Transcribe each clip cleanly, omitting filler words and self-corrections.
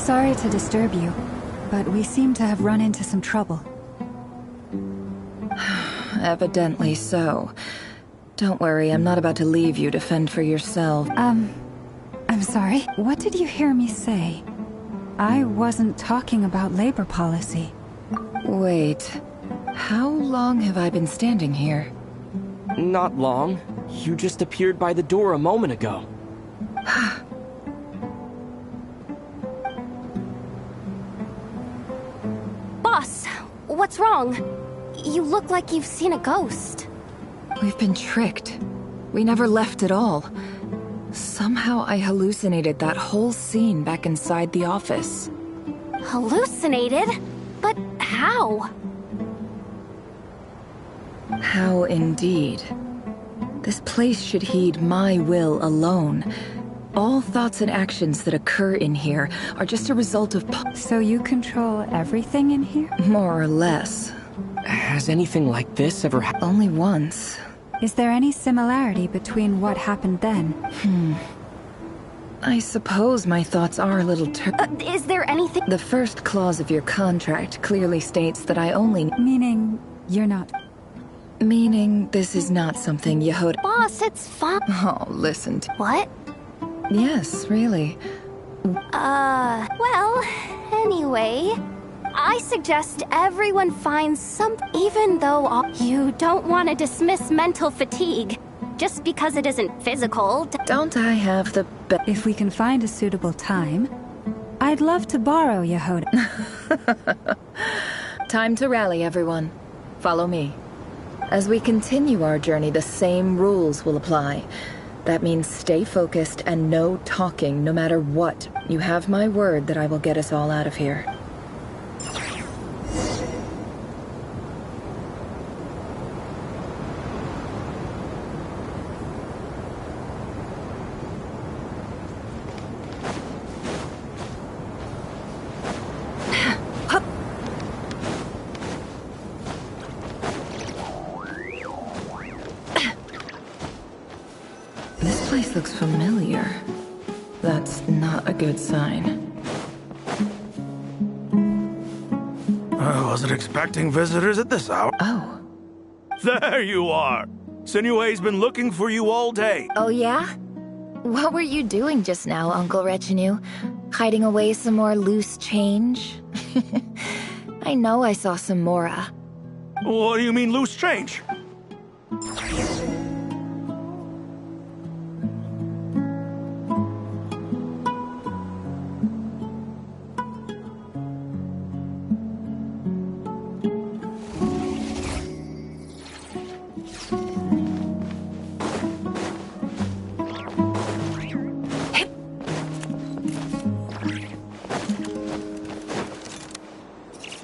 Sorry to disturb you, but we seem to have run into some trouble. Evidently so. Don't worry, I'm not about to leave you to fend for yourself. I'm sorry. What did you hear me say? I wasn't talking about labor policy. Wait, how long have I been standing here? Not long. You just appeared by the door a moment ago. Boss, what's wrong? You look like you've seen a ghost. We've been tricked. We never left at all. Somehow I hallucinated that whole scene back inside the office. Hallucinated? But how? How indeed. This place should heed my will alone. All thoughts and actions that occur in here are just a result of So you control everything in here? more or less. Has anything like this ever happened? Only once. Is there any similarity between what happened then? I suppose my thoughts are a little Is there anything— The first clause of your contract clearly states that I only— Meaning, you're not... Meaning this is not something Yehuda— Boss, it's fun. Oh, listen to— What? Yes, really. Well, anyway, I suggest everyone finds something, even though you don't want to dismiss mental fatigue, just because it isn't physical. Don't I have the If we can find a suitable time, I'd love to borrow Yehuda. Time to rally, everyone. Follow me. As we continue our journey, the same rules will apply. That means stay focused and no talking, no matter what. You have my word that I will get us all out of here. This place looks familiar. That's not a good sign. I wasn't expecting visitors at this hour. Oh. There you are! Sinue's been looking for you all day. Oh, yeah? What were you doing just now, Uncle Retinue? Hiding away some more loose change? I know I saw some Mora. What do you mean loose change?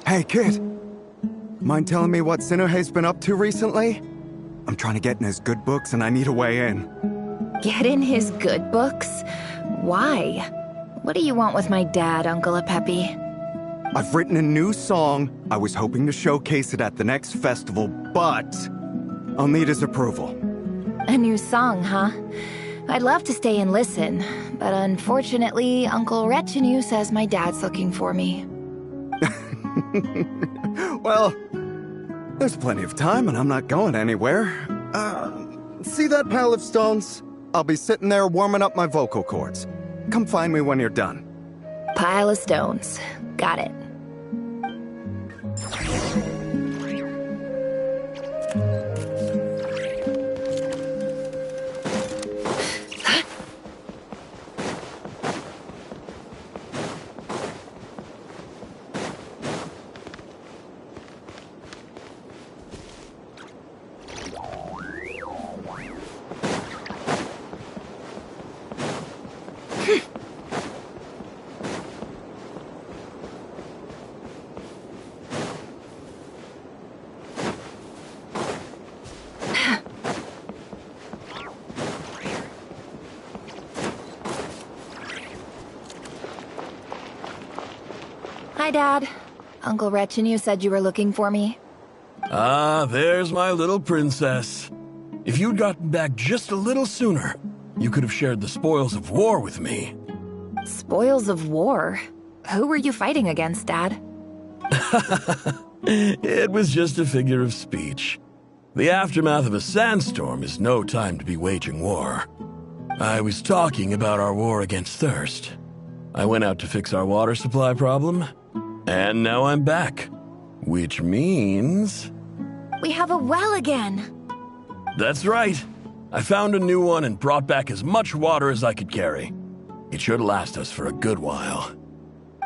Hey, kid. Mind telling me what Sinuhe's been up to recently? I'm trying to get in his good books and I need a way in. Get in his good books? Why? What do you want with my dad, Uncle Apepi? I've written a new song. I was hoping to showcase it at the next festival, but I'll need his approval. A new song, huh? I'd love to stay and listen, but unfortunately, Uncle Retinue says my dad's looking for me. Well, there's plenty of time and I'm not going anywhere. See that pile of stones? I'll be sitting there warming up my vocal cords. Come find me when you're done. Pile of stones. Got it. Hi, Dad. Uncle Retinue said you were looking for me. Ah, there's my little princess. If you'd gotten back just a little sooner, you could have shared the spoils of war with me. Spoils of war? Who were you fighting against, Dad? It was just a figure of speech. The aftermath of a sandstorm is no time to be waging war. I was talking about our war against thirst. I went out to fix our water supply problem, and now I'm back. Which means... We have a well again! That's right. I found a new one and brought back as much water as I could carry. It should last us for a good while.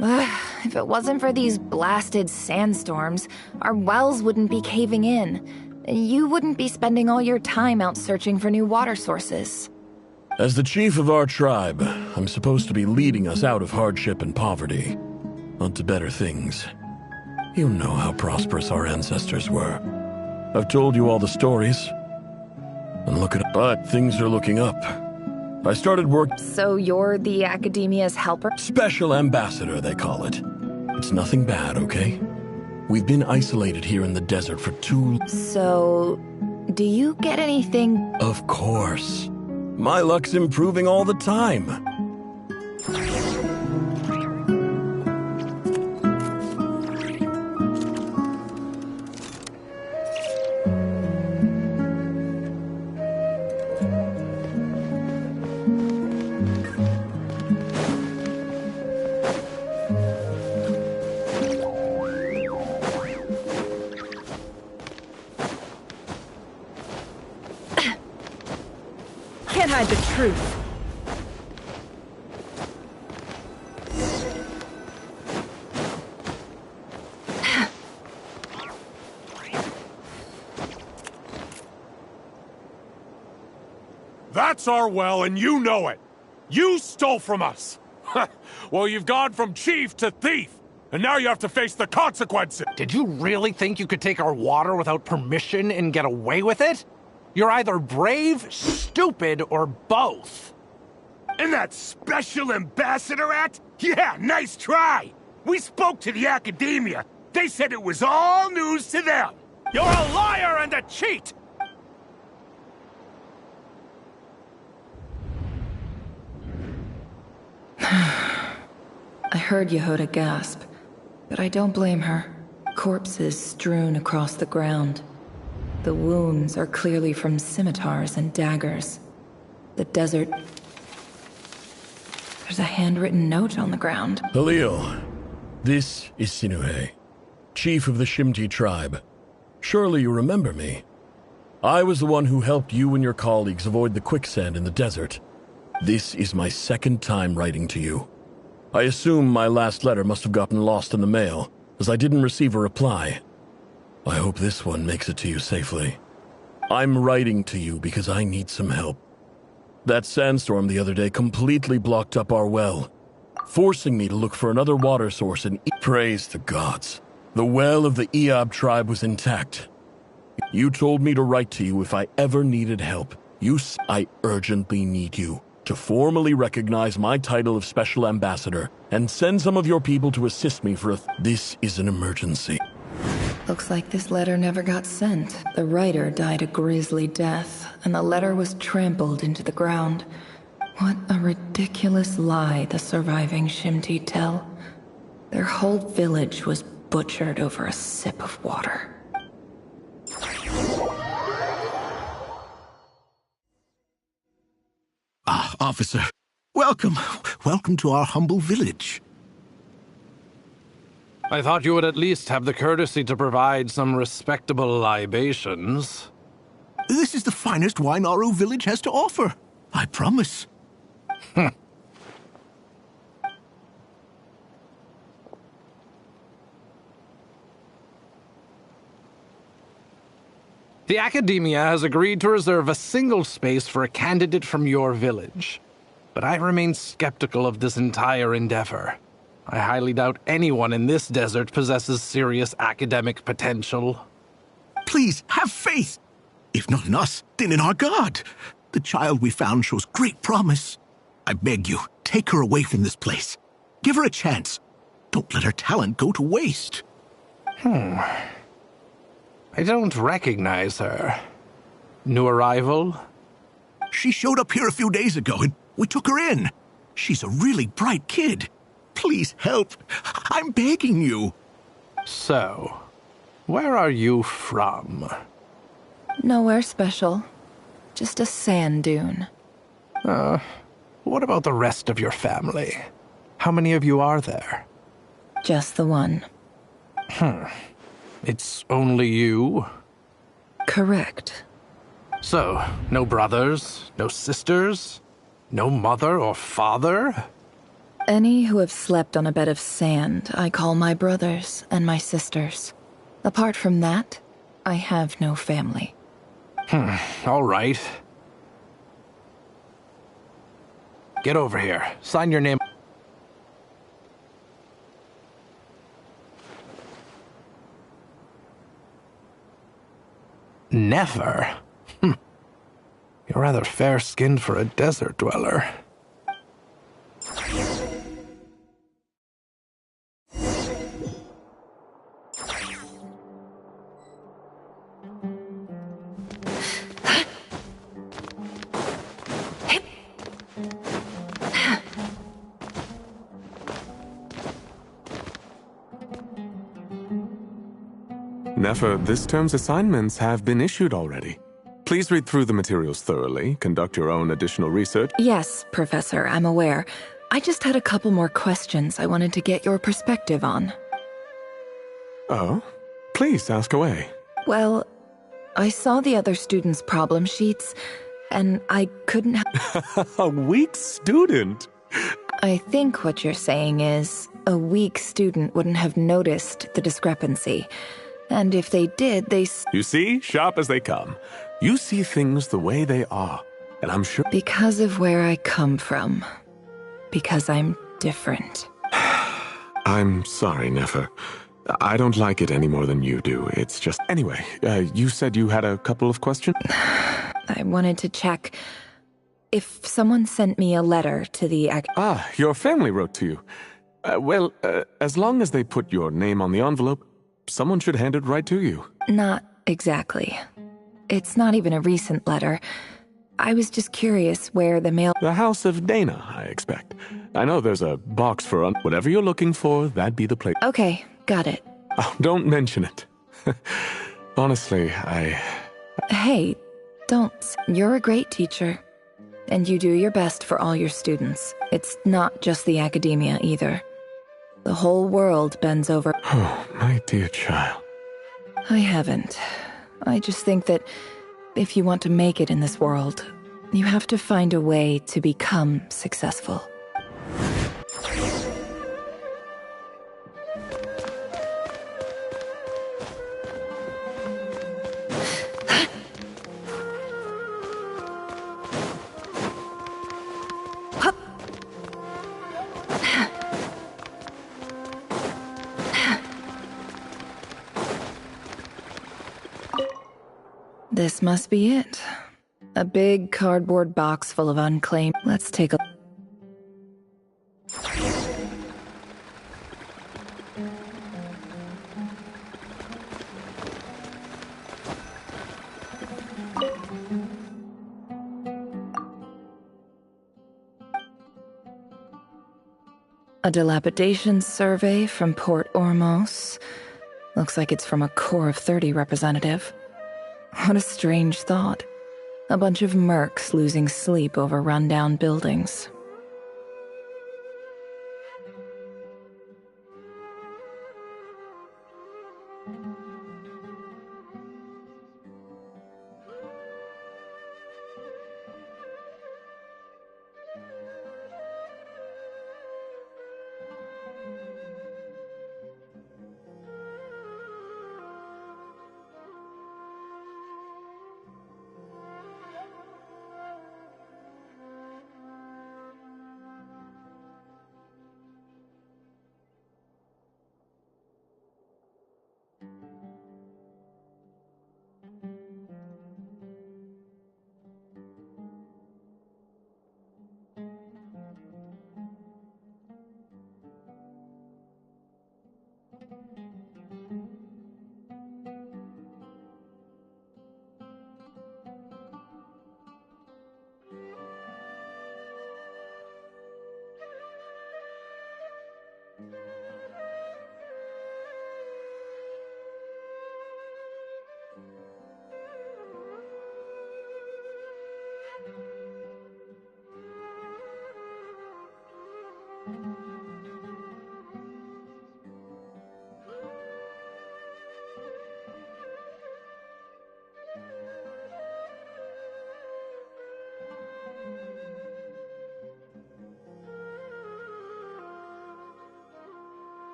If it wasn't for these blasted sandstorms, our wells wouldn't be caving in. You wouldn't be spending all your time out searching for new water sources. As the chief of our tribe, I'm supposed to be leading us out of hardship and poverty, onto better things. You know how prosperous our ancestors were. I've told you all the stories. And look at it, but things are looking up. I started work... So you're the Academia's helper? Special ambassador, they call it. It's nothing bad, okay? We've been isolated here in the desert for too... So... do you get anything... Of course. My luck's improving all the time. Can't hide the truth. That's our well, and you know it. You stole from us. Well, you've gone from chief to thief, and now you have to face the consequences. Did you really think you could take our water without permission and get away with it? You're either brave, stupid, or both. And that special ambassador act? Yeah, nice try. We spoke to the Academia. They said it was all news to them. You're a liar and a cheat! I heard Yehuda gasp, but I don't blame her. Corpses strewn across the ground. The wounds are clearly from scimitars and daggers. The desert... There's a handwritten note on the ground. Halil, this is Sinuhe, chief of the Shimti tribe. Surely you remember me. I was the one who helped you and your colleagues avoid the quicksand in the desert. This is my second time writing to you. I assume my last letter must have gotten lost in the mail, as I didn't receive a reply. I hope this one makes it to you safely. I'm writing to you because I need some help. That sandstorm the other day completely blocked up our well, forcing me to look for another water source and praise the gods. The well of the Eob tribe was intact. You told me to write to you if I ever needed help. I urgently need you to formally recognize my title of Special Ambassador and send some of your people to assist me for this is an emergency. Looks like this letter never got sent. The writer died a grisly death, and the letter was trampled into the ground. What a ridiculous lie the surviving Shimti tell. Their whole village was butchered over a sip of water. Ah, officer. Welcome. Welcome to our humble village. I thought you would at least have the courtesy to provide some respectable libations. This is the finest wine Aru village has to offer. I promise. The Academia has agreed to reserve a single space for a candidate from your village. But I remain skeptical of this entire endeavor. I highly doubt anyone in this desert possesses serious academic potential. Please, have faith. If not in us, then in our God. The child we found shows great promise. I beg you, take her away from this place. Give her a chance. Don't let her talent go to waste. I don't recognize her. New arrival? She showed up here a few days ago, and we took her in. She's a really bright kid. Please help. I'm begging you. So, where are you from? Nowhere special. Just a sand dune. What about the rest of your family? How many of you are there? Just the one. It's only you? Correct. So, no brothers, no sisters, no mother or father? Any who have slept on a bed of sand, I call my brothers and my sisters. Apart from that, I have no family. All right. Get over here. Sign your name. Never? You're rather fair-skinned for a desert dweller. Nefer, this term's assignments have been issued already. Please read through the materials thoroughly, conduct your own additional research. Yes, Professor, I'm aware. I just had a couple more questions I wanted to get your perspective on. Oh? Please ask away. Well, I saw the other students' problem sheets, and I couldn't A weak student? I think what you're saying is, a weak student wouldn't have noticed the discrepancy. And if they did, You see? Sharp as they come. You see things the way they are. And I'm sure... Because of where I come from. Because I'm different. I'm sorry, Nefer. I don't like it any more than you do. It's just... Anyway, you said you had a couple of questions? I wanted to check if someone sent me a letter to the... Your family wrote to you. As long as they put your name on the envelope, someone should hand it right to you. Not exactly. It's not even a recent letter. I was just curious where the mail... The House of Dana, I expect. I know there's a box for whatever you're looking for, that'd be the place. Okay, got it. Oh, don't mention it. Honestly, Hey, don't. You're a great teacher. And you do your best for all your students. It's not just the academia either. The whole world bends over... Oh, my dear child. I haven't. I just think that if you want to make it in this world, you have to find a way to become successful. This must be it. A big cardboard box full of unclaimed... Let's take a... A dilapidation survey from Port Ormos. Looks like it's from a Core of 30 representative. What a strange thought. A bunch of mercs losing sleep over rundown buildings.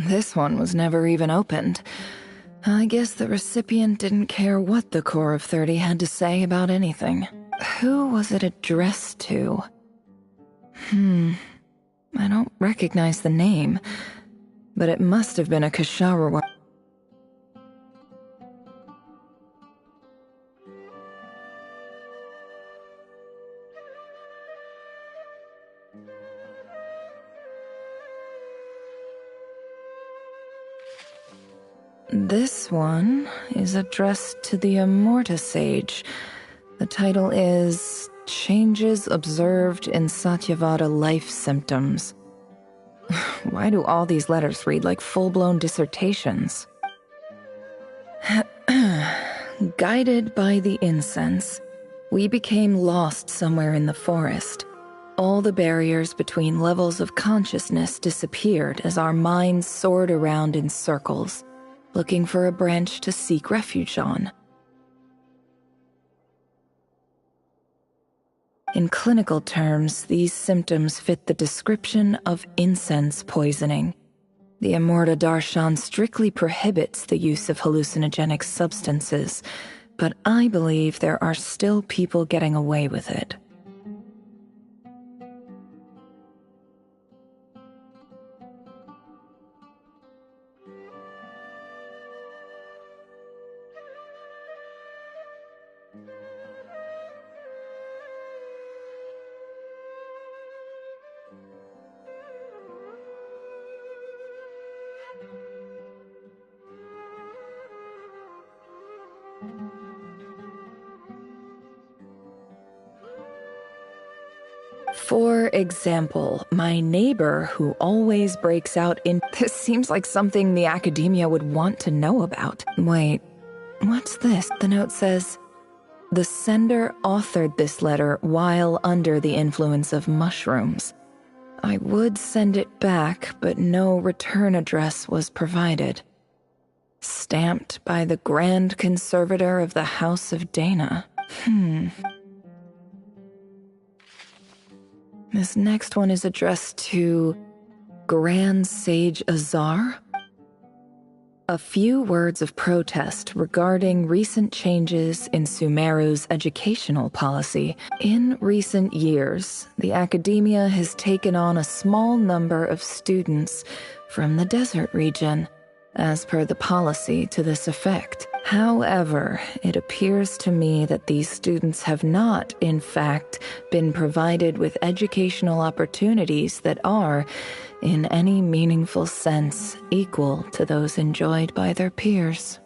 This one was never even opened. I guess the recipient didn't care what the core of 30 had to say about anything. Who was it addressed to? I don't recognize the name, but it must have been a Kasharawa. This one is addressed to the Immorta Sage. The title is Changes Observed in Satyavada Life Symptoms. Why do all these letters read like full-blown dissertations? Guided by the incense, we became lost somewhere in the forest. All the barriers between levels of consciousness disappeared as our minds soared around in circles, looking for a branch to seek refuge on. In clinical terms, these symptoms fit the description of incense poisoning. The Immorta Darshan strictly prohibits the use of hallucinogenic substances, but I believe there are still people getting away with it. For example, my neighbor who always breaks out in... This seems like something the academia would want to know about. Wait, what's this? The note says, the sender authored this letter while under the influence of mushrooms. I would send it back, but no return address was provided. Stamped by the Grand Conservator of the House of Dana. This next one is addressed to Grand Sage Azar. A few words of protest regarding recent changes in Sumeru's educational policy. In recent years, the academia has taken on a small number of students from the desert region, as per the policy to this effect. However, it appears to me that these students have not, in fact, been provided with educational opportunities that are, in any meaningful sense, equal to those enjoyed by their peers.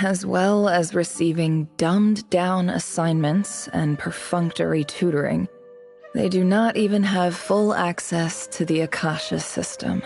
as well as receiving dumbed-down assignments and perfunctory tutoring. They do not even have full access to the Akasha system.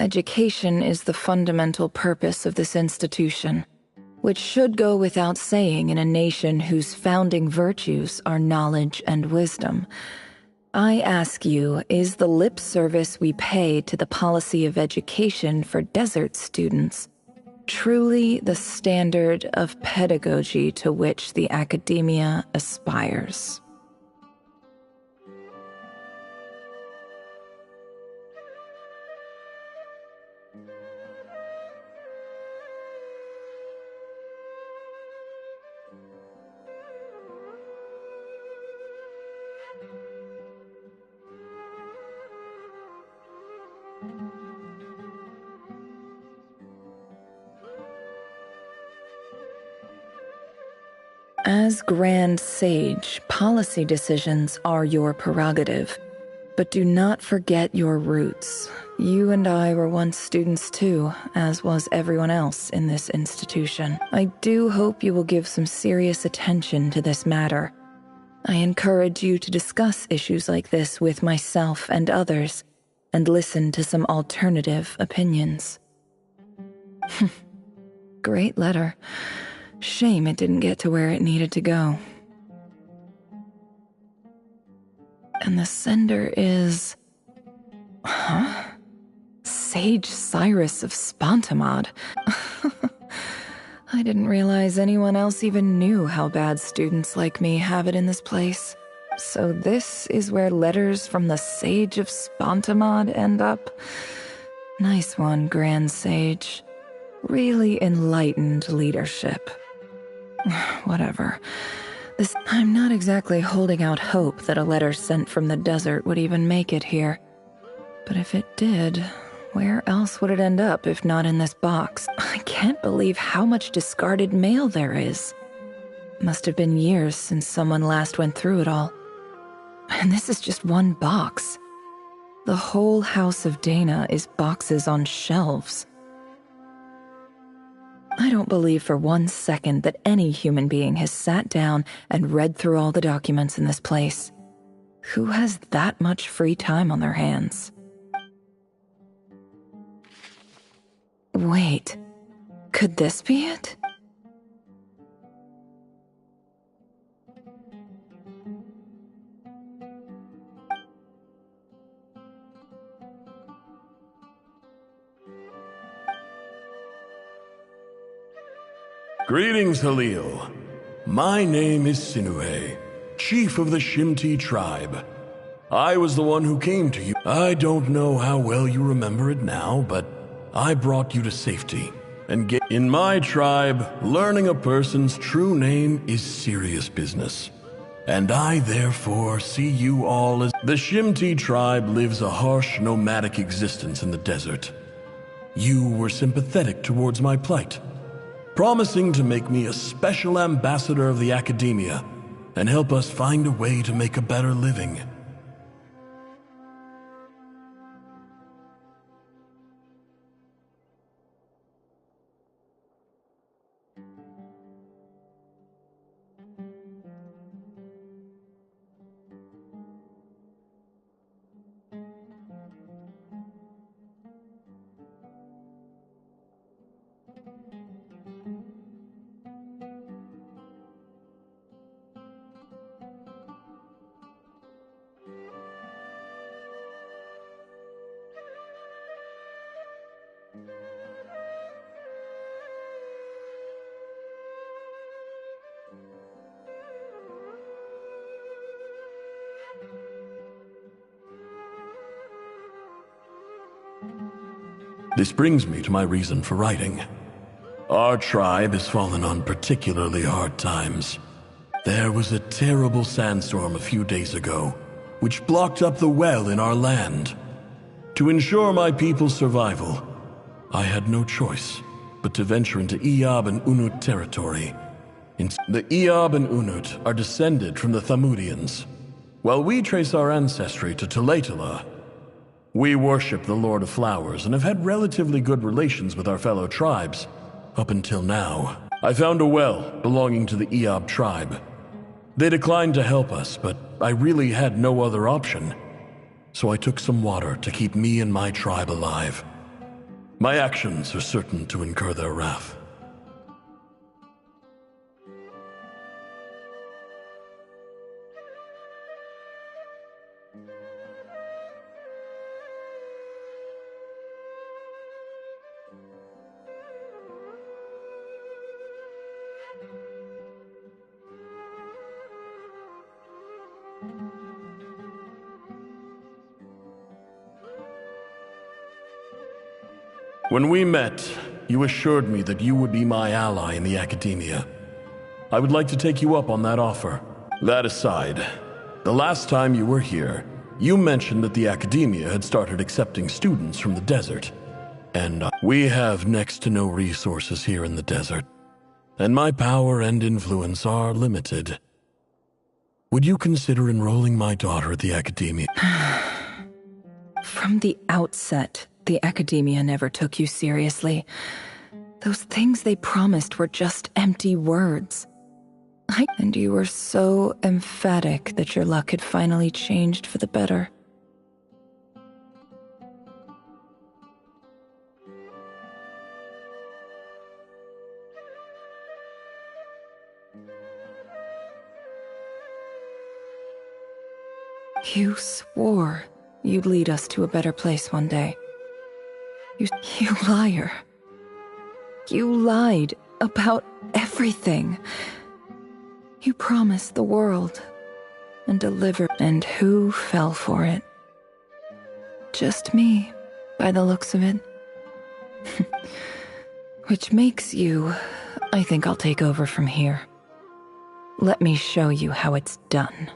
Education is the fundamental purpose of this institution, which should go without saying in a nation whose founding virtues are knowledge and wisdom. I ask you, is the lip service we pay to the policy of education for desert students truly the standard of pedagogy to which the academia aspires? As Grand Sage, policy decisions are your prerogative. But do not forget your roots. You and I were once students too, as was everyone else in this institution. I do hope you will give some serious attention to this matter. I encourage you to discuss issues like this with myself and others, and listen to some alternative opinions. Great letter. Shame it didn't get to where it needed to go. And the sender is... Huh? Sage Cyrus of Spontamod. I didn't realize anyone else even knew how bad students like me have it in this place. So this is where letters from the Sage of Spontamod end up? Nice one, Grand Sage. Really enlightened leadership. Whatever. I'm not exactly holding out hope that a letter sent from the desert would even make it here. But if it did, where else would it end up if not in this box? I can't believe how much discarded mail there is. Must have been years since someone last went through it all. And this is just one box. The whole house of Dana is boxes on shelves. I don't believe for 1 second that any human being has sat down and read through all the documents in this place. Who has that much free time on their hands? Wait, could this be it? Greetings, Halil. My name is Sinuhe, chief of the Shimti tribe. I was the one who came to you. I don't know how well you remember it now, but I brought you to safety. And in my tribe, learning a person's true name is serious business. And I therefore see you all as... The Shimti tribe lives a harsh, nomadic existence in the desert. You were sympathetic towards my plight, promising to make me a special ambassador of the academia and help us find a way to make a better living. This brings me to my reason for writing. Our tribe has fallen on particularly hard times. There was a terrible sandstorm a few days ago, which blocked up the well in our land. To ensure my people's survival, I had no choice but to venture into Iyab and Unut territory. The Iyab and Unut are descended from the Thamudians, while we trace our ancestry to Tulatala. We worship the Lord of Flowers and have had relatively good relations with our fellow tribes, up until now. I found a well belonging to the Iyab tribe. They declined to help us, but I really had no other option. So I took some water to keep me and my tribe alive. My actions are certain to incur their wrath. When we met, you assured me that you would be my ally in the academia. I would like to take you up on that offer. That aside, the last time you were here, you mentioned that the academia had started accepting students from the desert. And we have next to no resources here in the desert. and my power and influence are limited. Would you consider enrolling my daughter at the Academia? From the outset, the Academia never took you seriously. Those things they promised were just empty words. And you were so emphatic that your luck had finally changed for the better. You swore you'd lead us to a better place one day. You liar. You lied about everything. You promised the world and delivered, and who fell for it? Just me, by the looks of it. Which makes you... I think I'll take over from here. Let me show you how it's done.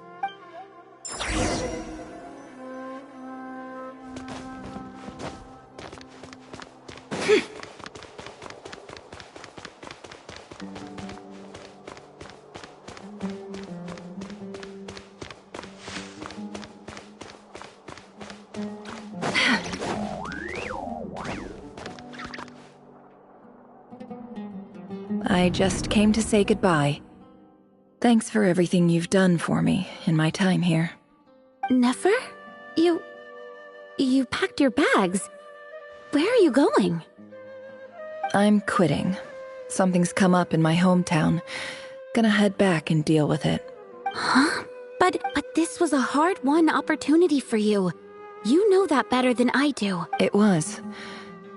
I just came to say goodbye. Thanks for everything you've done for me in my time here. Nefer? You packed your bags. Where are you going? I'm quitting. Something's come up in my hometown. Gonna head back and deal with it. Huh? But this was a hard-won opportunity for you. You know that better than I do. It was.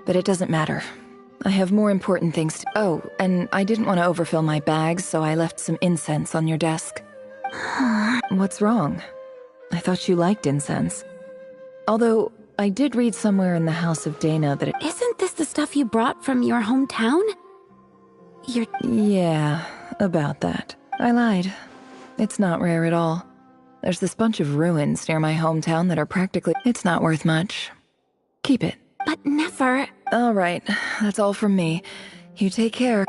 But it doesn't matter. I have more important things to... Oh, and I didn't want to overfill my bags, so I left some incense on your desk. What's wrong? I thought you liked incense. Although, I did read somewhere in the House of Dana that it... Isn't this the stuff you brought from your hometown? Yeah, about that. I lied. It's not rare at all. There's this bunch of ruins near my hometown that are practically... It's not worth much. Keep it. But Nefer... All right, that's all from me. You take care.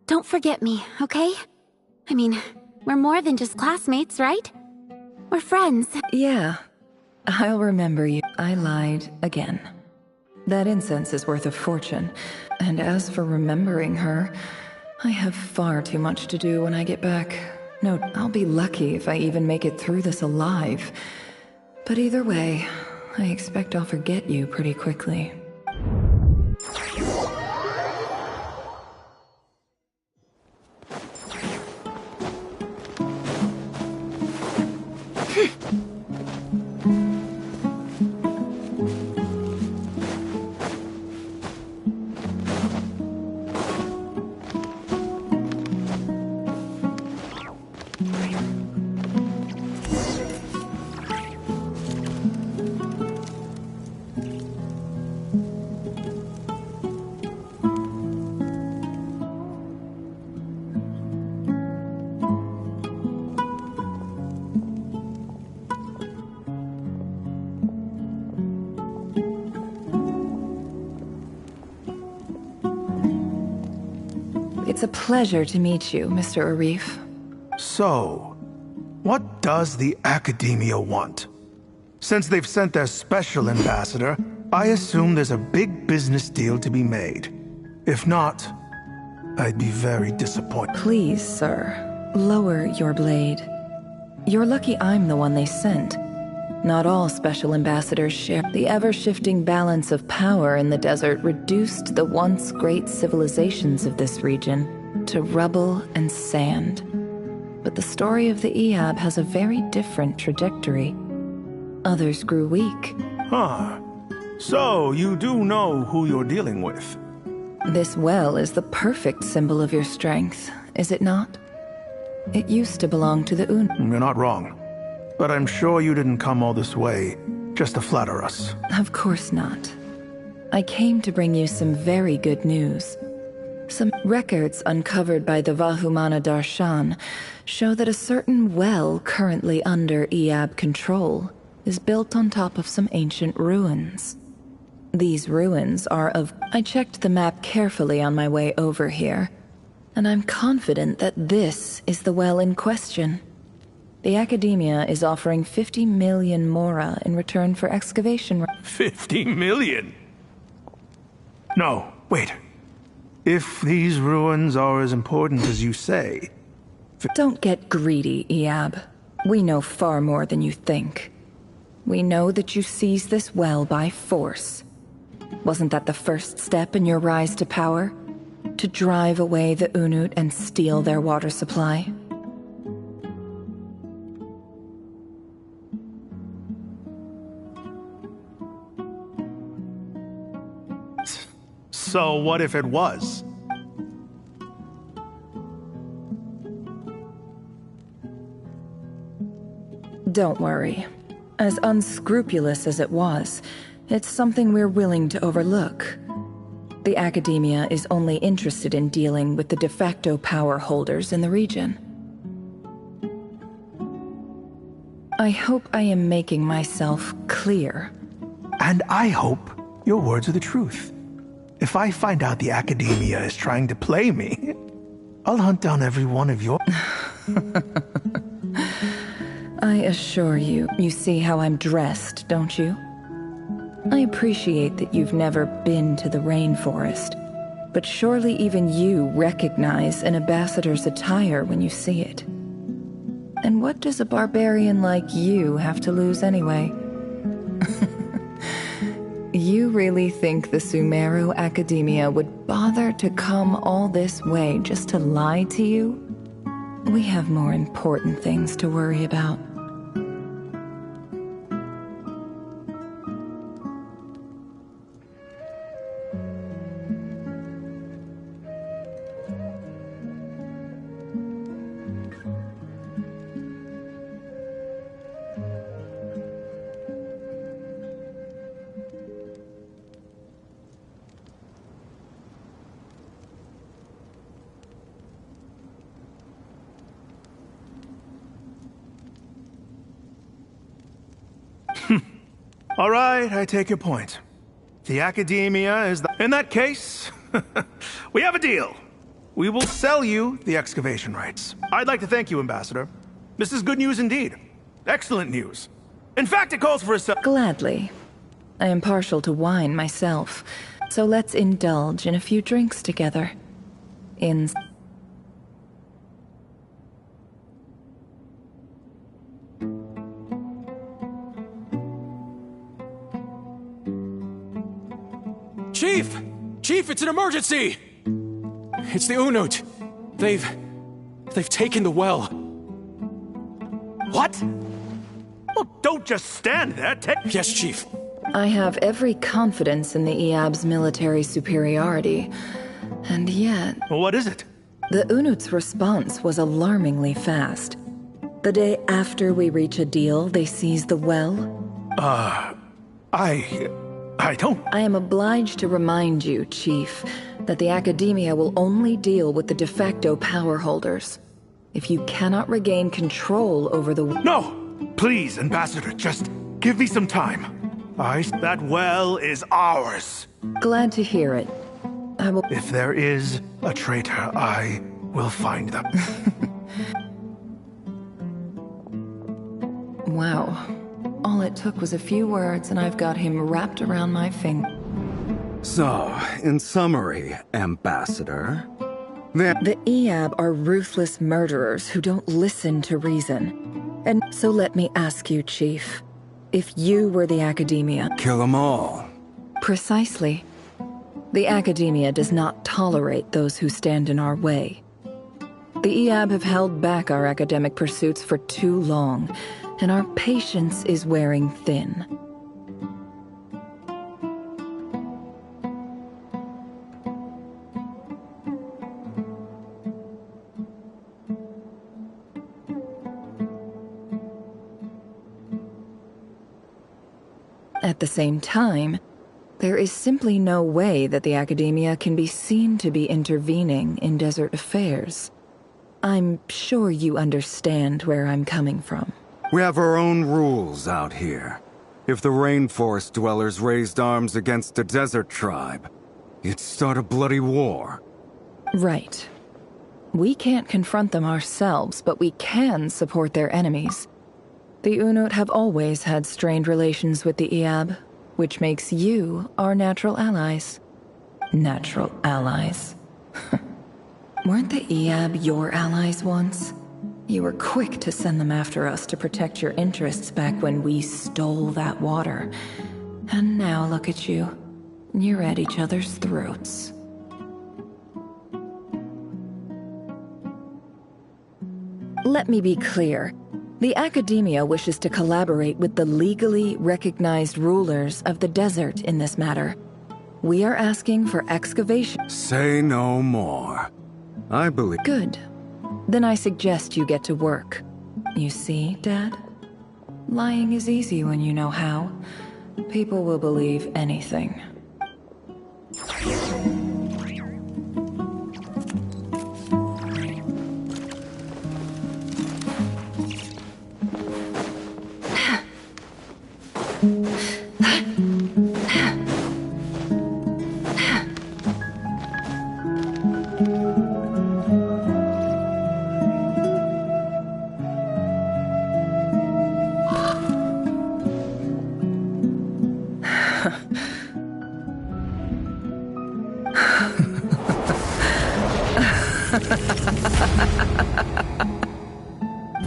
Don't forget me, okay? I mean, we're more than just classmates, right? We're friends. Yeah, I'll remember you. I lied again. That incense is worth a fortune. And as for remembering her, I have far too much to do when I get back. No, I'll be lucky if I even make it through this alive. But either way, I expect I'll forget you pretty quickly. It's a pleasure to meet you, Mr. Arif. So, what does the Academia want? Since they've sent their special ambassador, I assume there's a big business deal to be made. If not, I'd be very disappointed. Please, sir, lower your blade. You're lucky I'm the one they sent. Not all special ambassadors share. The ever-shifting balance of power in the desert reduced the once great civilizations of this region to rubble and sand. But the story of the Eab has a very different trajectory. Others grew weak. Huh. So, you do know who you're dealing with? This well is the perfect symbol of your strength, is it not? It used to belong to the Un. You're not wrong. But I'm sure you didn't come all this way just to flatter us. Of course not. I came to bring you some very good news. Some records uncovered by the Vahumana Darshan show that a certain well currently under Eab control is built on top of some ancient ruins. These ruins are of... I checked the map carefully on my way over here, and I'm confident that this is the well in question. The Academia is offering 50 million mora in return for excavation... 50 million? No, wait. If these ruins are as important as you say... Don't get greedy, Iab. We know far more than you think. We know that you seized this well by force. Wasn't that the first step in your rise to power? To drive away the Unut and steal their water supply? So what if it was? Don't worry. As unscrupulous as it was, it's something we're willing to overlook. The Academia is only interested in dealing with the de facto power holders in the region. I hope I am making myself clear. And I hope your words are the truth. If I find out the Academia is trying to play me, I'll hunt down every one of your... I assure you, you see how I'm dressed, don't you? I appreciate that you've never been to the rainforest, but surely even you recognize an ambassador's attire when you see it. And what does a barbarian like you have to lose anyway? You really think the Sumeru Academia would bother to come all this way just to lie to you? We have more important things to worry about. All right, I take your point. The Academia is the... In that case, we have a deal. We will sell you the excavation rights. I'd like to thank you, Ambassador. This is good news indeed. Excellent news. In fact, it calls for a... Gladly. I am partial to wine myself, so let's indulge in a few drinks together. Chief! Chief, it's an emergency! It's the Unut. They've taken the well. What? Well, don't just stand there. Yes, Chief. I have every confidence in the Iab's military superiority, and yet... What is it? The Unut's response was alarmingly fast. The day after we reach a deal, they seize the well. I don't... I am obliged to remind you, Chief, that the Academia will only deal with the de facto power holders. If you cannot regain control over the... No! Please, Ambassador, just give me some time. That well is ours. Glad to hear it. I will... If there is a traitor, I will find them. Wow. All it took was a few words and I've got him wrapped around my finger. So, in summary, Ambassador, the Iab are ruthless murderers who don't listen to reason. And so let me ask you, Chief, if you were the Academia... Kill them all. Precisely. The Academia does not tolerate those who stand in our way. The Iab have held back our academic pursuits for too long, and our patience is wearing thin. At the same time, there is simply no way that the Academia can be seen to be intervening in desert affairs. I'm sure you understand where I'm coming from. We have our own rules out here. If the rainforest dwellers raised arms against a desert tribe, you'd start a bloody war. Right. We can't confront them ourselves, but we can support their enemies. The Unut have always had strained relations with the Iab, which makes you our natural allies. Natural allies. Weren't the Iab your allies once? You were quick to send them after us to protect your interests back when we stole that water. And now look at you. You're at each other's throats. Let me be clear. The Academia wishes to collaborate with the legally recognized rulers of the desert in this matter. We are asking for excavation. Say no more. I believe... Good. Then I suggest you get to work. You see, Dad? Lying is easy when you know how. People will believe anything.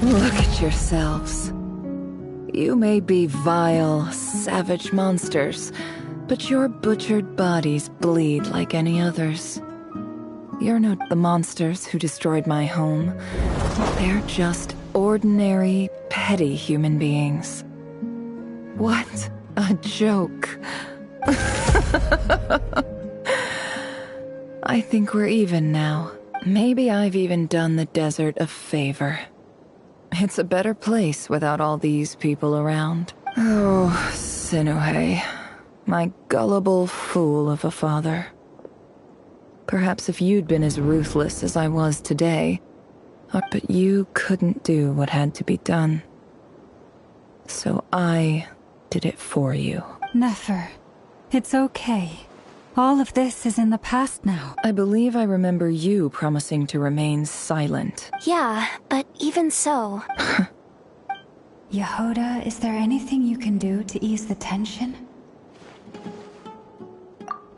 Look at yourselves. You may be vile, savage monsters, but your butchered bodies bleed like any others. You're not the monsters who destroyed my home. They're just ordinary, petty human beings. What a joke. I think we're even now. Maybe I've even done the desert a favor. It's a better place without all these people around. Oh, Sinuhe, my gullible fool of a father. Perhaps if you'd been as ruthless as I was today, but you couldn't do what had to be done. So I did it for you. Nefer, it's okay. All of this is in the past now. I believe I remember you promising to remain silent. Yeah, but even so... Yehoda, is there anything you can do to ease the tension?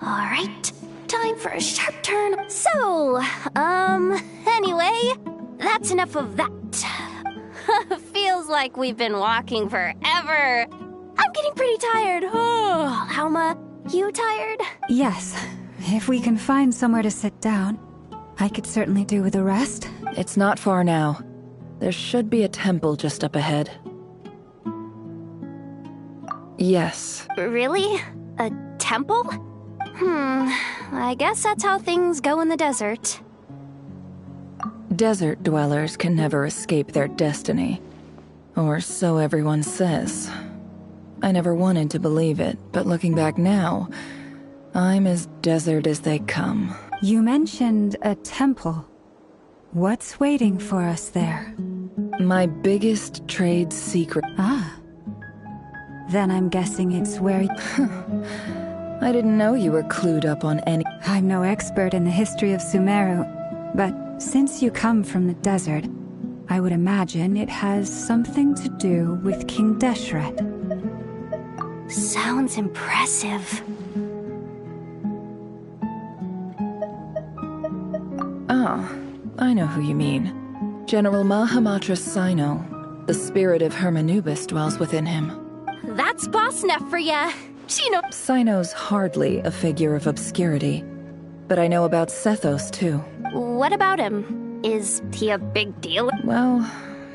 Alright, time for a sharp turn. So, anyway, that's enough of that. Feels like we've been walking forever. I'm getting pretty tired. Oh, Alma, you tired? Yes. If we can find somewhere to sit down, I could certainly do with a rest. It's not far now. There should be a temple just up ahead. Yes. Really? A temple? I guess that's how things go in the desert. Desert dwellers can never escape their destiny. Or so everyone says. I never wanted to believe it, but looking back now, I'm as desert as they come. You mentioned a temple. What's waiting for us there? My biggest trade secret. Ah. Then I'm guessing it's where... I didn't know you were clued up on any... I'm no expert in the history of Sumeru, but since you come from the desert, I would imagine it has something to do with King Deshret. Sounds impressive. Oh, I know who you mean. General Mahamatra Sino. The spirit of Hermanubis dwells within him. That's boss enough for ya. She knows. Sino's hardly a figure of obscurity, but I know about Sethos too. What about him? Is he a big deal? Well,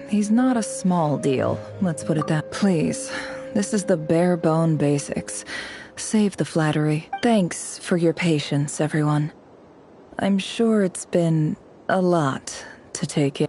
he's not a small deal, let's put it that. Please, this is the bare bone basics. Save the flattery. Thanks for your patience, everyone. I'm sure it's been a lot to take in.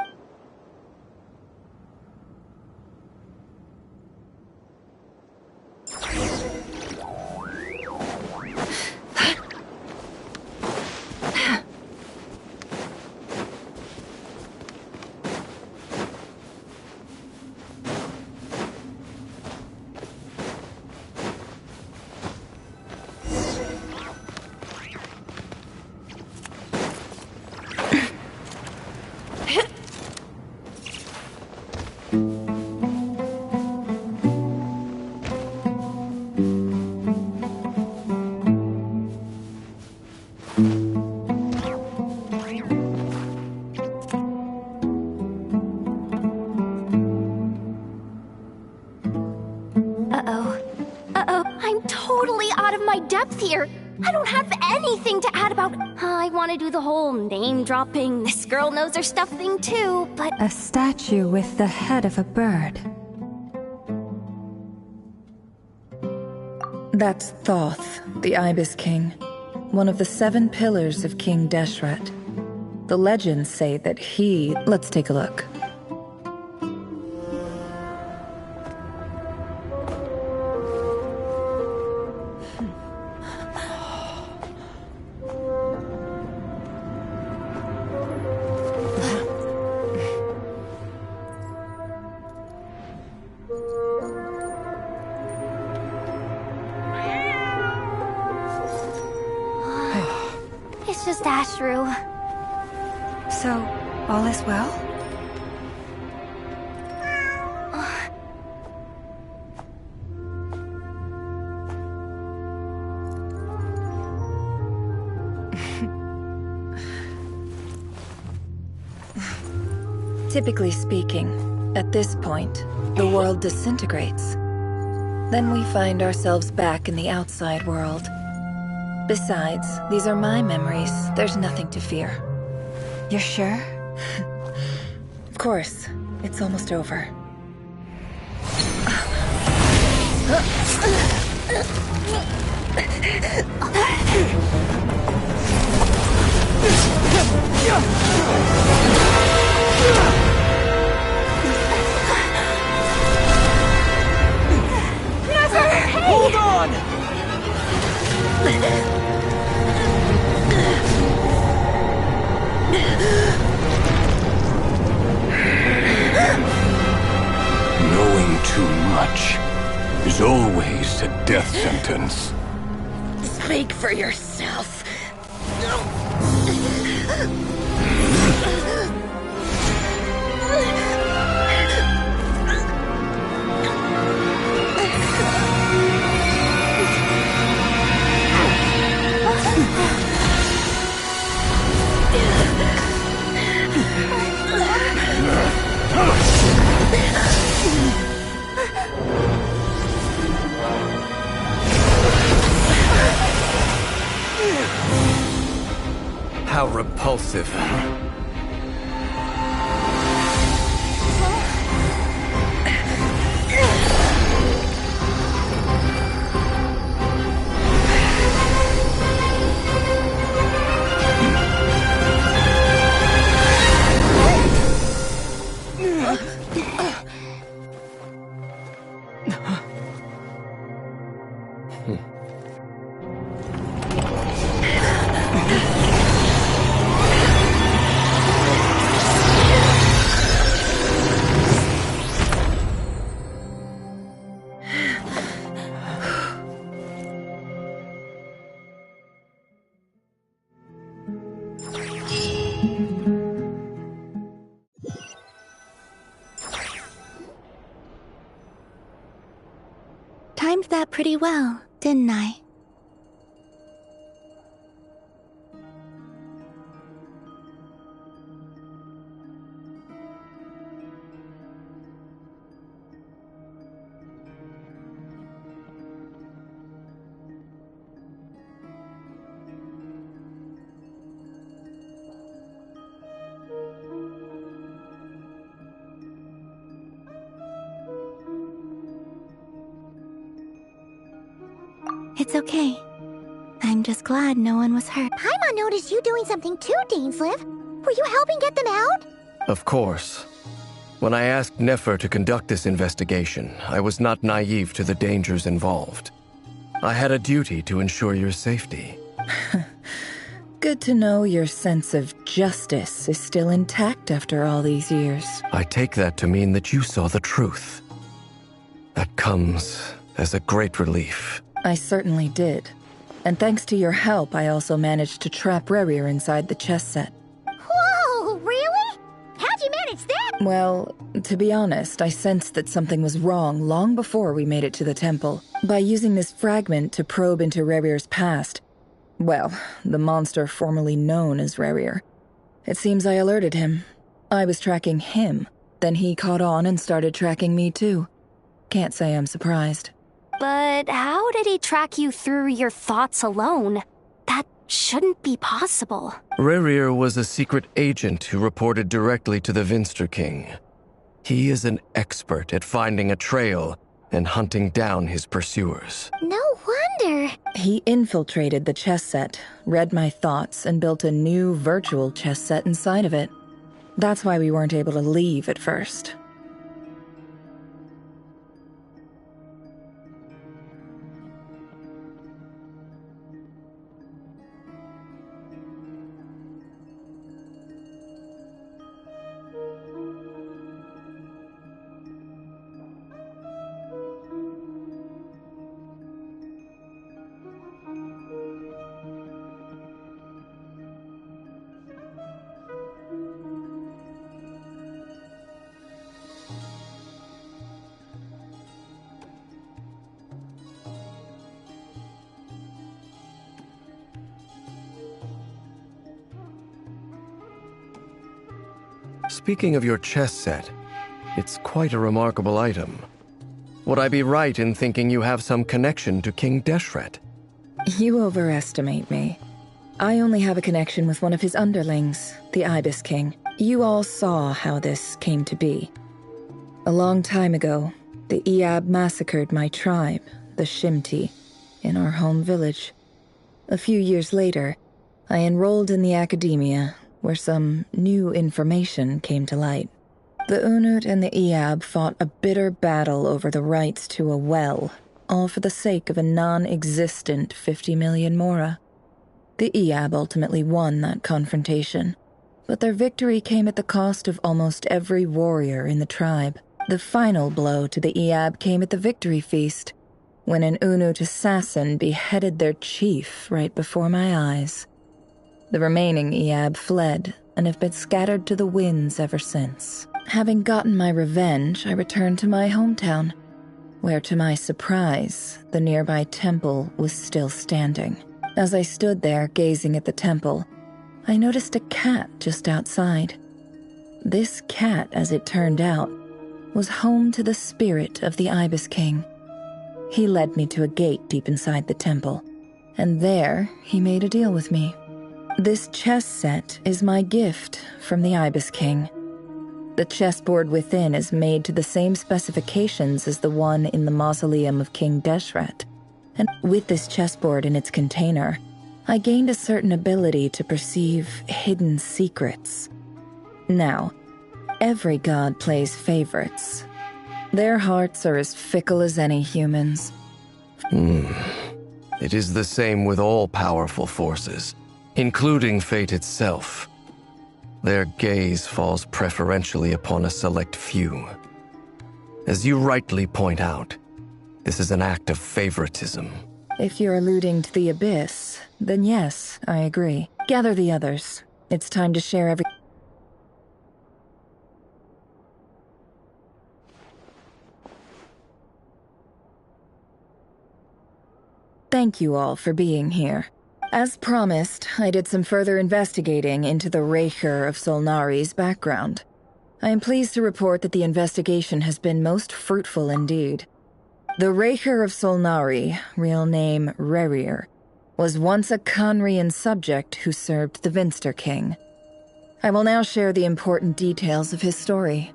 depth here. I don't have anything to add about... I want to do the whole name-dropping, this girl knows her stuff thing too, but... A statue with the head of a bird. That's Thoth, the Ibis King, one of the 7 pillars of King Deshret. The legends say that he... Let's take a look. It's just Ashru. So, all is well? Typically speaking, at this point, the world disintegrates. Then we find ourselves back in the outside world. Besides, these are my memories. There's nothing to fear. You're sure? Of course. It's almost over. Never! Hey! Hold on! Knowing too much is always a death sentence. Speak for yourself. How repulsive. Timed that pretty well, didn't I? It's okay. I'm just glad no one was hurt. Paimon noticed you doing something too, Dainsleif. Were you helping get them out? Of course. When I asked Nefer to conduct this investigation, I was not naive to the dangers involved. I had a duty to ensure your safety. Good to know your sense of justice is still intact after all these years. I take that to mean that you saw the truth. That comes as a great relief. I certainly did. And thanks to your help, I also managed to trap Rerir inside the chess set. Whoa, really? How'd you manage that? Well, to be honest, I sensed that something was wrong long before we made it to the temple. By using this fragment to probe into Rerir's past, well, the monster formerly known as Rerir. It seems I alerted him. I was tracking him, then he caught on and started tracking me too. Can't say I'm surprised. But how did he track you through your thoughts alone? That shouldn't be possible. Rerir was a secret agent who reported directly to the Vinster King. He is an expert at finding a trail and hunting down his pursuers. No wonder. He infiltrated the chess set, read my thoughts, and built a new virtual chess set inside of it. That's why we weren't able to leave at first. Speaking of your chess set, it's quite a remarkable item. Would I be right in thinking you have some connection to King Deshret? You overestimate me. I only have a connection with one of his underlings, the Ibis King. You all saw how this came to be. A long time ago, the Eab massacred my tribe, the Shimti, in our home village. A few years later, I enrolled in the academia, where some new information came to light. The Unut and the Eab fought a bitter battle over the rights to a well, all for the sake of a non-existent 50 million mora. The Eab ultimately won that confrontation, but their victory came at the cost of almost every warrior in the tribe. The final blow to the Eab came at the victory feast, when an Unut assassin beheaded their chief right before my eyes. The remaining Eab fled and have been scattered to the winds ever since. Having gotten my revenge, I returned to my hometown, where to my surprise, the nearby temple was still standing. As I stood there gazing at the temple, I noticed a cat just outside. This cat, as it turned out, was home to the spirit of the Ibis King. He led me to a gate deep inside the temple, and there he made a deal with me. This chess set is my gift from the Ibis King. The chessboard within is made to the same specifications as the one in the mausoleum of King Deshret. And with this chessboard in its container, I gained a certain ability to perceive hidden secrets. Now, every god plays favorites. Their hearts are as fickle as any human's. It is the same with all powerful forces, including fate itself. Their gaze falls preferentially upon a select few. As you rightly point out, this is an act of favoritism. If you're alluding to the Abyss, then yes, I agree. Gather the others. It's time to share every... Thank you all for being here. As promised, I did some further investigating into the Raker of Solnari's background. I am pleased to report that the investigation has been most fruitful indeed. The Raker of Solnari, real name Rerir, was once a Conrian subject who served the Vinster King. I will now share the important details of his story.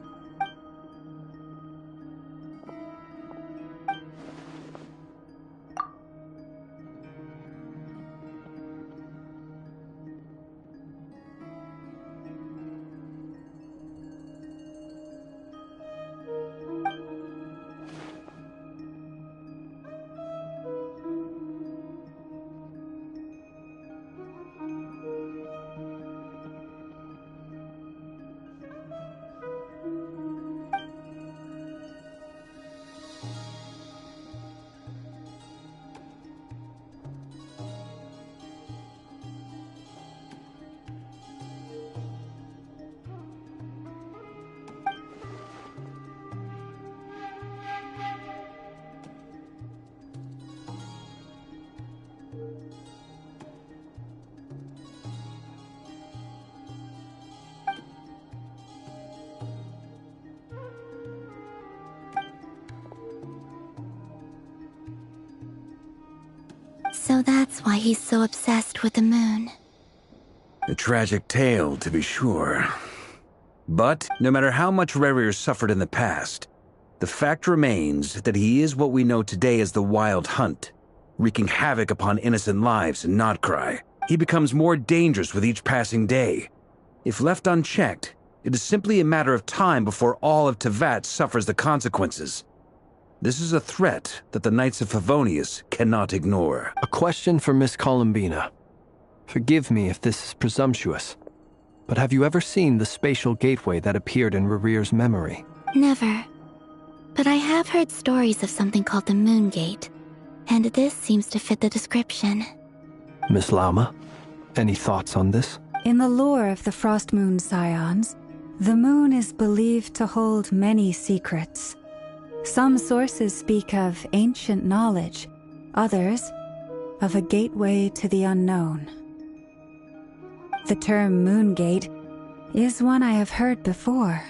So that's why he's so obsessed with the moon. A tragic tale, to be sure. But no matter how much Rerir suffered in the past, the fact remains that he is what we know today as the Wild Hunt, wreaking havoc upon innocent lives in Notcry. He becomes more dangerous with each passing day. If left unchecked, it is simply a matter of time before all of Tevat suffers the consequences. This is a threat that the Knights of Favonius cannot ignore. A question for Miss Columbina. Forgive me if this is presumptuous, but have you ever seen the spatial gateway that appeared in Rerir's memory? Never. But I have heard stories of something called the Moon Gate, and this seems to fit the description. Miss Lauma, any thoughts on this? In the lore of the Frost Moon Scions, the moon is believed to hold many secrets. Some sources speak of ancient knowledge, others of a gateway to the unknown. The term Moongate is one I have heard before,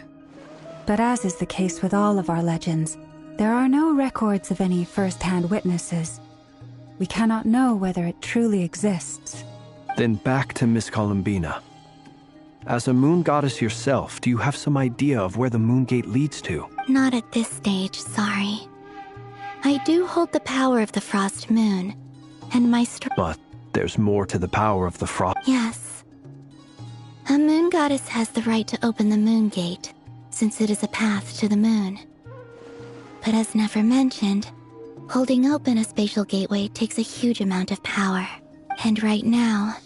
but as is the case with all of our legends, there are no records of any first-hand witnesses. We cannot know whether it truly exists. Then back to Miss Columbina. As a moon goddess yourself, do you have some idea of where the Moongate leads to? Not at this stage, sorry. I do hold the power of the Frost Moon, and my But there's more to the power of the Frost. Yes. A moon goddess has the right to open the Moon Gate, since it is a path to the moon. But as never mentioned, holding open a spatial gateway takes a huge amount of power. And right now,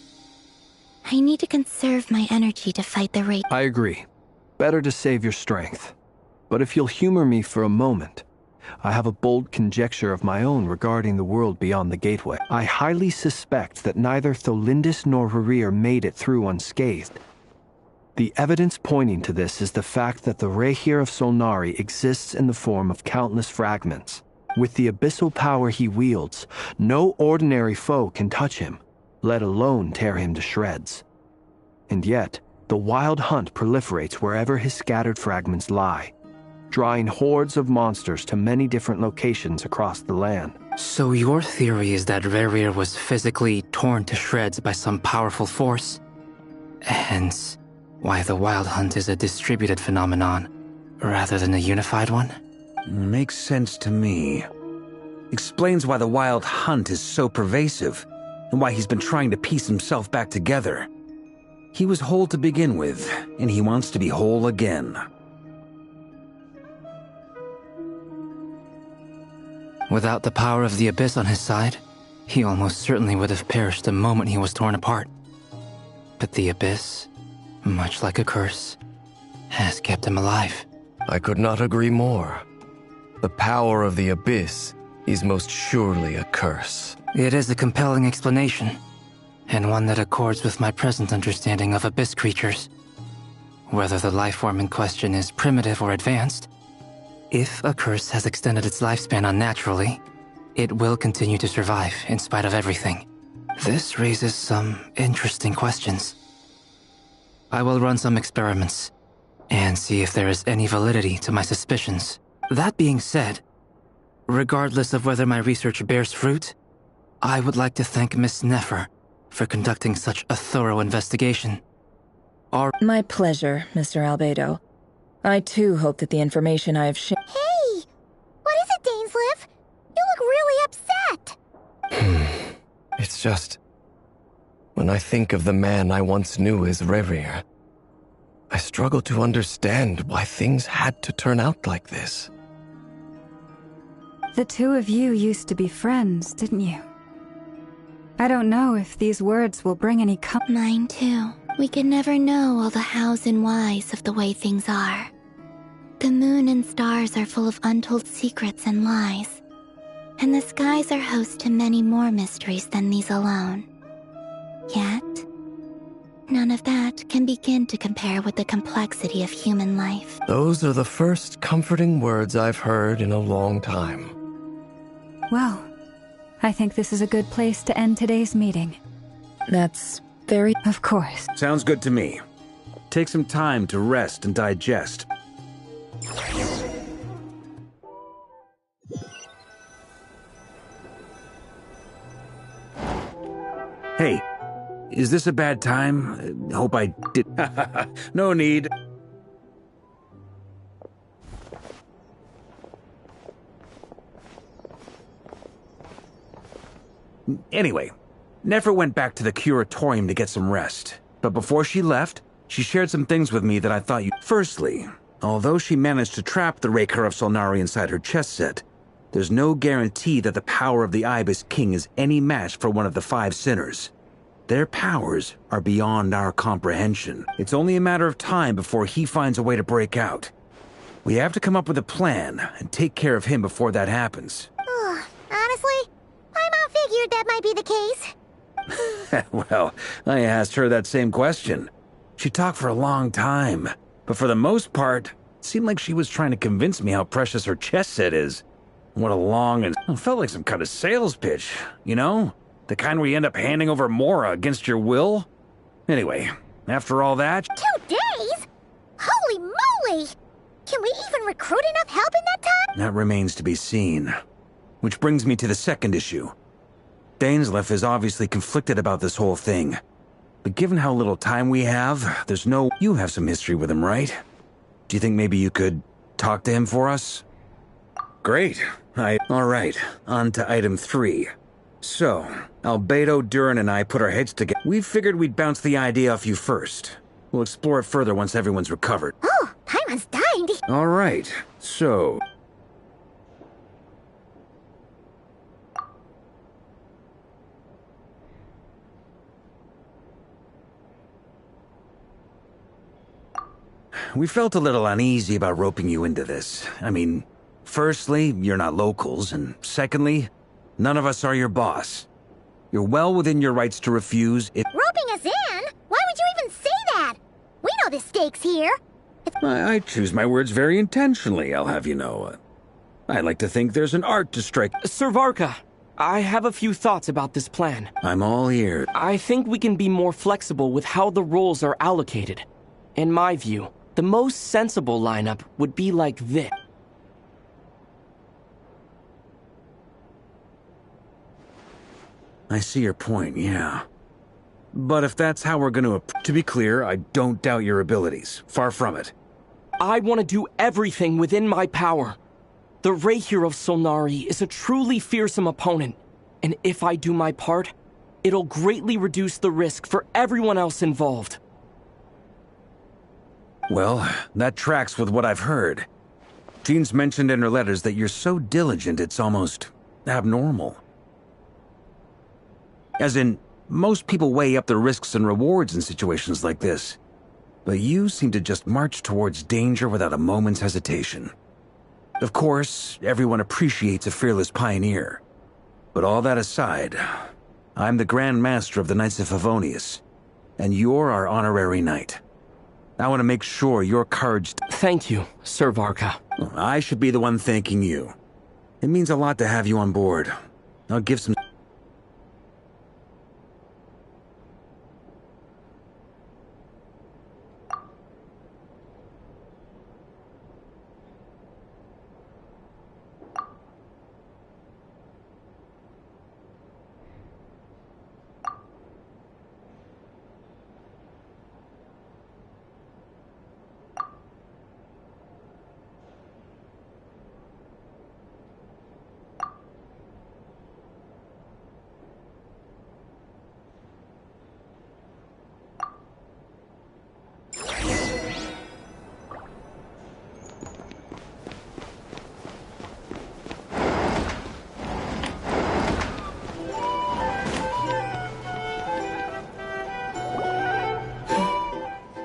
I need to conserve my energy to fight the rate. I agree. Better to save your strength. But if you'll humor me for a moment, I have a bold conjecture of my own regarding the world beyond the gateway. I highly suspect that neither Tholindis nor Rerir made it through unscathed. The evidence pointing to this is the fact that the Rehir of Solnari exists in the form of countless fragments. With the abyssal power he wields, no ordinary foe can touch him, let alone tear him to shreds. And yet, the Wild Hunt proliferates wherever his scattered fragments lie, drawing hordes of monsters to many different locations across the land. So your theory is that Rerir was physically torn to shreds by some powerful force? Hence, why the Wild Hunt is a distributed phenomenon, rather than a unified one? Makes sense to me. Explains why the Wild Hunt is so pervasive, and why he's been trying to piece himself back together. He was whole to begin with, and he wants to be whole again. Without the power of the Abyss on his side, he almost certainly would have perished the moment he was torn apart. But the Abyss, much like a curse, has kept him alive. I could not agree more. The power of the Abyss is most surely a curse. It is a compelling explanation, and one that accords with my present understanding of Abyss creatures. Whether the life form in question is primitive or advanced, if a curse has extended its lifespan unnaturally, it will continue to survive in spite of everything. This raises some interesting questions. I will run some experiments and see if there is any validity to my suspicions. That being said, regardless of whether my research bears fruit, I would like to thank Miss Nefer for conducting such a thorough investigation. My pleasure, Mr. Albedo. I too hope that the information I have shared— Hey! What is it, Dainsleif? You look really upset! It's just... when I think of the man I once knew as Rerir, I struggle to understand why things had to turn out like this. The two of you used to be friends, didn't you? I don't know if these words will bring any Mine too. We can never know all the hows and whys of the way things are. The moon and stars are full of untold secrets and lies, and the skies are host to many more mysteries than these alone. Yet, none of that can begin to compare with the complexity of human life. Those are the first comforting words I've heard in a long time. Well, I think this is a good place to end today's meeting. That's very— Of course. Sounds good to me. Take some time to rest and digest. Hey, is this a bad time? Hope I did. No need. Anyway, Nefer went back to the curatorium to get some rest. But before she left, she shared some things with me that I thought you... Firstly, although she managed to trap the Raker of Solnari inside her chess set, there's no guarantee that the power of the Ibis King is any match for one of the 5 sinners. Their powers are beyond our comprehension. It's only a matter of time before he finds a way to break out. We have to come up with a plan and take care of him before that happens. Honestly, my mom figured that might be the case. Well, I asked her that same question. She talked for a long time, but for the most part, it seemed like she was trying to convince me how precious her chess set is. What a long and... It felt like some kind of sales pitch, you know? The kind where you end up handing over Mora against your will? Anyway, after all that... 2 days? Holy moly! Can we even recruit enough help in that time? That remains to be seen. Which brings me to the second issue. Dainsleif is obviously conflicted about this whole thing. But given how little time we have, there's no... You have some history with him, right? Do you think maybe you could talk to him for us? Great. Alright, on to item 3. So, Albedo, Durin, and I put our heads together. We figured we'd bounce the idea off you first. We'll explore it further once everyone's recovered. Oh, Paimon's dying. Alright, so... We felt a little uneasy about roping you into this. I mean, firstly, you're not locals, and secondly, none of us are your boss. You're well within your rights to refuse it. Roping us in? Why would you even say that? We know the stakes here. I choose my words very intentionally, I'll have you know. I like to think there's an art to strike. Sir Varka, I have a few thoughts about this plan. I'm all ears. I think we can be more flexible with how the roles are allocated. In my view, the most sensible lineup would be like this. I see your point, yeah. But if that's how we're going to be clear, I don't doubt your abilities. Far from it. I want to do everything within my power. The Raker of Solnari is a truly fearsome opponent, and if I do my part, it'll greatly reduce the risk for everyone else involved. Well, that tracks with what I've heard. Jean's mentioned in her letters that you're so diligent it's almost abnormal. As in, most people weigh up the risks and rewards in situations like this. But you seem to just march towards danger without a moment's hesitation. Of course, everyone appreciates a fearless pioneer. But all that aside, I'm the Grand Master of the Knights of Favonius, and you're our honorary knight. I want to make sure your courage... Thank you, Sir Varka. I should be the one thanking you. It means a lot to have you on board. I'll give some...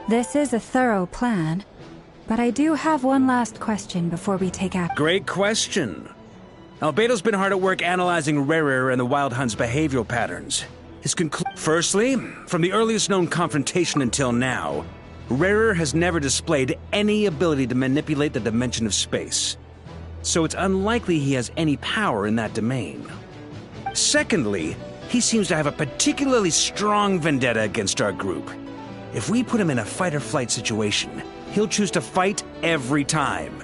This is a thorough plan, but I do have one last question before we take action. Great question. Albedo's been hard at work analyzing Rerir and the Wild Hunt's behavioral patterns. Firstly, from the earliest known confrontation until now, Rerir has never displayed any ability to manipulate the dimension of space. So it's unlikely he has any power in that domain. Secondly, he seems to have a particularly strong vendetta against our group. If we put him in a fight-or-flight situation, he'll choose to fight every time.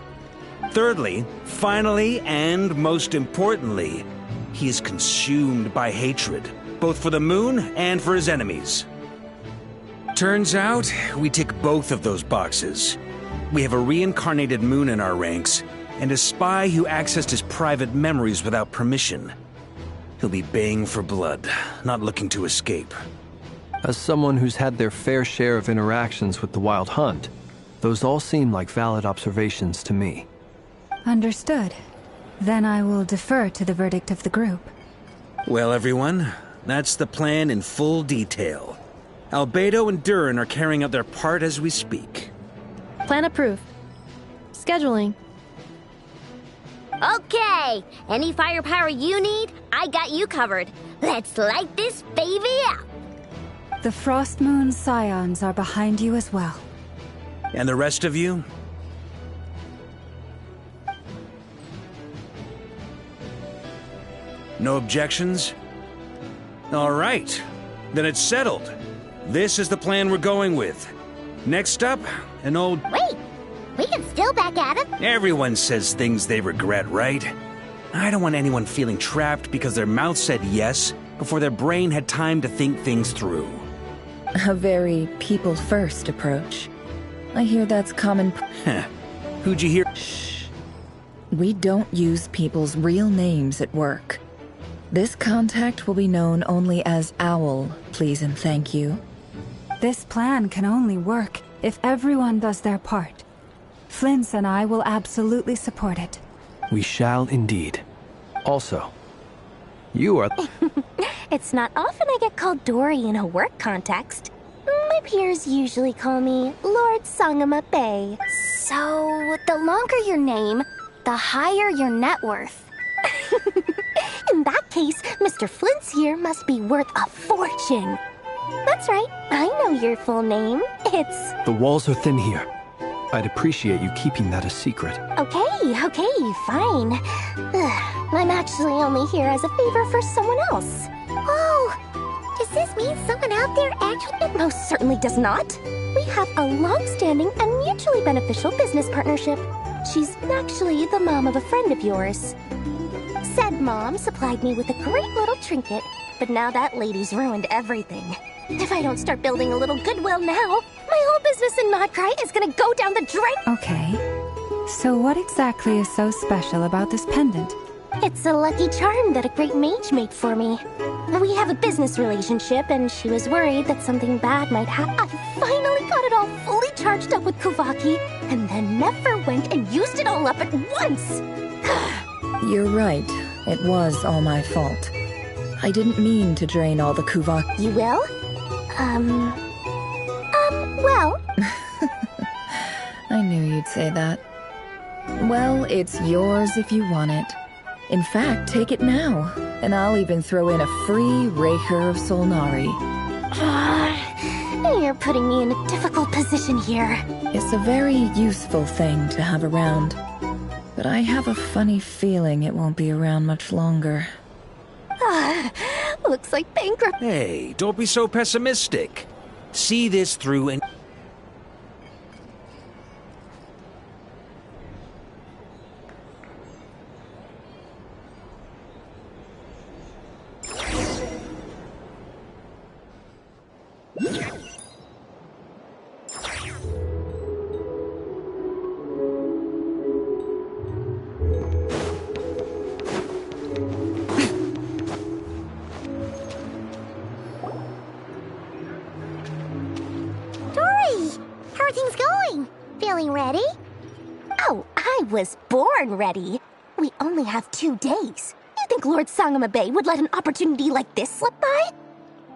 Thirdly, finally, and most importantly, he is consumed by hatred. both for the moon and for his enemies. Turns out, we tick both of those boxes. We have a reincarnated moon in our ranks, and a spy who accessed his private memories without permission. He'll be baying for blood, not looking to escape. As someone who's had their fair share of interactions with the Wild Hunt, those all seem like valid observations to me. Understood. Then I will defer to the verdict of the group. Well, everyone, that's the plan in full detail. Albedo and Durin are carrying out their part as we speak. Plan approved. Scheduling. Okay, any firepower you need, I got you covered. Let's light this baby up. The Frost Moon Scions are behind you as well. And the rest of you? No objections? All right, then it's settled. This is the plan we're going with. Next up, an old... Wait, we can still back at him. Everyone says things they regret, right? I don't want anyone feeling trapped because their mouth said yes before their brain had time to think things through. A very people-first approach. I hear that's common... Who'd you hear? Shh. We don't use people's real names at work. This contact will be known only as Owl, please and thank you. This plan can only work if everyone does their part. Flint's and I will absolutely support it. We shall indeed. Also, you are... It's not often I get called Dory in a work context. My peers usually call me Lord Sangama Bay. So, the longer your name, the higher your net worth. In that case, Mr. Flint's here must be worth a fortune. That's right, I know your full name. It's... The walls are thin here. I'd appreciate you keeping that a secret. Okay, fine. I'm actually only here as a favor for someone else. Oh, does this mean someone out there actually... It most certainly does not. We have a long-standing and mutually beneficial business partnership. She's actually the mom of a friend of yours. Said mom supplied me with a great little trinket, but now that lady's ruined everything. If I don't start building a little goodwill now, my whole business in Nodcry is gonna go down the drain. Okay. So what exactly is so special about this pendant? It's a lucky charm that a great mage made for me. We have a business relationship, and she was worried that something bad might happen. I finally got it all fully charged up with Kuvaki, and then never went and used it all up at once. You're right. It was all my fault. I didn't mean to drain all the Kuvaki. You will? Well... I knew you'd say that. Well, it's yours if you want it. In fact, take it now, and I'll even throw in a free Raker of Solnari. You're putting me in a difficult position here. It's a very useful thing to have around. But I have a funny feeling it won't be around much longer. Looks like bankrupt. Hey, don't be so pessimistic. See this through and... Ready? Oh, I was born ready. We only have 2 days. You think Lord Sangama Bay would let an opportunity like this slip by?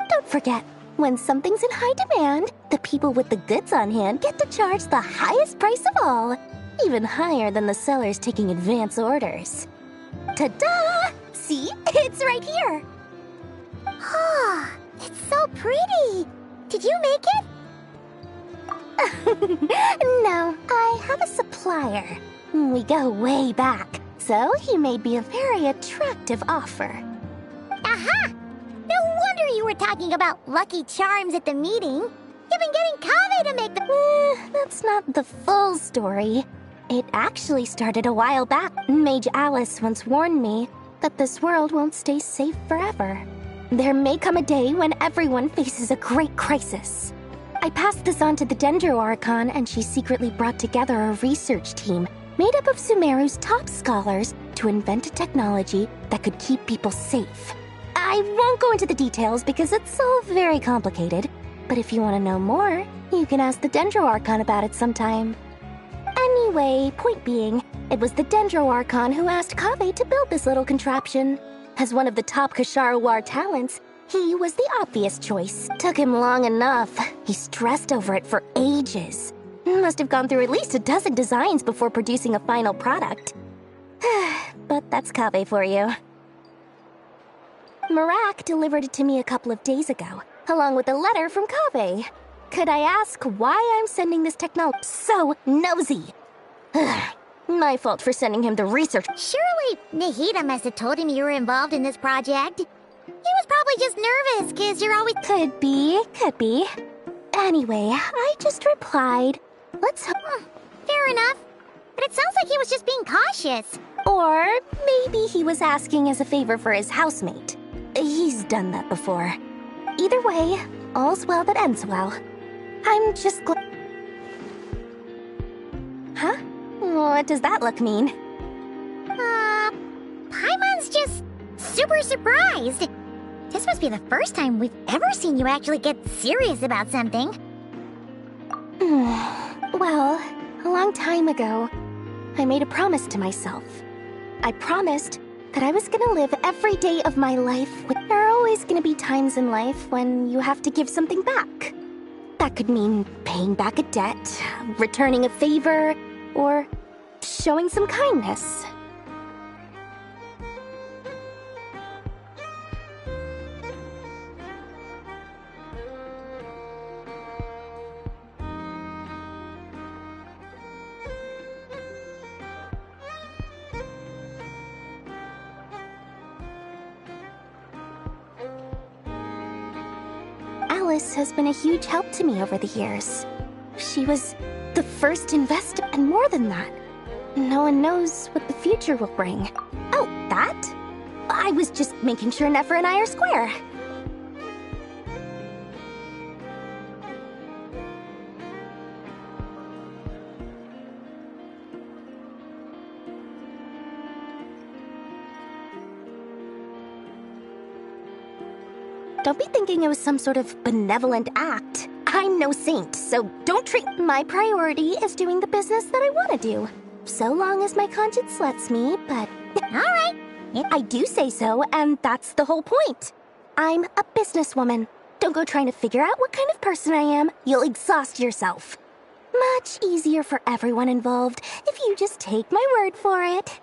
Don't forget, when something's in high demand, the people with the goods on hand get to charge the highest price of all, even higher than the sellers taking advance orders. Ta-da! See? It's right here. Ah, it's so pretty. Did you make it? No, I have a supplier. We go way back, so he made me a very attractive offer. Aha! No wonder you were talking about lucky charms at the meeting. You've been getting Kaveh to make the... That's not the full story. It actually started a while back. Mage Alice once warned me that this world won't stay safe forever. There may come a day when everyone faces a great crisis. I passed this on to the Dendro Archon, and she secretly brought together a research team made up of Sumeru's top scholars to invent a technology that could keep people safe. I won't go into the details because it's all very complicated, but if you want to know more, you can ask the Dendro Archon about it sometime. Anyway, point being, it was the Dendro Archon who asked Kaveh to build this little contraption. As one of the top Kashara War talents, he was the obvious choice. Took him long enough. He stressed over it for ages. Must have gone through at least a dozen designs before producing a final product. But that's Kaveh for you. Marak delivered it to me a couple of days ago, along with a letter from Kaveh. Could I ask why I'm sending this technology? So nosy. My fault for sending him the research. Surely Nahida must have told him you were involved in this project. He was probably just nervous, because you're always... Could be. Anyway, I just replied, let's hope... Fair enough. But it sounds like he was just being cautious. Or maybe he was asking as a favor for his housemate. He's done that before. Either way, all's well that ends well. I'm just glad... Huh? What does that look mean? Paimon's just super surprised. This must be the first time we've ever seen you actually get serious about something. Well, a long time ago, I made a promise to myself. I promised that I was gonna live every day of my life. There are always gonna be times in life when you have to give something back. That could mean paying back a debt, returning a favor, or showing some kindness. Alice has been a huge help to me over the years. She was the first investor, and more than that, no one knows what the future will bring. Oh, that? I was just making sure Nefer and I are square. Don't be thinking it was some sort of benevolent act. I'm no saint, so don't treat... My priority is doing the business that I want to do. So long as my conscience lets me, but... Alright. I do say so, and that's the whole point. I'm a businesswoman. Don't go trying to figure out what kind of person I am. You'll exhaust yourself. Much easier for everyone involved if you just take my word for it.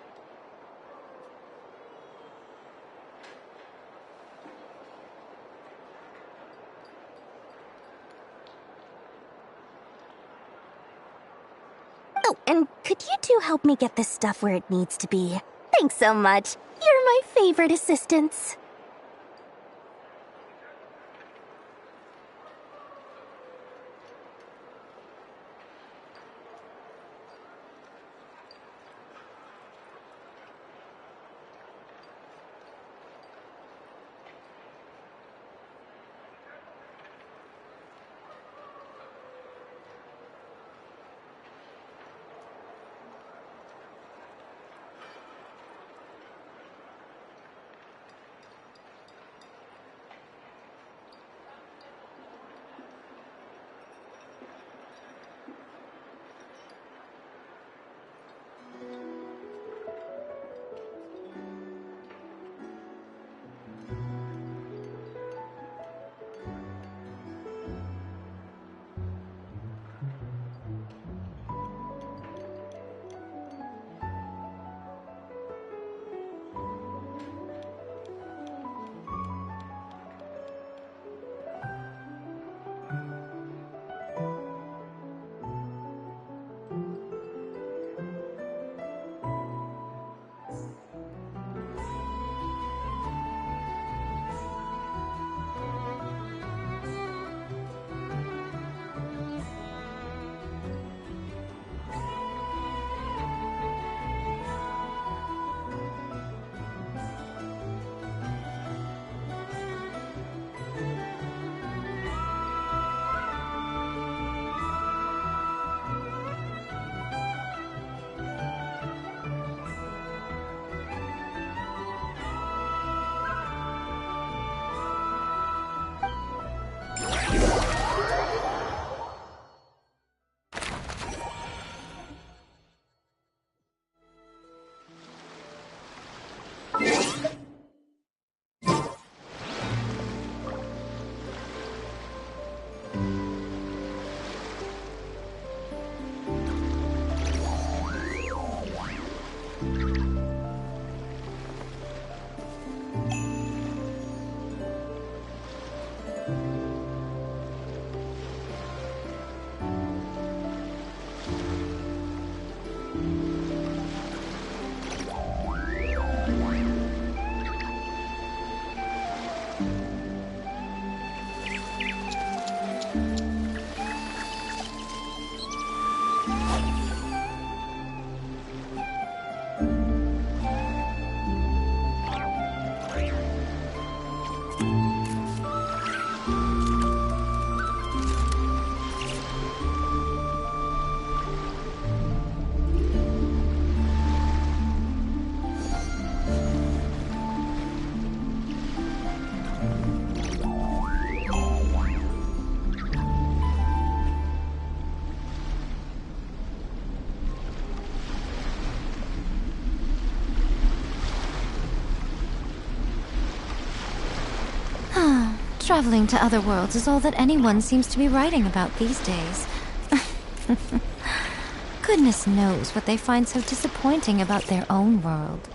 Oh, and could you two help me get this stuff where it needs to be? Thanks so much. You're my favorite assistants. Traveling to other worlds is all that anyone seems to be writing about these days. Goodness knows what they find so disappointing about their own world.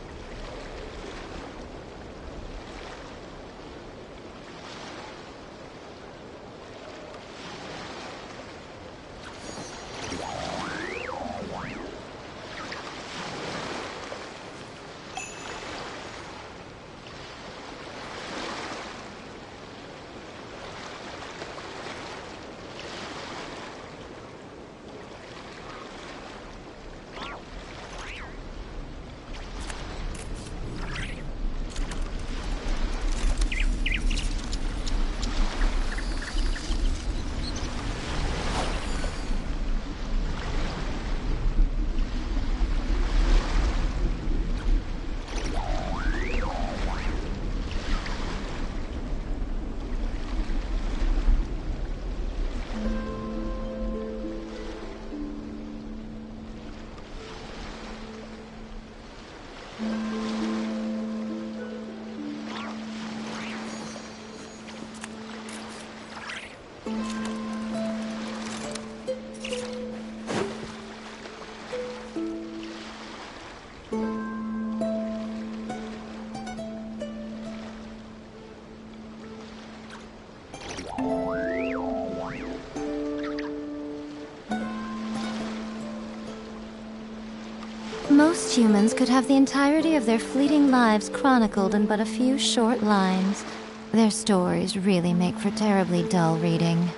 Most humans could have the entirety of their fleeting lives chronicled in but a few short lines. Their stories really make for terribly dull reading.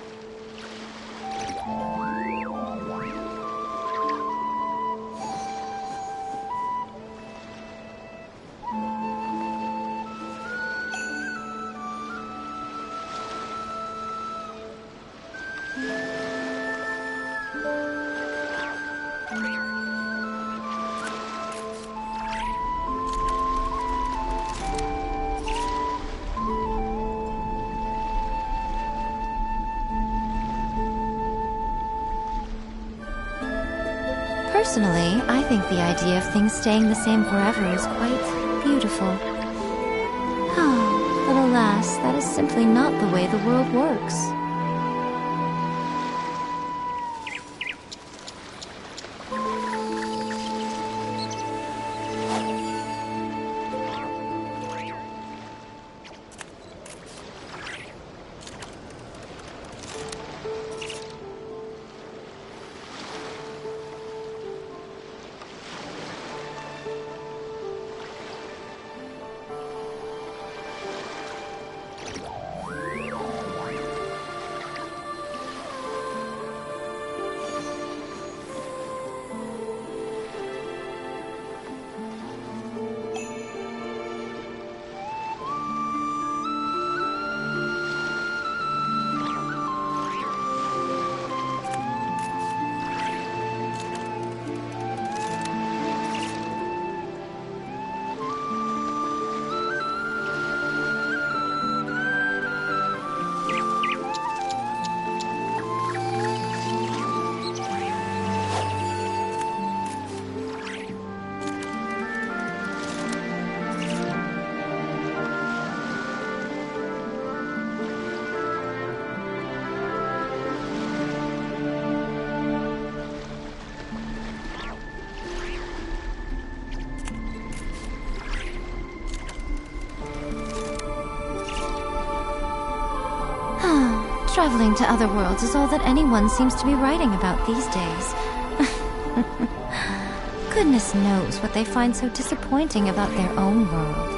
Personally, I think the idea of things staying the same forever is quite beautiful. But alas, that is simply not the way the world works. Traveling to other worlds is all that anyone seems to be writing about these days. Goodness knows what they find so disappointing about their own world.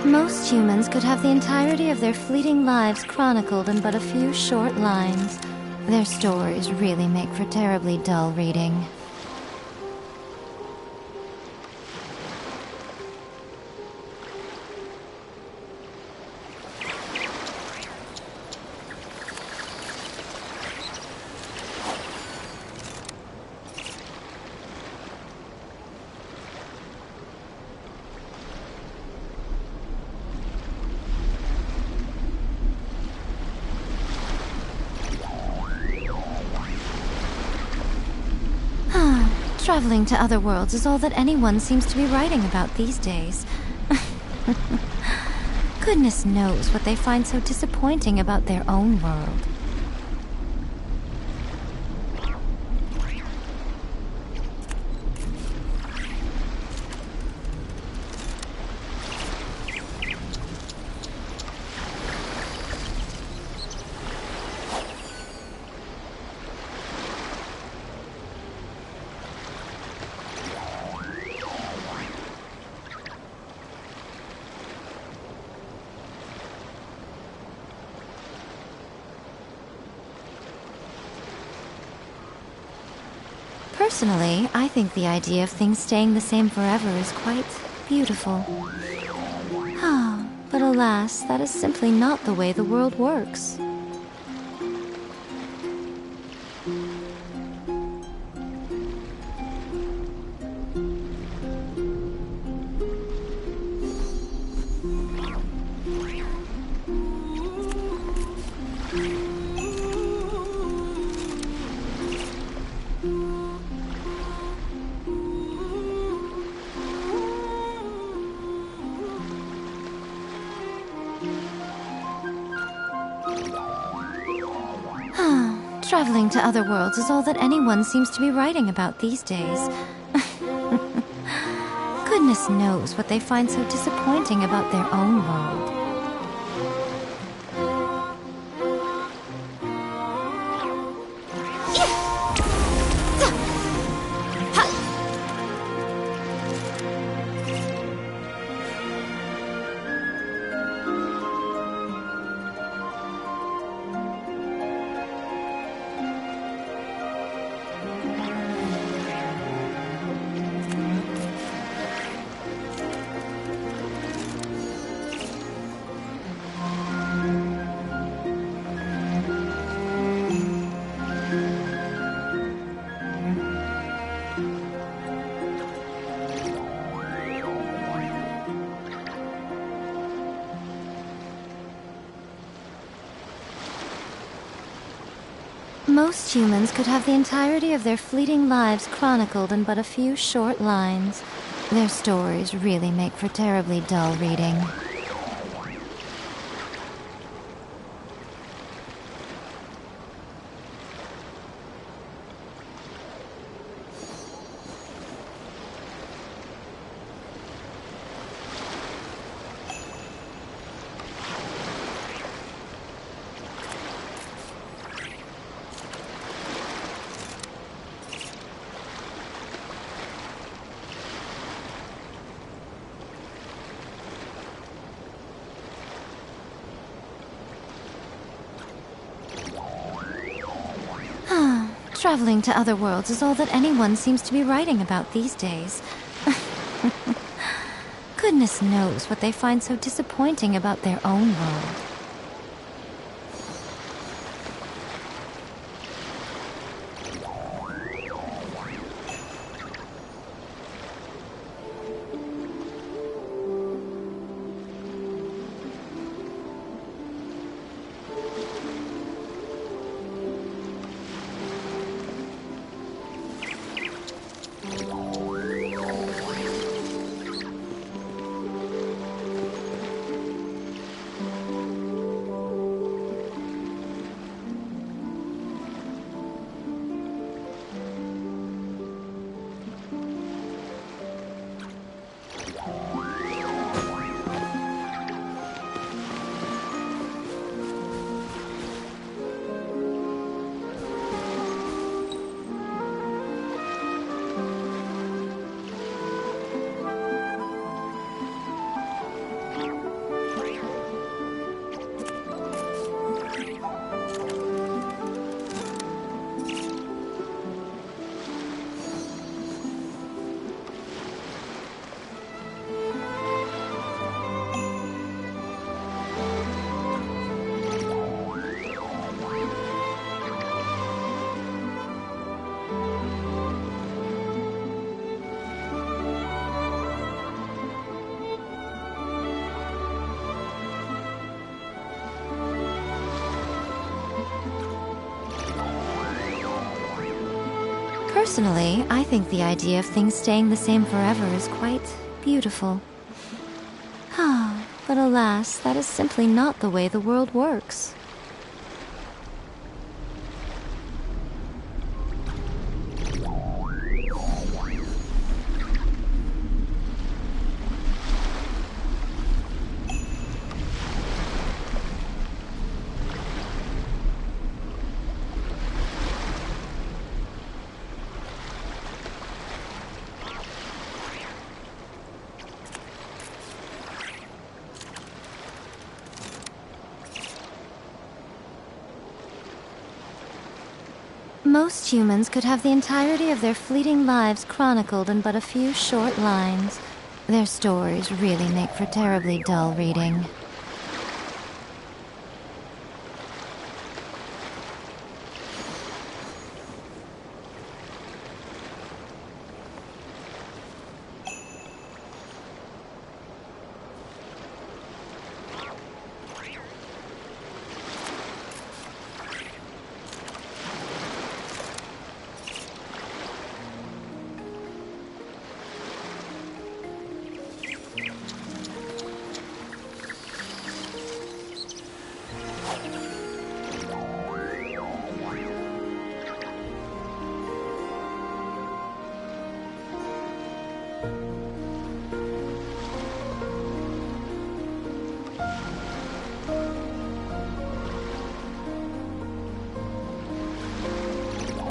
Most humans could have the entirety of their fleeting lives chronicled in but a few short lines. Their stories really make for terribly dull reading. Traveling to other worlds is all that anyone seems to be writing about these days. Goodness knows what they find so disappointing about their own world. Personally, I think the idea of things staying the same forever is quite beautiful. Ah, but alas, that is simply not the way the world works. Traveling to other worlds is all that anyone seems to be writing about these days. Goodness knows what they find so disappointing about their own world. Most humans could have the entirety of their fleeting lives chronicled in but a few short lines. Their stories really make for terribly dull reading. Traveling to other worlds is all that anyone seems to be writing about these days. Goodness knows what they find so disappointing about their own world. Personally, I think the idea of things staying the same forever is quite beautiful. But alas, that is simply not the way the world works. Most humans could have the entirety of their fleeting lives chronicled in but a few short lines. Their stories really make for terribly dull reading.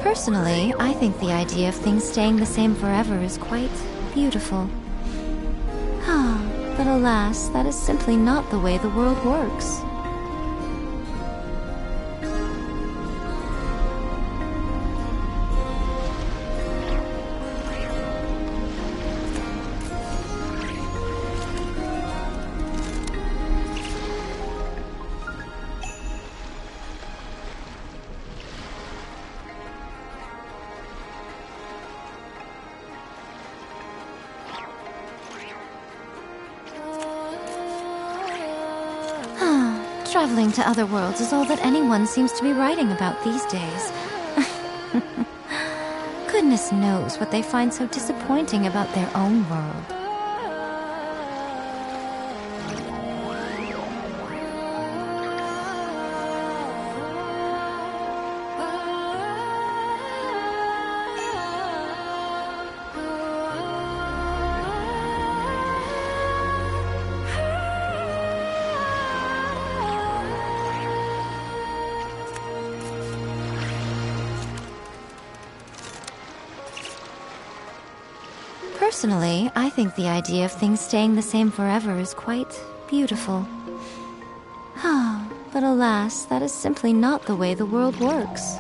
Personally, I think the idea of things staying the same forever is quite beautiful. But alas, that is simply not the way the world works. Traveling to other worlds is all that anyone seems to be writing about these days. Goodness knows what they find so disappointing about their own world. Personally, I think the idea of things staying the same forever is quite beautiful. But alas, that is simply not the way the world works.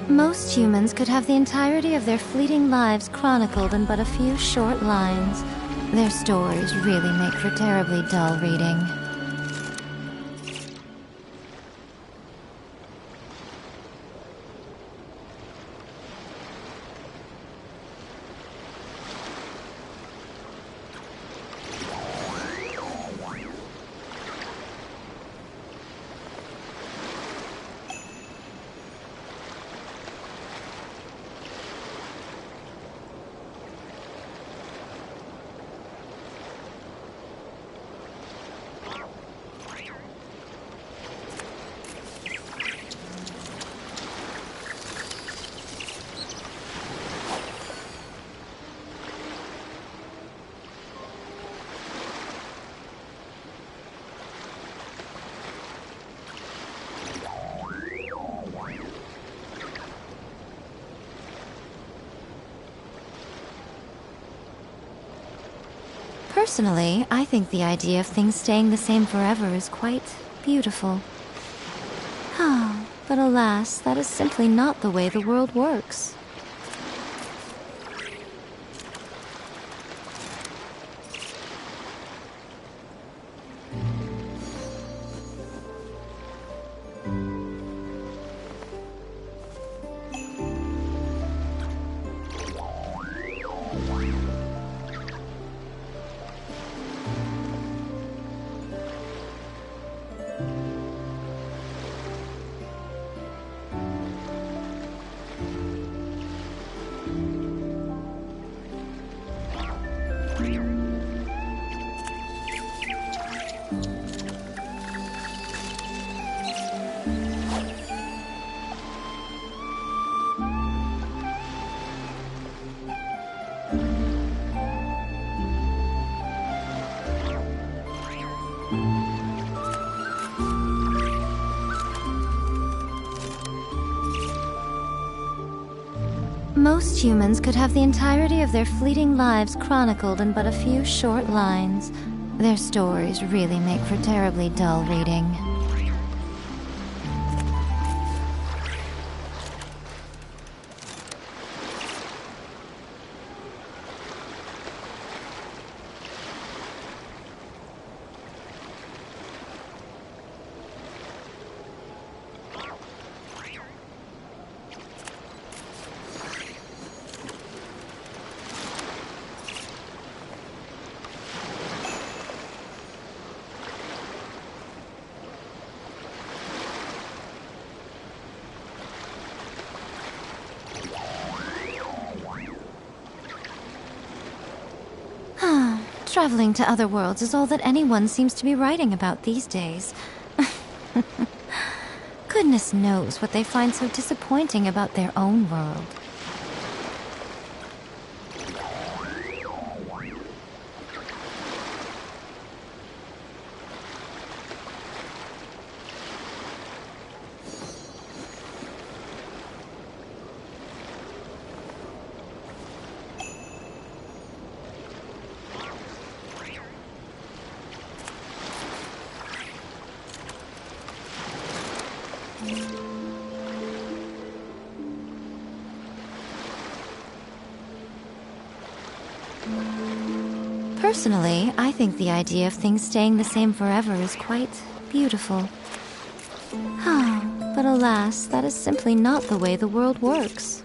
Most humans could have the entirety of their fleeting lives chronicled in but a few short lines. Their stories really make for terribly dull reading. Personally, I think the idea of things staying the same forever is quite beautiful. But alas, that is simply not the way the world works. Most humans could have the entirety of their fleeting lives chronicled in but a few short lines. Their stories really make for terribly dull reading. Traveling to other worlds is all that anyone seems to be writing about these days. Goodness knows what they find so disappointing about their own world. Personally, I think the idea of things staying the same forever is quite beautiful. But alas, that is simply not the way the world works.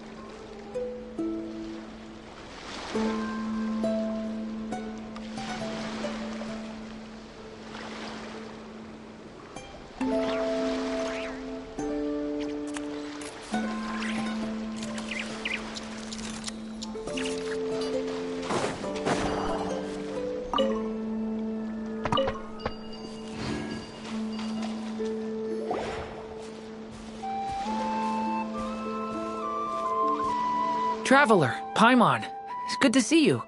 Traveler, Paimon, it's good to see you.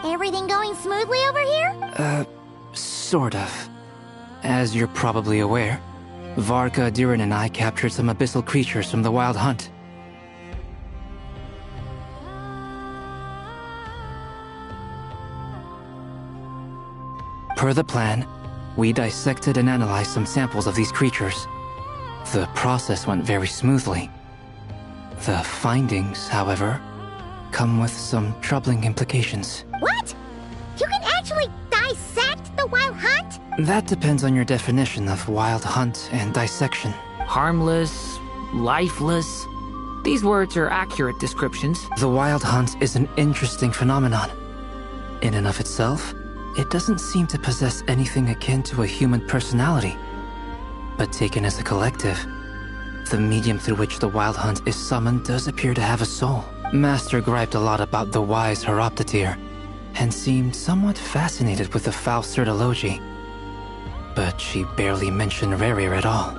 Everything going smoothly over here? Sort of. As you're probably aware, Varka, Durin, and I captured some abyssal creatures from the Wild Hunt. Per the plan, we dissected and analyzed some samples of these creatures. The process went very smoothly. The findings, however, come with some troubling implications. What? You can actually dissect the Wild Hunt? That depends on your definition of Wild Hunt and dissection. Harmless, lifeless. These words are accurate descriptions. The Wild Hunt is an interesting phenomenon. In and of itself, it doesn't seem to possess anything akin to a human personality. But taken as a collective, the medium through which the Wild Hunt is summoned does appear to have a soul. Master griped a lot about the wise Horoptetyr, and seemed somewhat fascinated with the foul Certology. But she barely mentioned Rerir at all.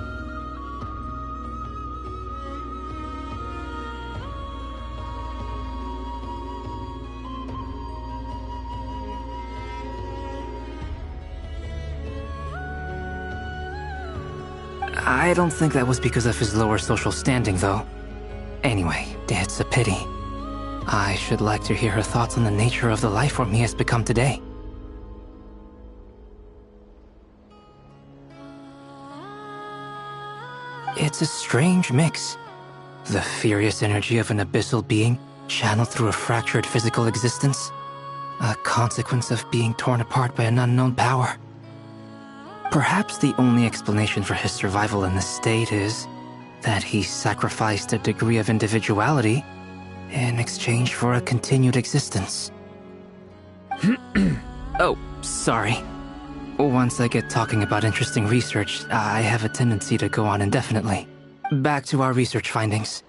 I don't think that was because of his lower social standing, though. Anyway, it's a pity. I should like to hear her thoughts on the nature of the life form he has become today. It's a strange mix. The furious energy of an abyssal being channeled through a fractured physical existence. A consequence of being torn apart by an unknown power. Perhaps the only explanation for his survival in this state is that he sacrificed a degree of individuality in exchange for a continued existence. Oh, sorry. Once I get talking about interesting research, I have a tendency to go on indefinitely. Back to our research findings.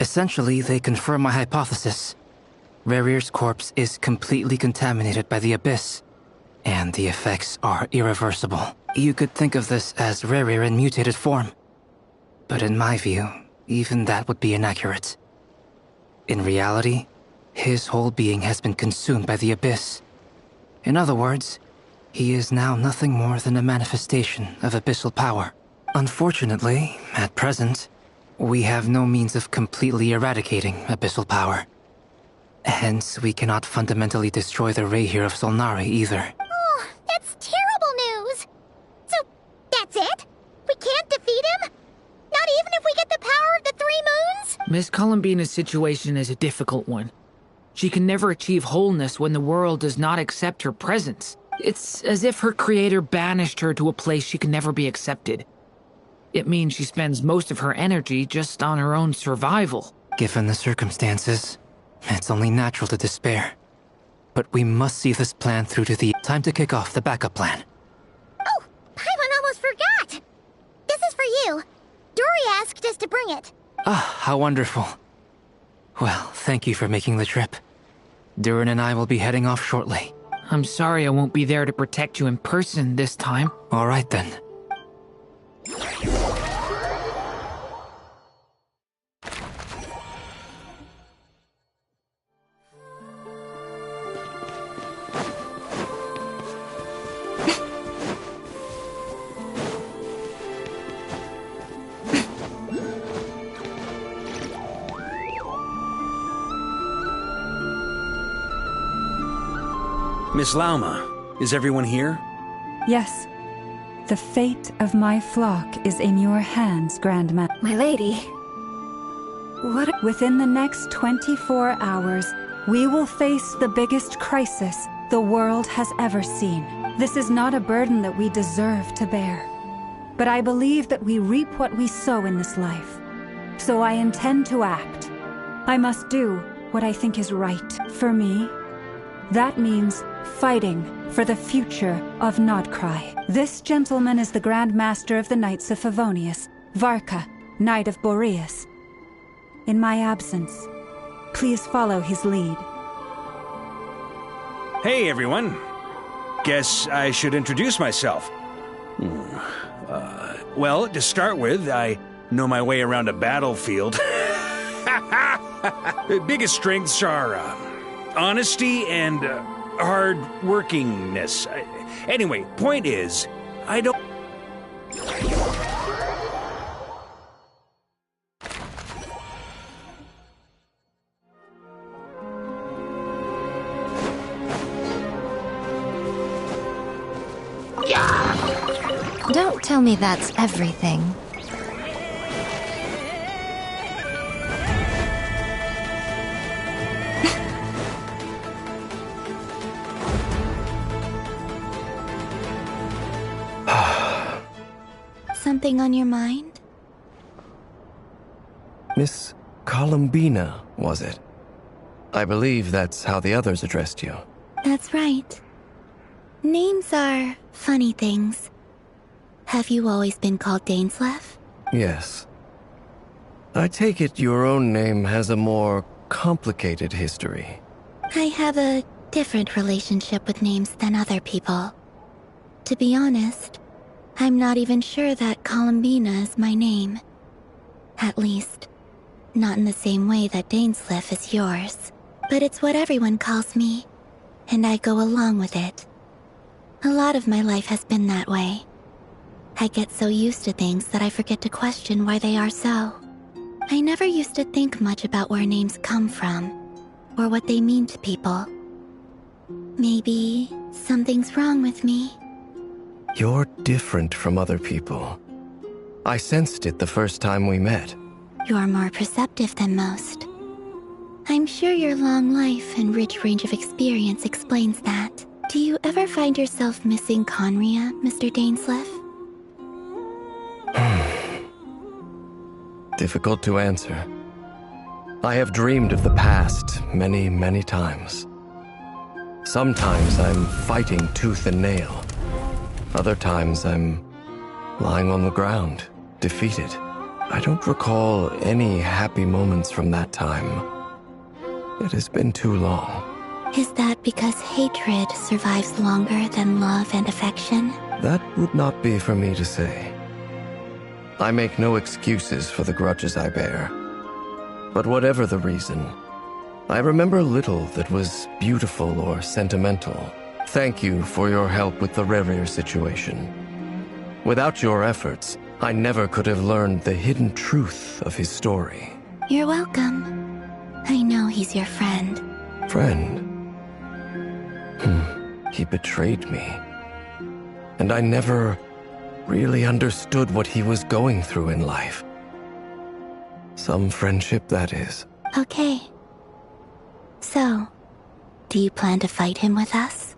Essentially, they confirm my hypothesis. Rerir's corpse is completely contaminated by the Abyss, and the effects are irreversible. You could think of this as Rerir in mutated form. But in my view, even that would be inaccurate. In reality, his whole being has been consumed by the Abyss. In other words, he is now nothing more than a manifestation of abyssal power. Unfortunately, at present, we have no means of completely eradicating abyssal power. Hence, we cannot fundamentally destroy the Reihir of Solnari either. Oh, that's terrible news! So, that's it? We can't defeat him? Not even if we get the power of the Three Moons? Miss Columbina's situation is a difficult one. She can never achieve wholeness when the world does not accept her presence. It's as if her creator banished her to a place she can never be accepted. It means she spends most of her energy just on her own survival. Given the circumstances, it's only natural to despair. But we must see this plan through to the time to kick off the backup plan. Oh, Paimon almost forgot! This is for you. Dory asked us to bring it. Ah, how wonderful. Well, thank you for making the trip. Durin and I will be heading off shortly. I'm sorry I won't be there to protect you in person this time. All right then. Miss Lauma, is everyone here? Yes. The fate of my flock is in your hands, Grandma. My lady. What? Within the next 24 hours, we will face the biggest crisis the world has ever seen. This is not a burden that we deserve to bear. But I believe that we reap what we sow in this life. So I intend to act. I must do what I think is right for me. That means fighting for the future of Nodcry. This gentleman is the Grand Master of the Knights of Favonius, Varka, Knight of Boreas. In my absence, please follow his lead. Hey, everyone. Guess I should introduce myself. Well, to start with, I know my way around a battlefield. The biggest strengths are honesty and hard-workingness. Anyway, point is, I don't... Don't tell me that's everything. Something on your mind? Miss Columbina, was it? I believe that's how the others addressed you. That's right. Names are funny things. Have you always been called Dainsleif? Yes. I take it your own name has a more complicated history. I have a different relationship with names than other people. To be honest, I'm not even sure that Columbina is my name. At least, not in the same way that Dainsleif is yours. But it's what everyone calls me, and I go along with it. A lot of my life has been that way. I get so used to things that I forget to question why they are so. I never used to think much about where names come from, or what they mean to people. Maybe something's wrong with me. You're different from other people. I sensed it the first time we met. You're more perceptive than most. I'm sure your long life and rich range of experience explains that. Do you ever find yourself missing Conria, Mr. Dainsleif? Difficult to answer. I have dreamed of the past many, many times. Sometimes I'm fighting tooth and nail. Other times I'm lying on the ground, defeated. I don't recall any happy moments from that time. It has been too long. Is that because hatred survives longer than love and affection? That would not be for me to say. I make no excuses for the grudges I bear. But whatever the reason, I remember little that was beautiful or sentimental. Thank you for your help with the Rerir situation. Without your efforts, I never could have learned the hidden truth of his story. You're welcome. I know he's your friend. Friend? He betrayed me. And I never really understood what he was going through in life. Some friendship, that is. Okay. So, do you plan to fight him with us?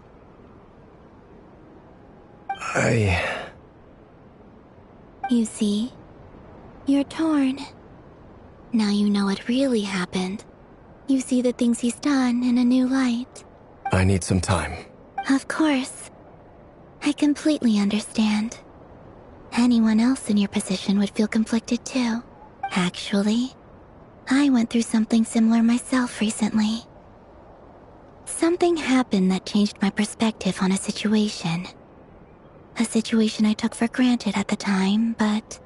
You see, you're torn. Now you know what really happened. You see the things he's done in a new light. I need some time. Of course. I completely understand. Anyone else in your position would feel conflicted too. Actually, I went through something similar myself recently. Something happened that changed my perspective on a situation. A situation I took for granted at the time, but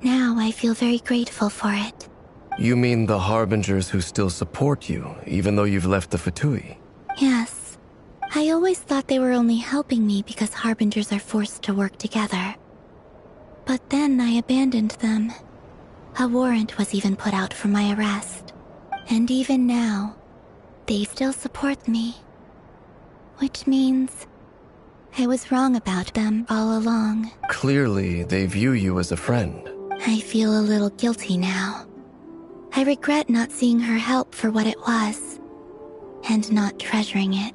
now I feel very grateful for it. You mean the Harbingers who still support you, even though you've left the Fatui? Yes. I always thought they were only helping me because Harbingers are forced to work together. But then I abandoned them. A warrant was even put out for my arrest. And even now, they still support me. Which means I was wrong about them all along. Clearly, they view you as a friend. I feel a little guilty now. I regret not seeing her help for what it was, and not treasuring it.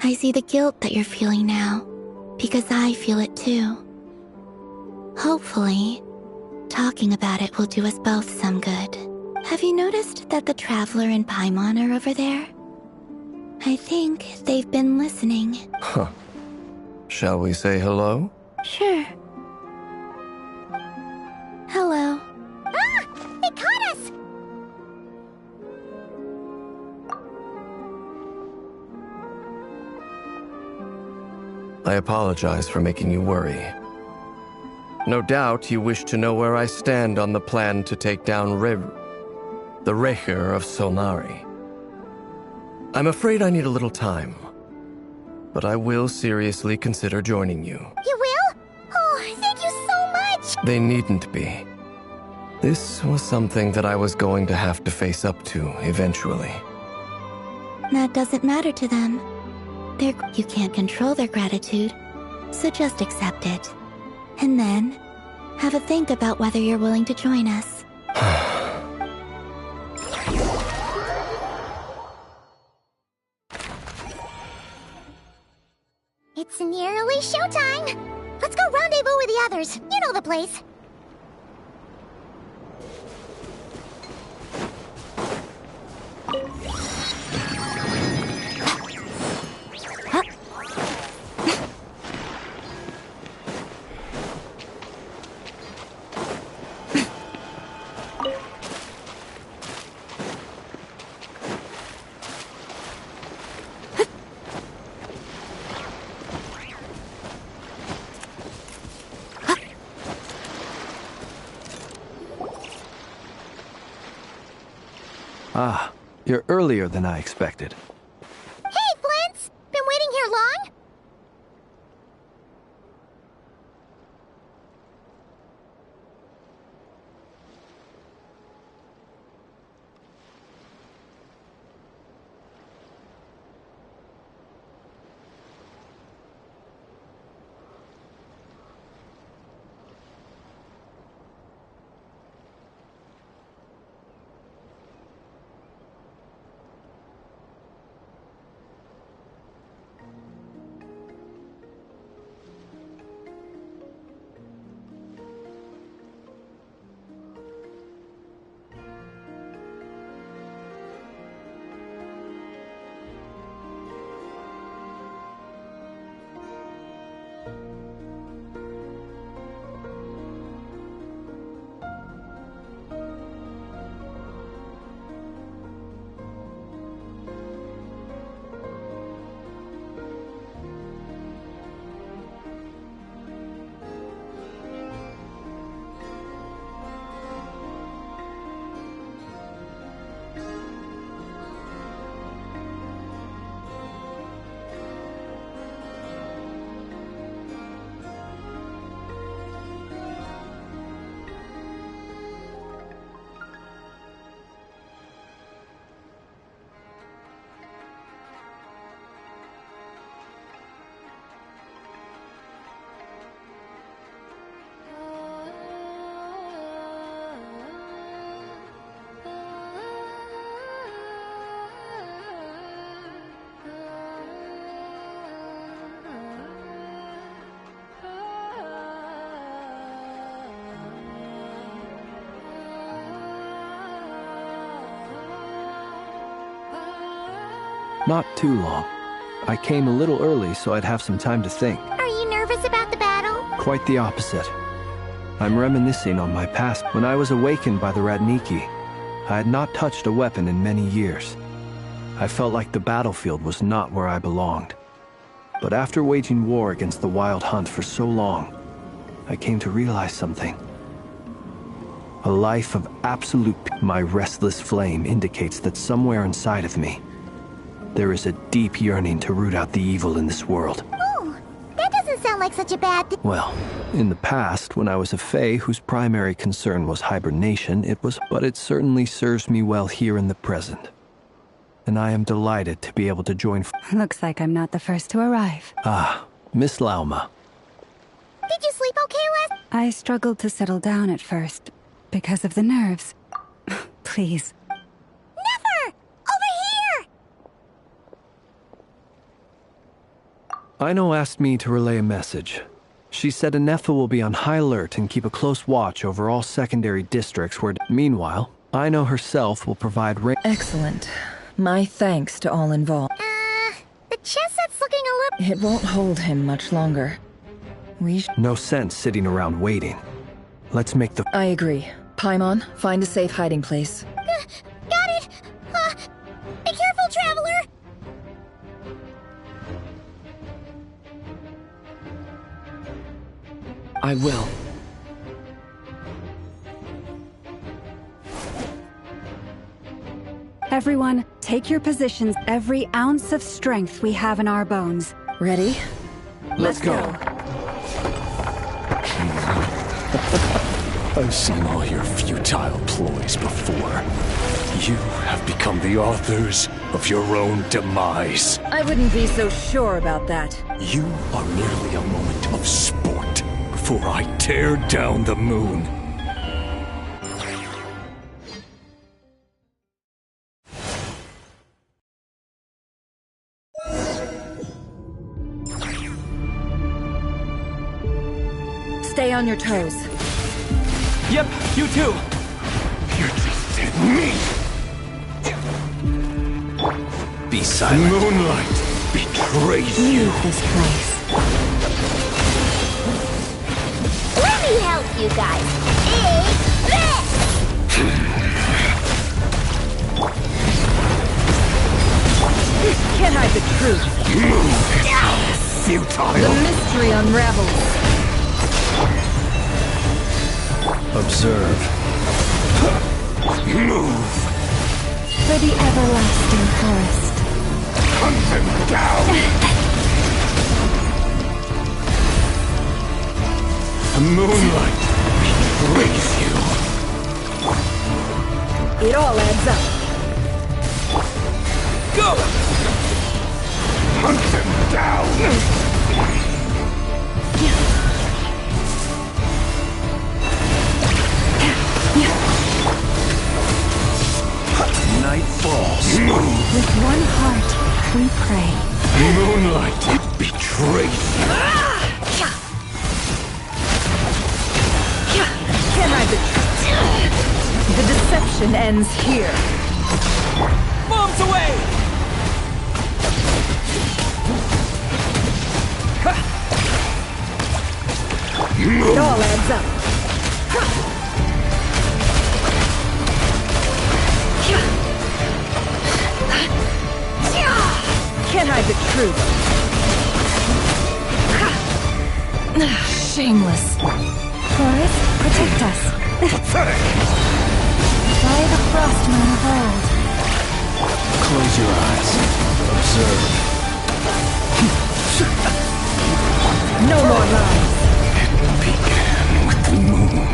I see the guilt that you're feeling now, because I feel it too. Hopefully, talking about it will do us both some good. Have you noticed that the Traveler and Paimon are over there? I think they've been listening. Huh. Shall we say hello? Sure. Hello. Ah! They caught us! I apologize for making you worry. No doubt you wish to know where I stand on the plan to take down the Rerir of Solnari. I'm afraid I need a little time, but I will seriously consider joining you. You will? Oh, thank you so much! They needn't be. This was something that I was going to have to face up to eventually. That doesn't matter to them. You can't control their gratitude, so just accept it. And then, have a think about whether you're willing to join us. It's nearly showtime! Let's go rendezvous with the others. You know the place. Ah, you're earlier than I expected. Hey, Flint's! Been waiting here long? Not too long. I came a little early so I'd have some time to think. Are you nervous about the battle? Quite the opposite. I'm reminiscing on my past. When I was awakened by the Radniki, I had not touched a weapon in many years. I felt like the battlefield was not where I belonged. But after waging war against the Wild Hunt for so long, I came to realize something. A life of absolute my restless flame indicates that somewhere inside of me, there is a deep yearning to root out the evil in this world. Oh, that doesn't sound like such a bad thing. Well, in the past, when I was a Fae whose primary concern was hibernation, but it certainly serves me well here in the present. And I am delighted to be able to join. Looks like I'm not the first to arrive. Ah, Miss Lauma. Did you sleep okay last? I struggled to settle down at first because of the nerves. Please. Never! Over here! Aino asked me to relay a message. She said Anefa will be on high alert and keep a close watch over all secondary districts where... Meanwhile, Aino herself will provide... Excellent. My thanks to all involved. The chess set's looking a little... It won't hold him much longer. No sense sitting around waiting. Let's make the... I agree. Paimon, find a safe hiding place. Got it! Be careful, traveler! I will. Everyone, take your positions. Every ounce of strength we have in our bones. Ready? Let's go. I've seen all your futile ploys before. You have become the authors of your own demise. I wouldn't be so sure about that. You are merely a moment of sport before I tear down the moon. Stay on your toes. Yep, you too. You're just dead meat. Be silent. Moonlight betrays you. Leave this place. Let me help you guys. Eat this! Can't hide the truth. Futile. The mystery unravels. Observe. Move. For the everlasting forest. Hunt them down. The moonlight betrays you. It all adds up. Go! Hunt them down. Night falls. With one heart, we pray. Moonlight betrays you. Can't hide the truth. The deception ends here. Bombs away! It all adds up. Can't hide the truth. Shameless. Forest, protect us. Pathetic. By the frost moon of old. Close your eyes. Observe. No more lies. It began with the moon,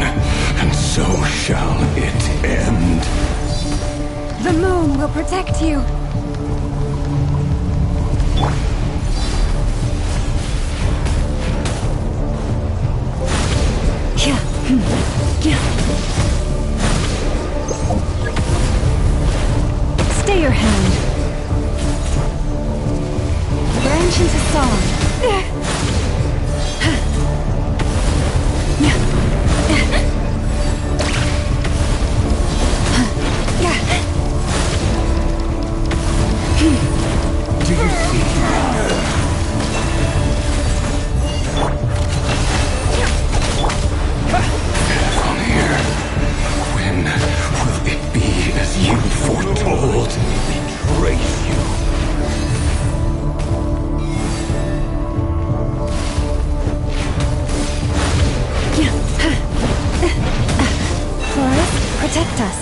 and so shall it end. The moon will protect you. Stay your hand. Branch into song. Do you see? From here, when will it be as you foretold? Betrays you. Forest, protect us.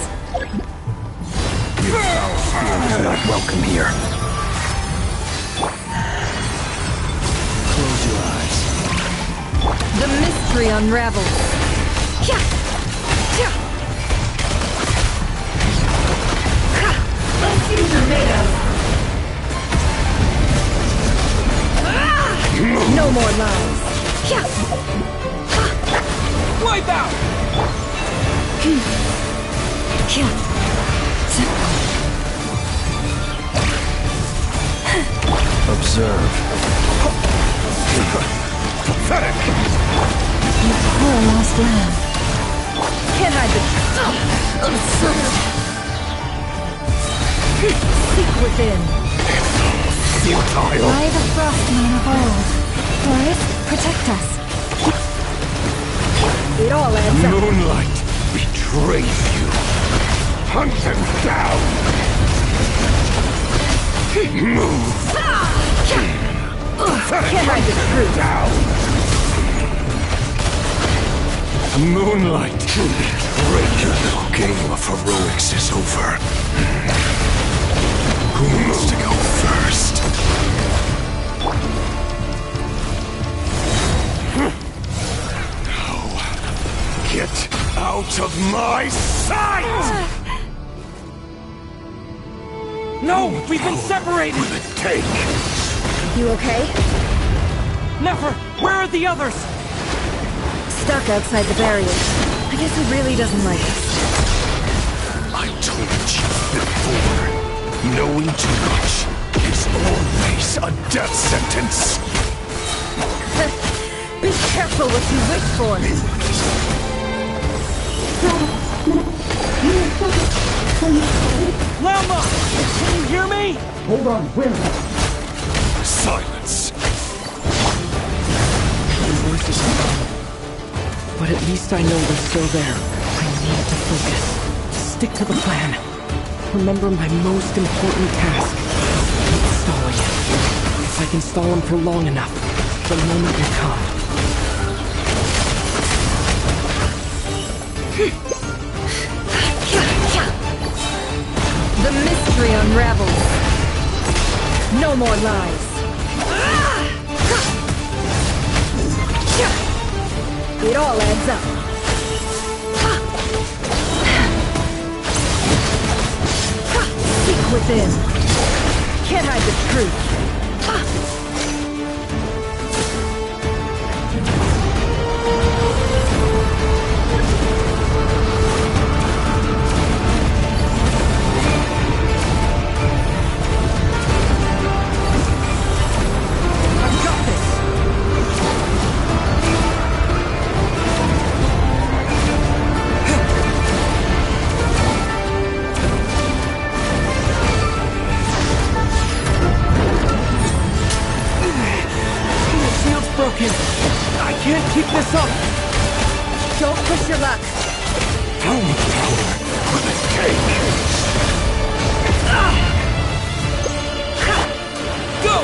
Your foul spirit is not welcome here. Close your eyes. The mystery unravels. Let's see what you're made of. No more lies. Wipe out! Observe. Pathetic. You poor lost lamb. Can't hide the truth. Absurd. Seek within. Futile. By the frost moon of old. Forest, protect us. It all adds up. Moonlight betrays you. Hunt them down. Move. Can't hide the truth. Down. Moonlight betrays you. Your little game of heroics is over. No! We've been separated! Take! You okay? Nefer! Where are the others? Stuck outside the barrier. I guess he really doesn't like us. I told you before. Knowing too much is always a death sentence. Be careful what you wish for. Lama! Can you hear me? Hold on, where? Silence. The voices are gone. But at least I know they're still there. I need to focus. Stick to the plan. Remember my most important task. Stalling him. If I can stall him for long enough, the moment will come. The mystery unravels. No more lies. It all adds up. Seek within. Can't hide the truth. I can't keep this up! Don't push your luck. How much power will it take? Go!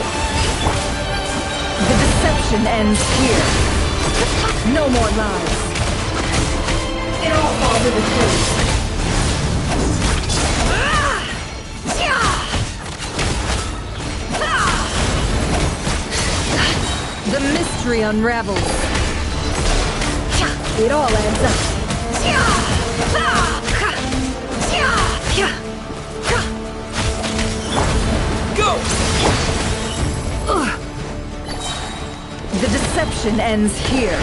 The deception ends here. No more lies. It all falls to the truth. The mystery unravels. It all adds up. Go! The deception ends here.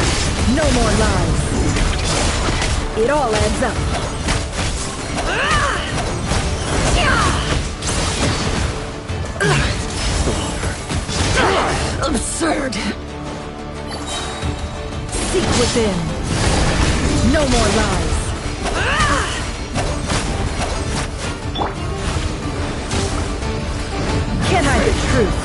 No more lies. It all adds up. Absurd. Seek within. No more lies. Can't hide the truth.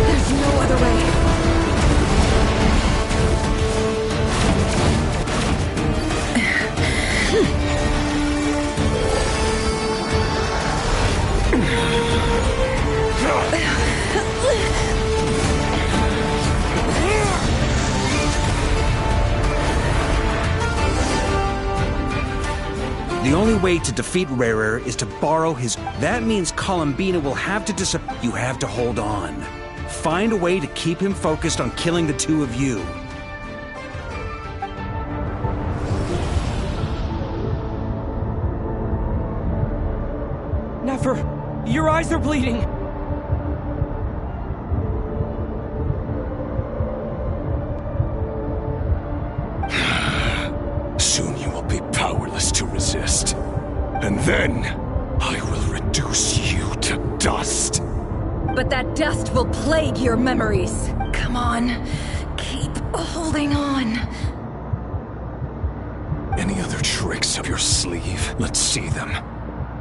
There's no other way. The only way to defeat Rarer is to borrow his... That means Columbina will have to disappear. You have to hold on. Find a way to keep him focused on killing the two of you. Nefer, your eyes are bleeding. Soon you will be powerless to resist. And then, I will reduce you to dust. But that dust will plague your memories. Come on. Keep holding on. Any other tricks up your sleeve? Let's see them.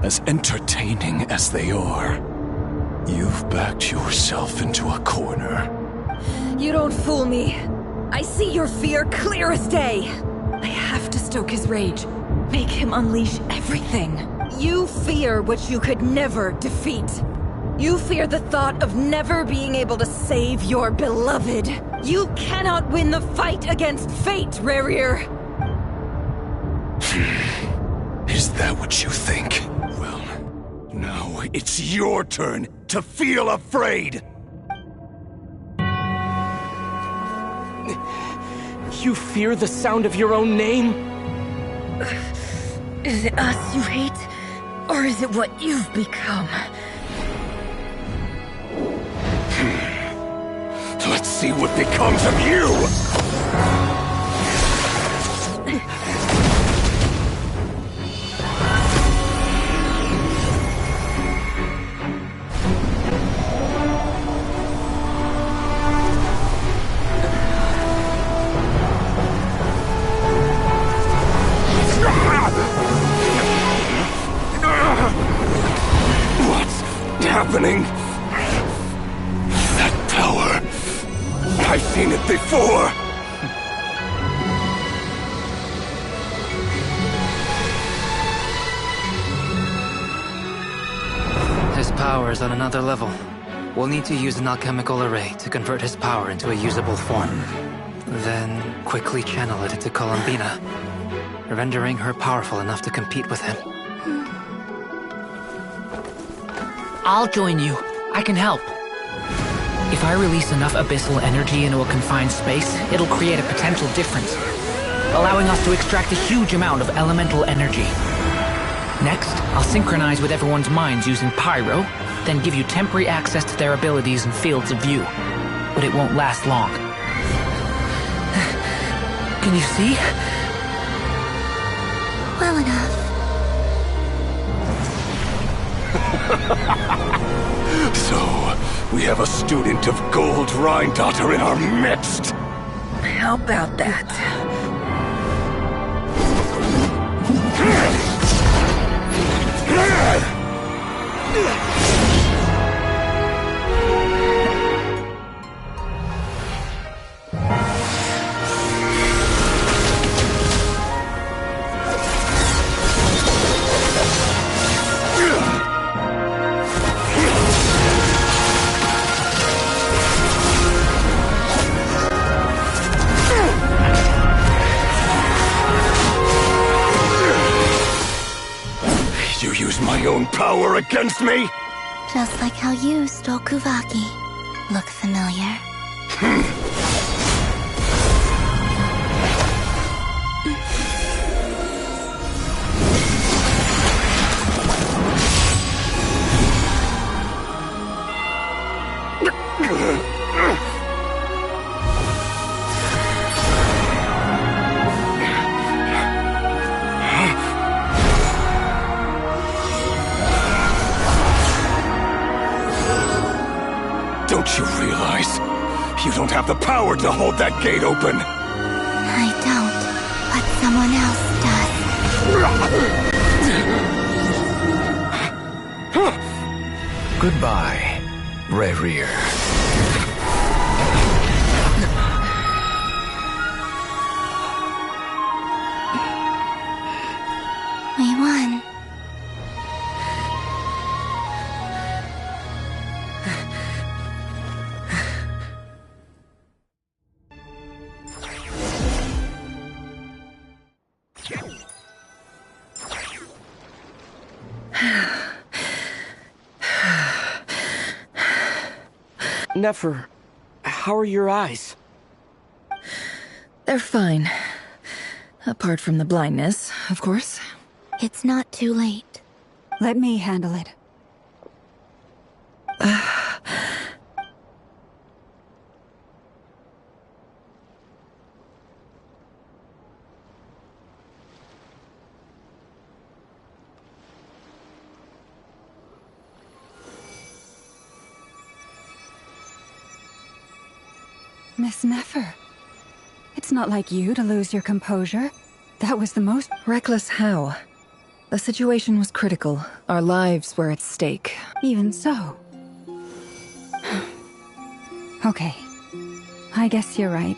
As entertaining as they are. You've backed yourself into a corner. You don't fool me. I see your fear clear as day. I have to stoke his rage. Make him unleash everything. You fear what you could never defeat. You fear the thought of never being able to save your beloved. You cannot win the fight against fate, Rerir. Is that what you think? Well, now it's your turn to feel afraid! You fear the sound of your own name? Is it us you hate? Or is it what you've become? Let's see what becomes of you! What's happening? That power... I've seen it before! His power is on another level. We'll need to use an alchemical array to convert his power into a usable form. Then quickly channel it into Columbina, rendering her powerful enough to compete with him. I'll join you. I can help. If I release enough abyssal energy into a confined space, it'll create a potential difference, allowing us to extract a huge amount of elemental energy. Next, I'll synchronize with everyone's minds using Pyro, then give you temporary access to their abilities and fields of view. But it won't last long. Can you see? Well enough. So, we have a student of Gold Rhine-Daughter in our midst! How about that? You use my own power against me? Just like how you stole Kuvaki. Look familiar? Don't you realize? You don't have the power to hold that gate open! I don't, but someone else does. Goodbye, Rerir. We won. Nefer, how are your eyes? They're fine. Apart from the blindness, of course. It's not too late. Let me handle it. Miss Nefer, it's not like you to lose your composure. That was the most... Reckless how? The situation was critical. Our lives were at stake. Even so. Okay. I guess you're right.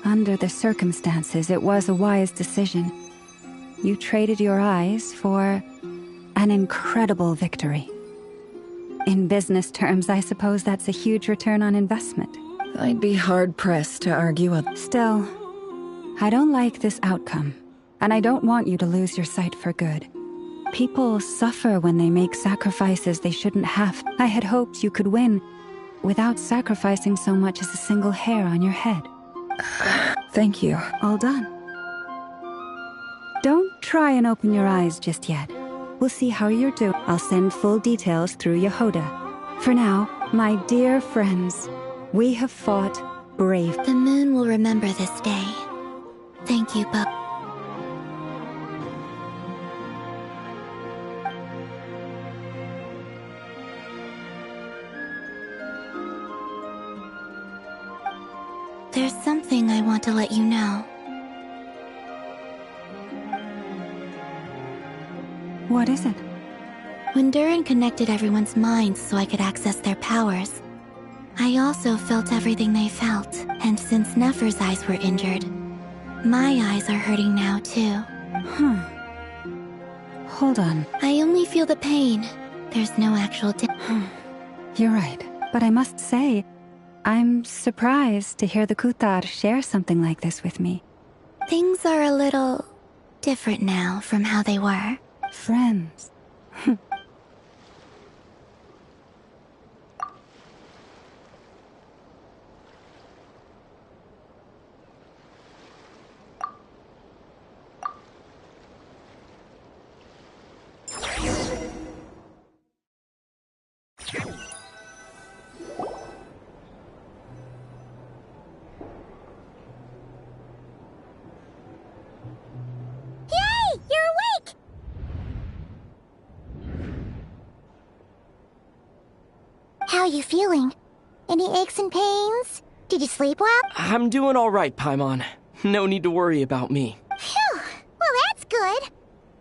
Under the circumstances, it was a wise decision. You traded your eyes for an incredible victory. In business terms, I suppose that's a huge return on investment. I'd be hard-pressed to argue with. Still, I don't like this outcome, and I don't want you to lose your sight for good. People suffer when they make sacrifices they shouldn't have. I had hoped you could win without sacrificing so much as a single hair on your head. Thank you. All done. Don't try and open your eyes just yet. We'll see how you're doing. I'll send full details through Yehoda. For now, my dear friends, we have fought brave. The moon will remember this day. Thank you both. There's something I want to let you know. What is it? When Durin connected everyone's minds so I could access their powers, I also felt everything they felt. And since Nefer's eyes were injured, my eyes are hurting now too. Hold on. I only feel the pain. There's no actual You're right. But I must say, I'm surprised to hear the Kutar share something like this with me. Things are a little different now from how they were. Friends. How are you feeling? Any aches and pains? Did you sleep well? I'm doing all right, Paimon. No need to worry about me. Phew! Well, that's good.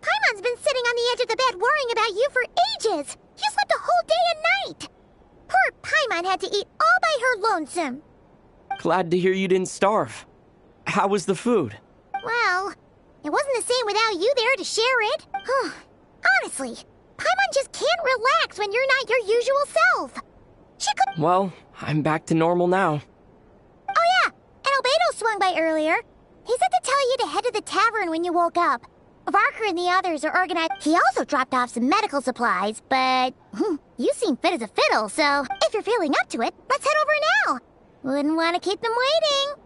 Paimon's been sitting on the edge of the bed worrying about you for ages. You slept a whole day and night. Poor Paimon had to eat all by her lonesome. Glad to hear you didn't starve. How was the food? Well, it wasn't the same without you there to share it. Honestly, Paimon just can't relax when you're not your usual self. She could— Well, I'm back to normal now. Oh yeah, and Albedo swung by earlier. He said to tell you to head to the tavern when you woke up. Varker and the others are organized. He also dropped off some medical supplies, but you seem fit as a fiddle, so if you're feeling up to it, let's head over now. Wouldn't want to keep them waiting.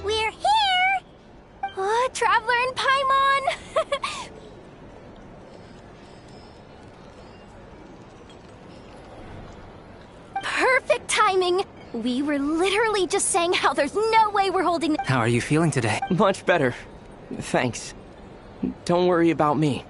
We're here! Traveler and Paimon! Perfect timing! We were literally just saying how there's no way we're holding— How are you feeling today? Much better. Thanks. Don't worry about me.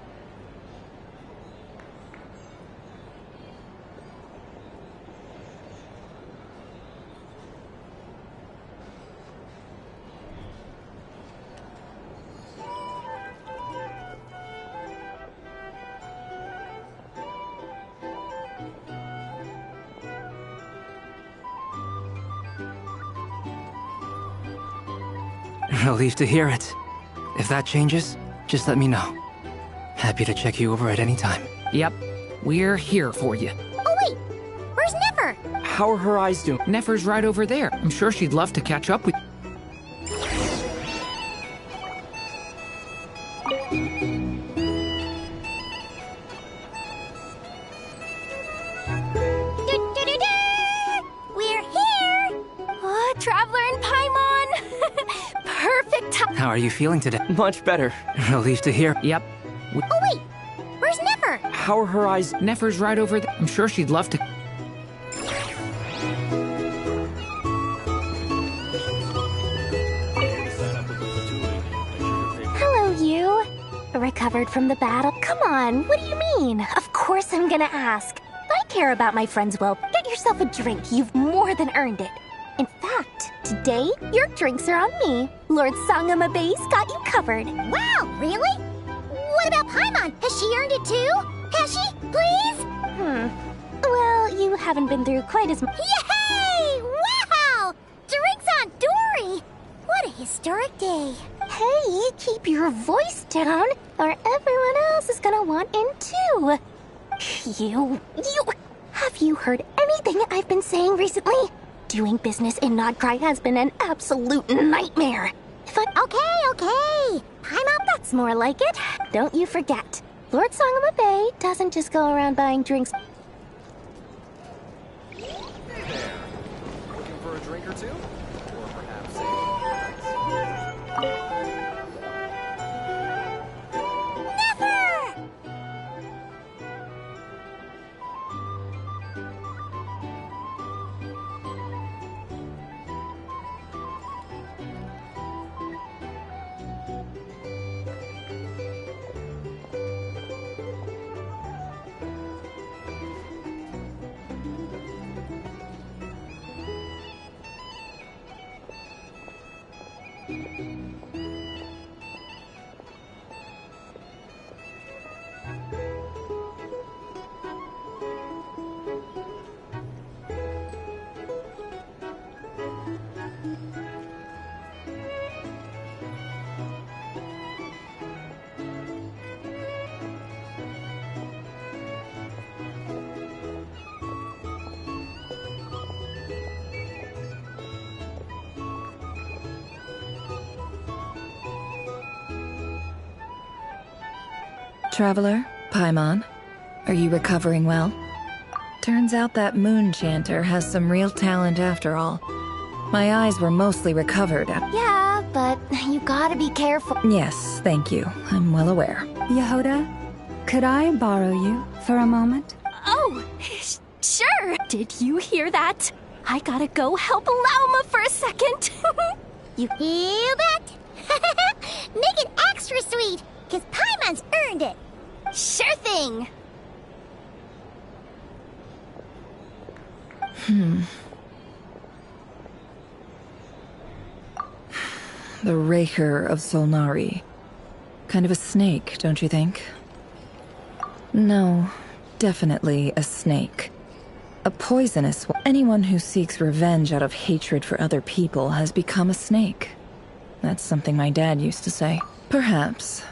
Relieved to hear it. If that changes, just let me know. Happy to check you over at any time. Yep, we're here for you. Oh wait, where's Nefer? How are her eyes doing? Nefer's right over there. I'm sure she'd love to catch up with— We're here! Traveler and Paimon! Perfect time! How are you feeling today? Much better. Relieved to hear. Yep. Oh wait, where's Nefer? How are her eyes? Nefer's right over there. I'm sure she'd love to— Hello, you. Recovered from the battle? Come on, what do you mean? Of course I'm gonna ask. I care about my friend's well. Get yourself a drink. You've more than earned it. In fact, today, your drinks are on me. Lord Sangama Base got you covered. Wow, really? What about Paimon? Has she earned it too? Has she? Please? Well, you haven't been through quite as much. Yay! Wow! Drinks on Dory! What a historic day. Hey, keep your voice down, or everyone else is gonna want in too. Have you heard anything I've been saying recently? Doing business in Nodcry has been an absolute nightmare. Okay. Paimon, that's more like it. Don't you forget. Lord Songama Bay doesn't just go around buying drinks. Hey there. Looking for a drink or two? Or perhaps Traveler, Paimon, are you recovering well? Turns out that moon chanter has some real talent after all. My eyes were mostly recovered. Yeah, but you gotta be careful. Yes, thank you. I'm well aware. Yehoda, could I borrow you for a moment? Oh, sure. Did you hear that? I gotta go help Lauma for a second. You bet. Make it extra sweet, because Paimon's earned it. Sure thing. The Raker of Solnari. Kind of a snake, don't you think? No, definitely a snake. A poisonous one. Anyone who seeks revenge out of hatred for other people has become a snake. That's something my dad used to say. Perhaps.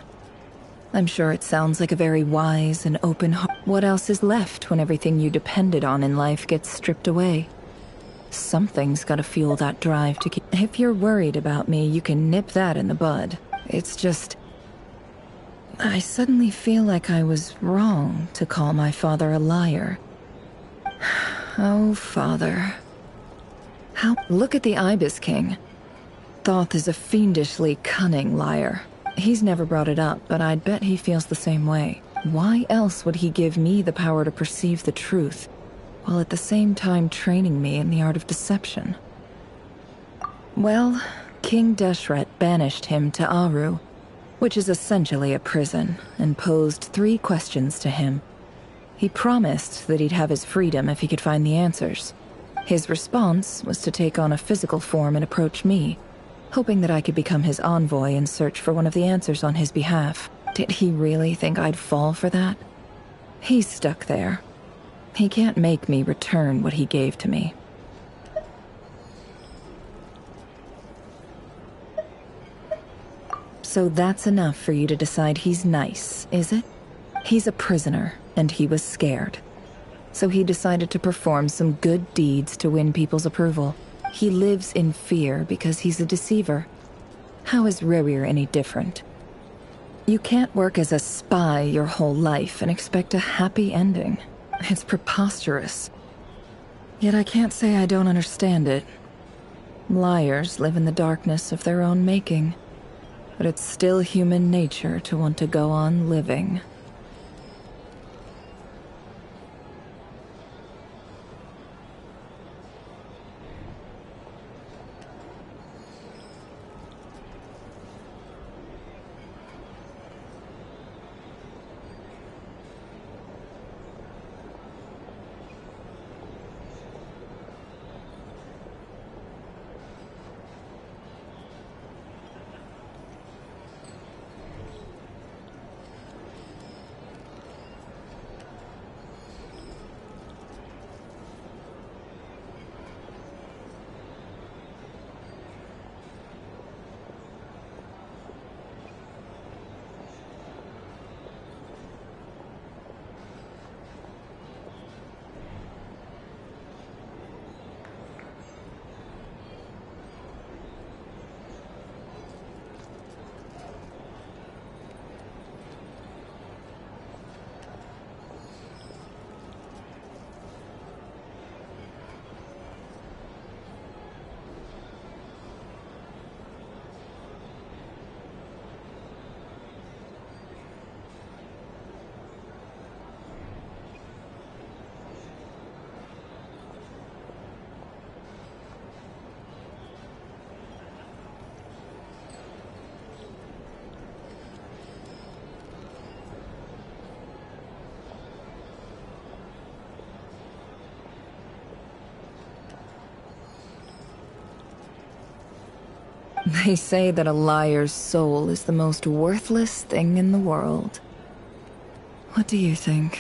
I'm sure it sounds like a very wise and open heart. What else is left when everything you depended on in life gets stripped away? Something's gotta fuel that drive to keep. If you're worried about me, you can nip that in the bud. It's just, I suddenly feel like I was wrong to call my father a liar. Oh, father. Look at the Ibis King. Thoth is a fiendishly cunning liar. He's never brought it up, but I'd bet he feels the same way. Why else would he give me the power to perceive the truth, while at the same time training me in the art of deception? Well, King Deshret banished him to Aru, which is essentially a prison, and posed 3 questions to him. He promised that he'd have his freedom if he could find the answers. His response was to take on a physical form and approach me, hoping that I could become his envoy and search for one of the answers on his behalf. Did he really think I'd fall for that? He's stuck there. He can't make me return what he gave to me. So that's enough for you to decide he's nice, is it? He's a prisoner, and he was scared. So he decided to perform some good deeds to win people's approval. He lives in fear because he's a deceiver. How is Rerir any different? You can't work as a spy your whole life and expect a happy ending. It's preposterous. Yet I can't say I don't understand it. Liars live in the darkness of their own making. But it's still human nature to want to go on living. They say that a liar's soul is the most worthless thing in the world. What do you think?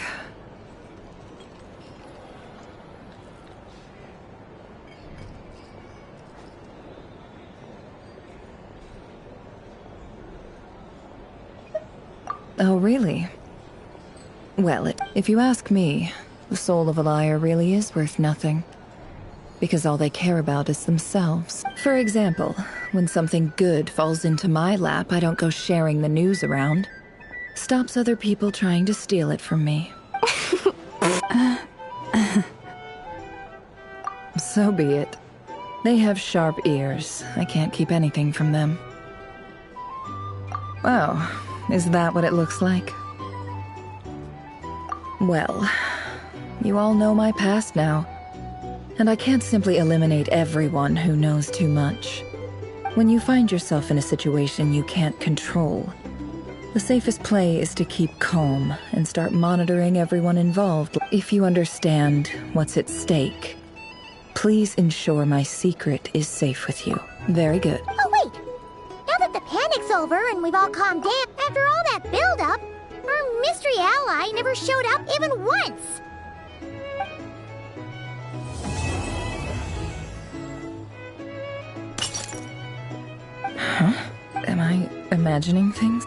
Oh, really? Well, if you ask me, the soul of a liar really is worth nothing. Because all they care about is themselves. For example, when something good falls into my lap, I don't go sharing the news around. Stops other people trying to steal it from me. So be it. They have sharp ears. I can't keep anything from them. Oh, is that what it looks like? Well, you all know my past now. And I can't simply eliminate everyone who knows too much. When you find yourself in a situation you can't control, the safest play is to keep calm and start monitoring everyone involved. If you understand what's at stake, please ensure my secret is safe with you. Very good. Oh, wait! Now that the panic's over and we've all calmed down, after all that build-up, our mystery ally never showed up even once! Huh? Am I imagining things?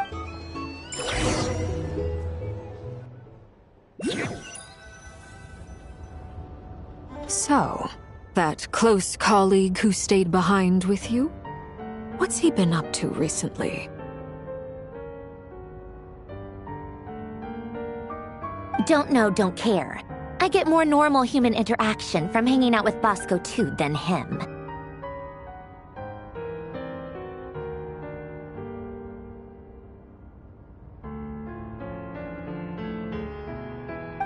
So, that close colleague who stayed behind with you? What's he been up to recently? Don't know, don't care. I get more normal human interaction from hanging out with Bosco 2 than him.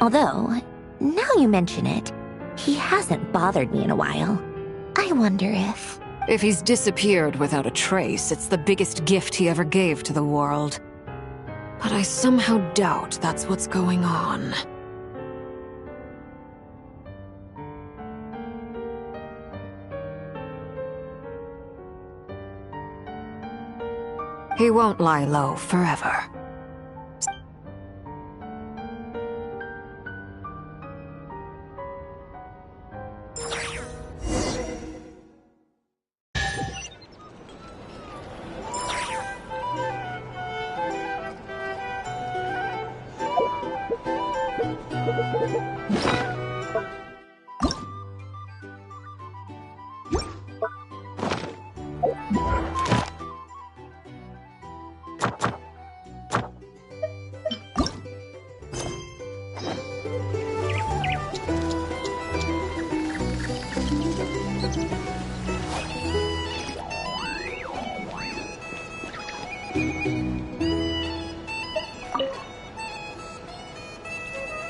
Although, now you mention it, he hasn't bothered me in a while. I wonder if... If he's disappeared without a trace, it's the biggest gift he ever gave to the world. But I somehow doubt that's what's going on. He won't lie low forever.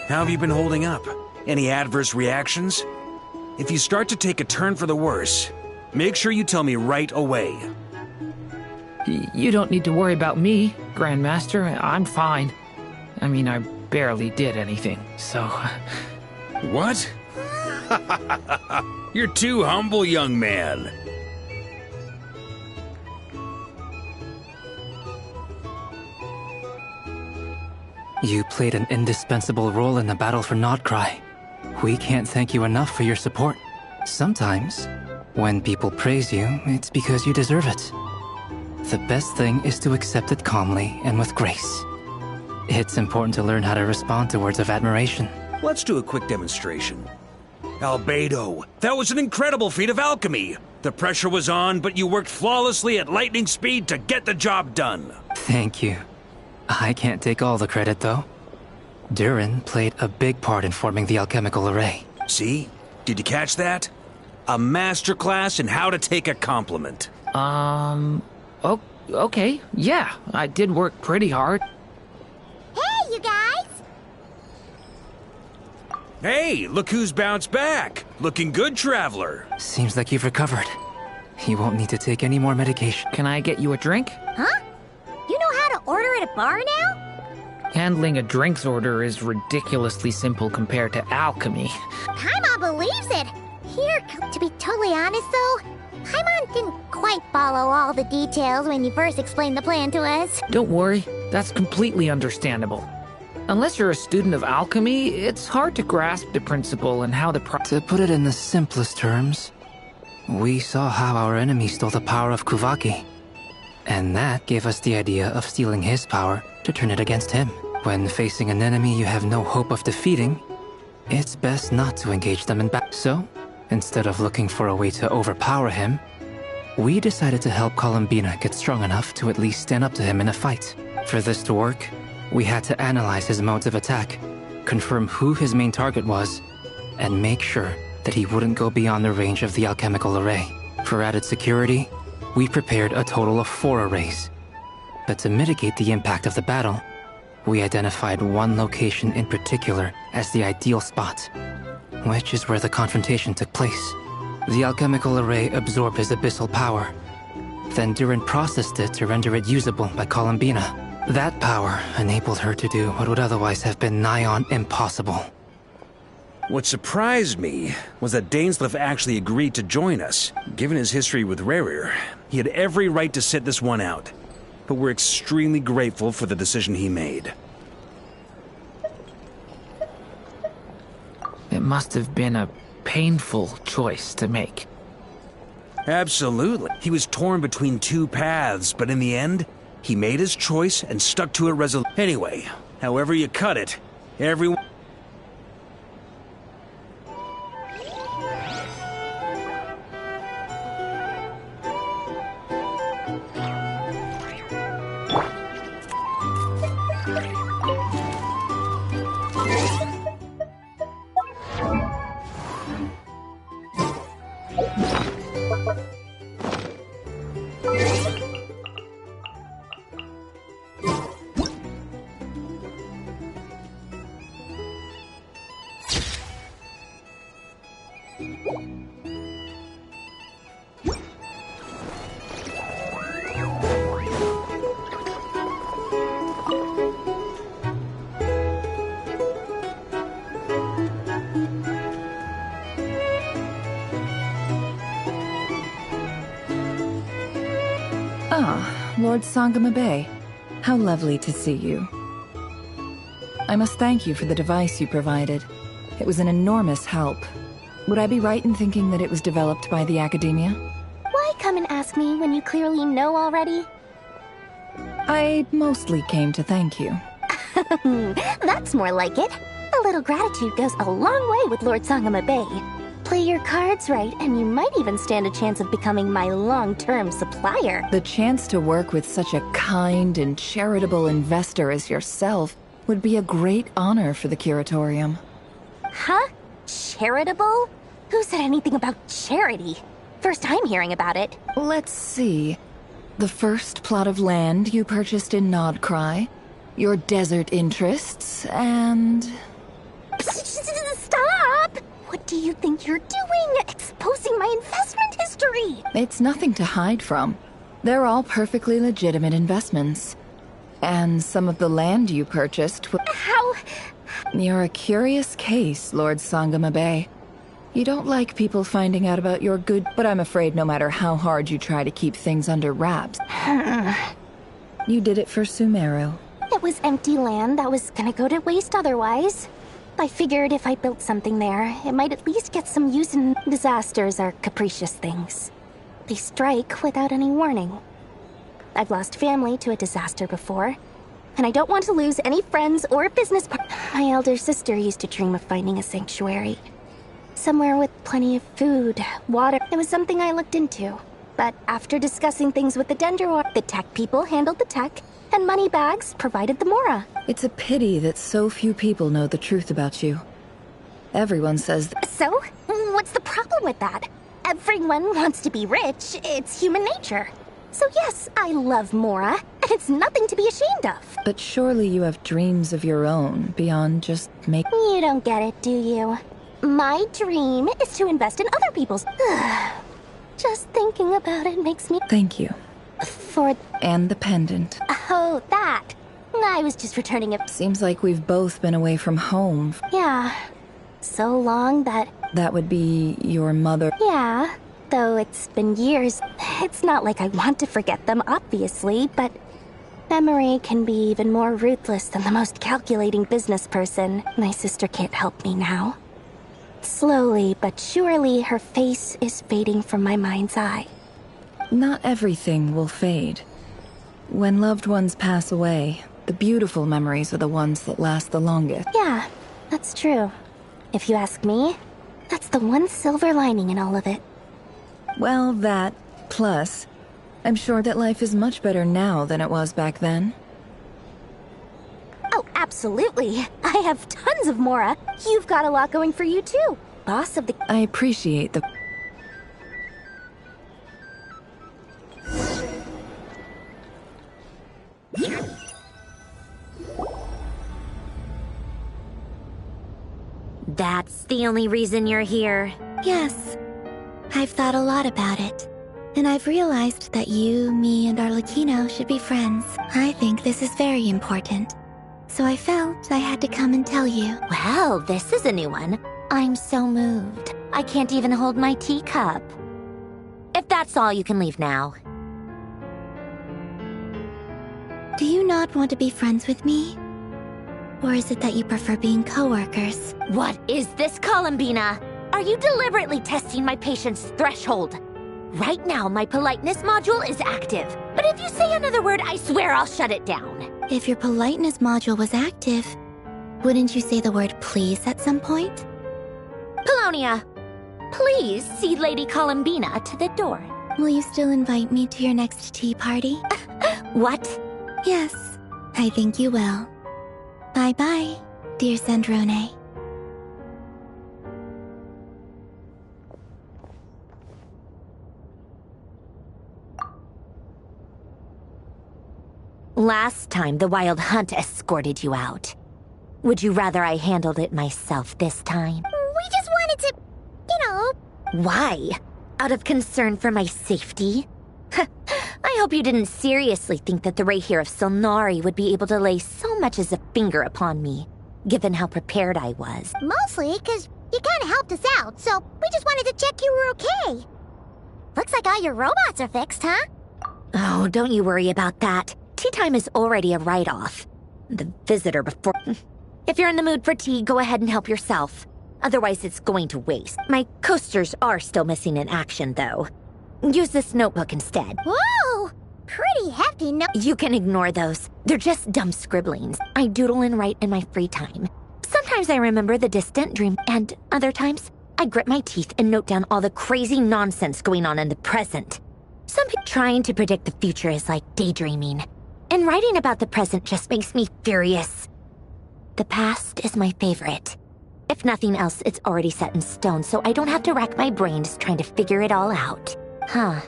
How have you been holding up? Any adverse reactions? If you start to take a turn for the worse, make sure you tell me right away. You don't need to worry about me, Grandmaster. I'm fine. I mean, I barely did anything, so... What? You're too humble, young man. You played an indispensable role in the battle for Nodcry. We can't thank you enough for your support. Sometimes, when people praise you, it's because you deserve it. The best thing is to accept it calmly and with grace. It's important to learn how to respond to words of admiration. Let's do a quick demonstration. Albedo, that was an incredible feat of alchemy. The pressure was on, but you worked flawlessly at lightning speed to get the job done. Thank you. I can't take all the credit, though. Durin played a big part in forming the alchemical array. See? Did you catch that? A masterclass in how to take a compliment. Okay. Yeah, I did work pretty hard. Hey, you guys! Hey, look who's bounced back. Looking good, Traveler. Seems like you've recovered. You won't need to take any more medication. Can I get you a drink? Huh? You know how to order at a bar now? Handling a drinks order is ridiculously simple compared to alchemy. Paimon believes it! Here, to be totally honest though, Paimon didn't quite follow all the details when you first explained the plan to us. Don't worry, that's completely understandable. Unless you're a student of alchemy, it's hard to grasp the principle and how the To put it in the simplest terms, we saw how our enemy stole the power of Kuvaki. And that gave us the idea of stealing his power to turn it against him. When facing an enemy you have no hope of defeating, it's best not to engage them in battle. So, instead of looking for a way to overpower him, we decided to help Columbina get strong enough to at least stand up to him in a fight. For this to work, we had to analyze his modes of attack, confirm who his main target was, and make sure that he wouldn't go beyond the range of the alchemical array. For added security, we prepared a total of 4 arrays. But to mitigate the impact of the battle, we identified one location in particular as the ideal spot, which is where the confrontation took place. The alchemical array absorbed his abyssal power. Then Durin processed it to render it usable by Columbina. That power enabled her to do what would otherwise have been nigh on impossible. What surprised me was that Dainsleif actually agreed to join us. Given his history with Rerir, he had every right to sit this one out. But we're extremely grateful for the decision he made. It must have been a painful choice to make. Absolutely. He was torn between 2 paths, but in the end, he made his choice and stuck to it resolutely. Anyway, however you cut it, everyone... Ah, Lord Sangama Bay. How lovely to see you. I must thank you for the device you provided. It was an enormous help. Would I be right in thinking that it was developed by the Academia? Why come and ask me when you clearly know already? I mostly came to thank you. That's more like it. A little gratitude goes a long way with Lord Sangama Bay. Play your cards right, and you might even stand a chance of becoming my long-term supplier. The chance to work with such a kind and charitable investor as yourself would be a great honor for the Curatorium. Huh? Charitable? Who said anything about charity? First I'm hearing about it. Let's see. The first plot of land you purchased in Nodcry, your desert interests, and... Stop! What do you think you're doing? Exposing my investment history! It's nothing to hide from. They're all perfectly legitimate investments. And some of the land you purchased... How? You're a curious case, Lord Sangama Bay. You don't like people finding out about your good, but I'm afraid no matter how hard you try to keep things under wraps... You did it for Sumeru. It was empty land that was gonna go to waste otherwise. I figured if I built something there, it might at least get some use, and disasters are capricious things. They strike without any warning. I've lost family to a disaster before, and I don't want to lose any friends or business partners. My elder sister used to dream of finding a sanctuary. Somewhere with plenty of food, water. It was something I looked into. But after discussing things with the Dendroar, the tech people handled the tech, and Moneybags provided the Mora. It's a pity that so few people know the truth about you. Everyone says that. So? What's the problem with that? Everyone wants to be rich. It's human nature. So yes, I love Mora, and it's nothing to be ashamed of. But surely you have dreams of your own, beyond just making... You don't get it, do you? My dream is to invest in other people's... Just thinking about it makes me... Thank you. For... And the pendant. Oh, that. I was just returning it. Seems like we've both been away from home. Yeah. So long that... That would be your mother. Yeah. Though it's been years, it's not like I want to forget them, obviously, but memory can be even more ruthless than the most calculating business person. My sister can't help me now. Slowly but surely, her face is fading from my mind's eye. Not everything will fade. When loved ones pass away, the beautiful memories are the ones that last the longest. Yeah, that's true. If you ask me, that's the one silver lining in all of it. Well, that, plus, I'm sure that life is much better now than it was back then. Oh, absolutely. I have tons of Mora. You've got a lot going for you, too. Boss of the... I appreciate the... That's the only reason you're here. Yes. I've thought a lot about it. And I've realized that you, me, and Arlecchino should be friends. I think this is very important. So I felt I had to come and tell you. Well, this is a new one. I'm so moved. I can't even hold my teacup. If that's all, you can leave now. Do you not want to be friends with me? Or is it that you prefer being co-workers? What is this, Columbina? Are you deliberately testing my patience threshold? Right now, my politeness module is active. But if you say another word, I swear I'll shut it down. If your politeness module was active, wouldn't you say the word please at some point? Polonia, please see Lady Columbina to the door. Will you still invite me to your next tea party? What? Yes, I think you will. Bye-bye, dear Sandrone. Last time, the Wild Hunt escorted you out. Would you rather I handled it myself this time? We just wanted to, you know... Why? Out of concern for my safety? I hope you didn't seriously think that the Rayhir of Solnari would be able to lay so much as a finger upon me, given how prepared I was. Mostly because you kind of helped us out, so we just wanted to check you were okay. Looks like all your robots are fixed, huh? Oh, don't you worry about that. Tea time is already a write-off. The visitor before... If you're in the mood for tea, go ahead and help yourself. Otherwise, it's going to waste. My coasters are still missing in action, though. Use this notebook instead. Whoa! Pretty hefty You can ignore those. They're just dumb scribblings. I doodle and write in my free time. Sometimes I remember the distant dream, and other times, I grit my teeth and note down all the crazy nonsense going on in the present. Some people trying to predict the future is like daydreaming. And writing about the present just makes me furious. The past is my favorite. If nothing else, it's already set in stone, so I don't have to rack my brains trying to figure it all out. Huh.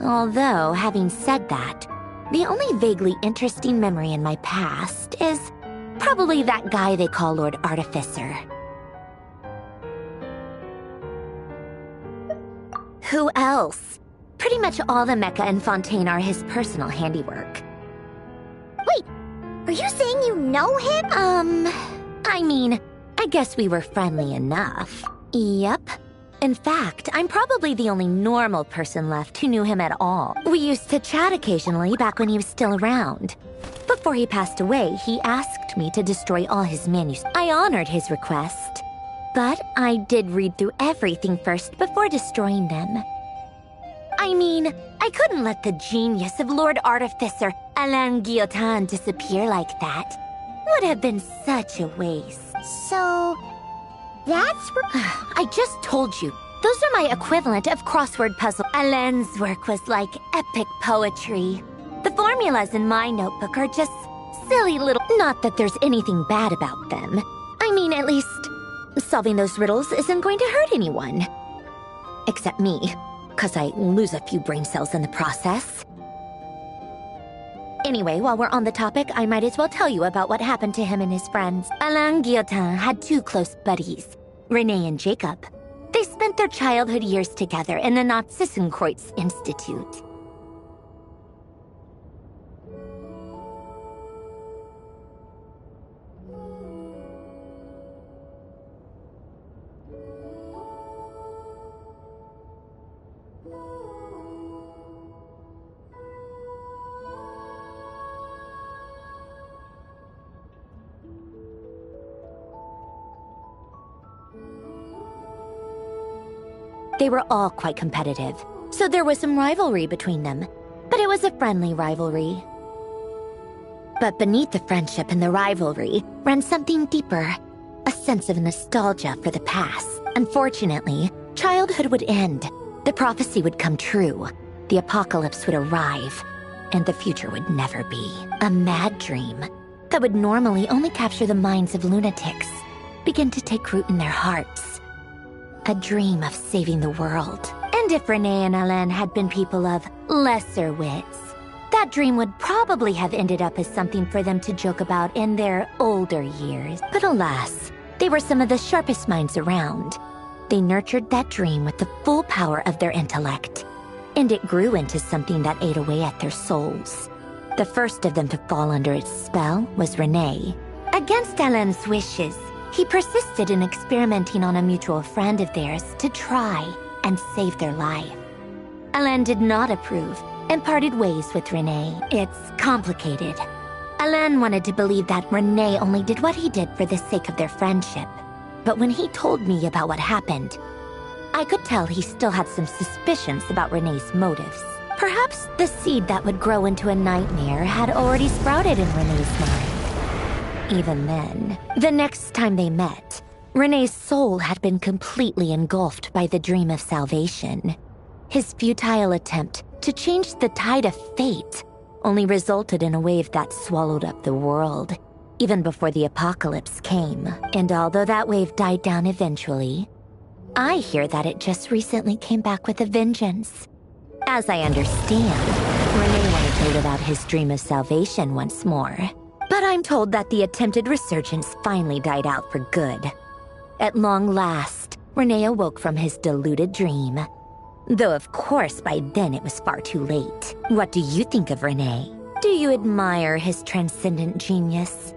Although, having said that, the only vaguely interesting memory in my past is probably that guy they call Lord Artificer. Who else? Pretty much all the mecha in Fontaine are his personal handiwork. Wait, are you saying you know him? I mean, I guess we were friendly enough. Yep. In fact, I'm probably the only normal person left who knew him at all. We used to chat occasionally back when he was still around. Before he passed away, he asked me to destroy all his manuscripts. I honored his request, but I did read through everything first before destroying them. I mean, I couldn't let the genius of Lord Artificer Alain Guillotin disappear like that. Would have been such a waste. So... that's... I just told you. Those are my equivalent of crossword puzzle. Alain's work was like epic poetry. The formulas in my notebook are just silly little... Not that there's anything bad about them. I mean, at least, solving those riddles isn't going to hurt anyone. Except me, because I lose a few brain cells in the process. Anyway, while we're on the topic, I might as well tell you about what happened to him and his friends. Alain Guillotin had two close buddies, Renee and Jacob. They spent their childhood years together in the Narzissenkreuz Institute. They were all quite competitive, so there was some rivalry between them, but it was a friendly rivalry. But beneath the friendship and the rivalry ran something deeper, a sense of nostalgia for the past. Unfortunately, childhood would end, the prophecy would come true, the apocalypse would arrive, and the future would never be. A mad dream that would normally only capture the minds of lunatics begin to take root in their hearts. A dream of saving the world. And if Renee and Alain had been people of lesser wits, that dream would probably have ended up as something for them to joke about in their older years. But alas, they were some of the sharpest minds around. They nurtured that dream with the full power of their intellect, and it grew into something that ate away at their souls. The first of them to fall under its spell was Renee. Against Alain's wishes, he persisted in experimenting on a mutual friend of theirs to try and save their life. Alain did not approve and parted ways with Renee. It's complicated. Alain wanted to believe that Renee only did what he did for the sake of their friendship. But when he told me about what happened, I could tell he still had some suspicions about Renee's motives. Perhaps the seed that would grow into a nightmare had already sprouted in Renee's mind. Even then, the next time they met, Renee's soul had been completely engulfed by the dream of salvation. His futile attempt to change the tide of fate only resulted in a wave that swallowed up the world, even before the apocalypse came. And although that wave died down eventually, I hear that it just recently came back with a vengeance. As I understand, Renee wanted to live out his dream of salvation once more. But I'm told that the attempted resurgence finally died out for good. At long last, Renee awoke from his deluded dream. Though of course by then it was far too late. What do you think of Renee? Do you admire his transcendent genius?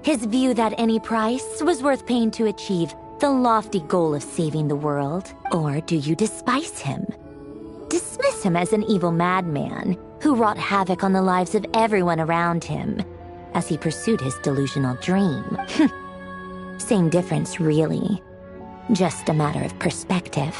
His view that any price was worth paying to achieve the lofty goal of saving the world? Or do you despise him? Dismiss him as an evil madman who wrought havoc on the lives of everyone around him as he pursued his delusional dream? Same difference, really. Just a matter of perspective.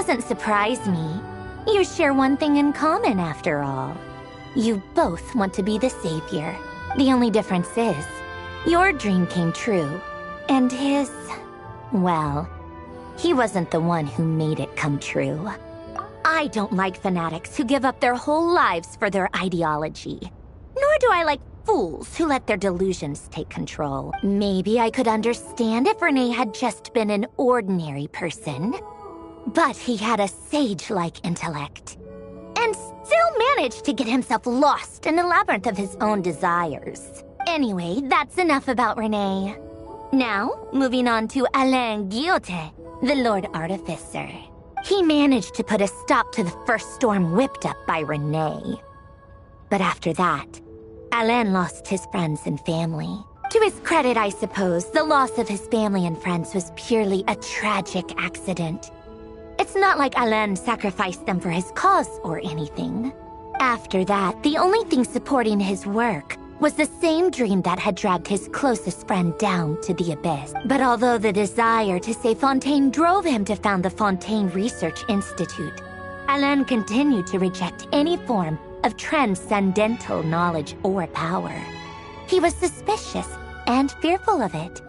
doesn't surprise me. You share one thing in common, after all. You both want to be the savior. The only difference is, your dream came true, and his, well, he wasn't the one who made it come true. I don't like fanatics who give up their whole lives for their ideology. Nor do I like fools who let their delusions take control. Maybe I could understand if Renee had just been an ordinary person. But he had a sage-like intellect. And still managed to get himself lost in a labyrinth of his own desires. Anyway, that's enough about Renee. Now, moving on to Alain Guillotin, the Lord Artificer. He managed to put a stop to the first storm whipped up by Renee. But after that, Alain lost his friends and family. To his credit, I suppose, the loss of his family and friends was purely a tragic accident. It's not like Alain sacrificed them for his cause or anything. After that, the only thing supporting his work was the same dream that had dragged his closest friend down to the abyss. But although the desire to save Fontaine drove him to found the Fontaine Research Institute, Alain continued to reject any form of transcendental knowledge or power. He was suspicious and fearful of it,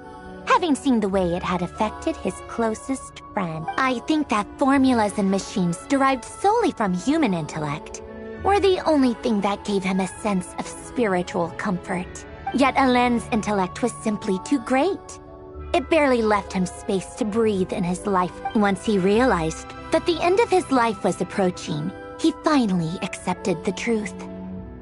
having seen the way it had affected his closest friend. I think that formulas and machines derived solely from human intellect were the only thing that gave him a sense of spiritual comfort. Yet Alain's intellect was simply too great. It barely left him space to breathe in his life. Once he realized that the end of his life was approaching, he finally accepted the truth.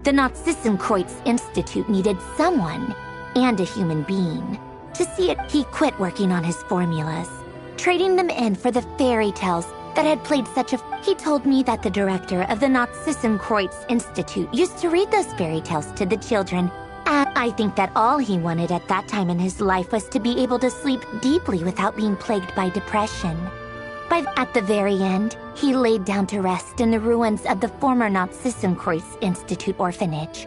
The Nazissenkreuz Institute needed someone, and a human being. To see it, he quit working on his formulas, trading them in for the fairy tales that had played such a... He told me that the director of the Nazissenkreuz Institute used to read those fairy tales to the children, and I think that all he wanted at that time in his life was to be able to sleep deeply without being plagued by depression. At the very end, he laid down to rest in the ruins of the former Nazissenkreuz Institute orphanage,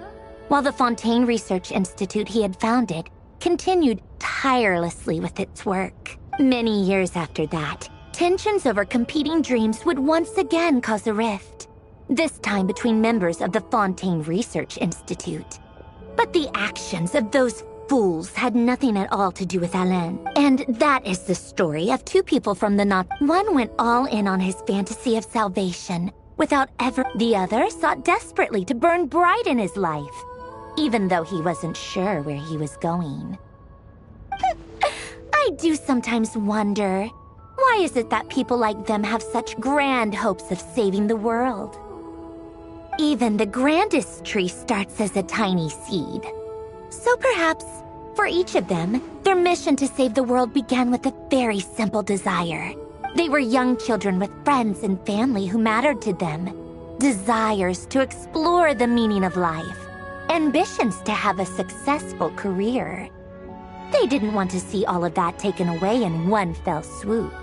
while the Fontaine Research Institute he had founded continued tirelessly with its work. Many years after that, tensions over competing dreams would once again cause a rift, this time between members of the Fontaine Research Institute. But the actions of those fools had nothing at all to do with Alain. And that is the story of two people from the One went all in on his fantasy of salvation, without ever... The other sought desperately to burn bright in his life, even though he wasn't sure where he was going. I do sometimes wonder, why is it that people like them have such grand hopes of saving the world? Even the grandest tree starts as a tiny seed. So perhaps, for each of them, their mission to save the world began with a very simple desire. They were young children with friends and family who mattered to them. Desires to explore the meaning of life. Ambitions to have a successful career. They didn't want to see all of that taken away in one fell swoop.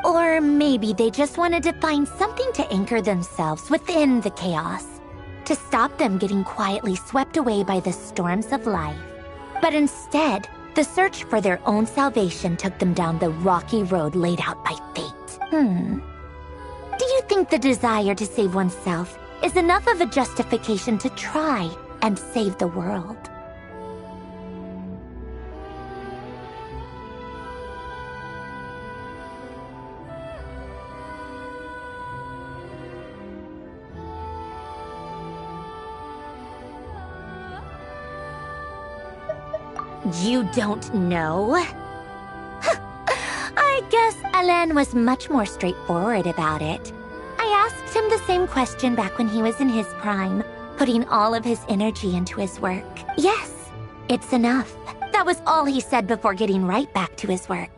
Or maybe they just wanted to find something to anchor themselves within the chaos, to stop them getting quietly swept away by the storms of life. But instead, the search for their own salvation took them down the rocky road laid out by fate. Do you think the desire to save oneself is enough of a justification to try and save the world? You don't know? I guess Alain was much more straightforward about it. I asked him the same question back when he was in his prime, putting all of his energy into his work. Yes, it's enough. That was all he said before getting right back to his work.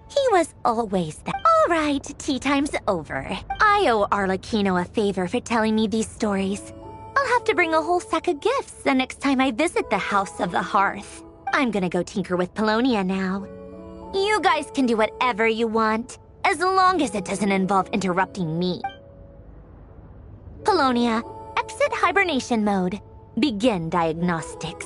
He was always that. All right, tea time's over. I owe Arlecchino a favor for telling me these stories. I'll have to bring a whole sack of gifts the next time I visit the House of the Hearth. I'm gonna go tinker with Polonia now. You guys can do whatever you want, as long as it doesn't involve interrupting me. Polonia, exit hibernation mode. Begin diagnostics.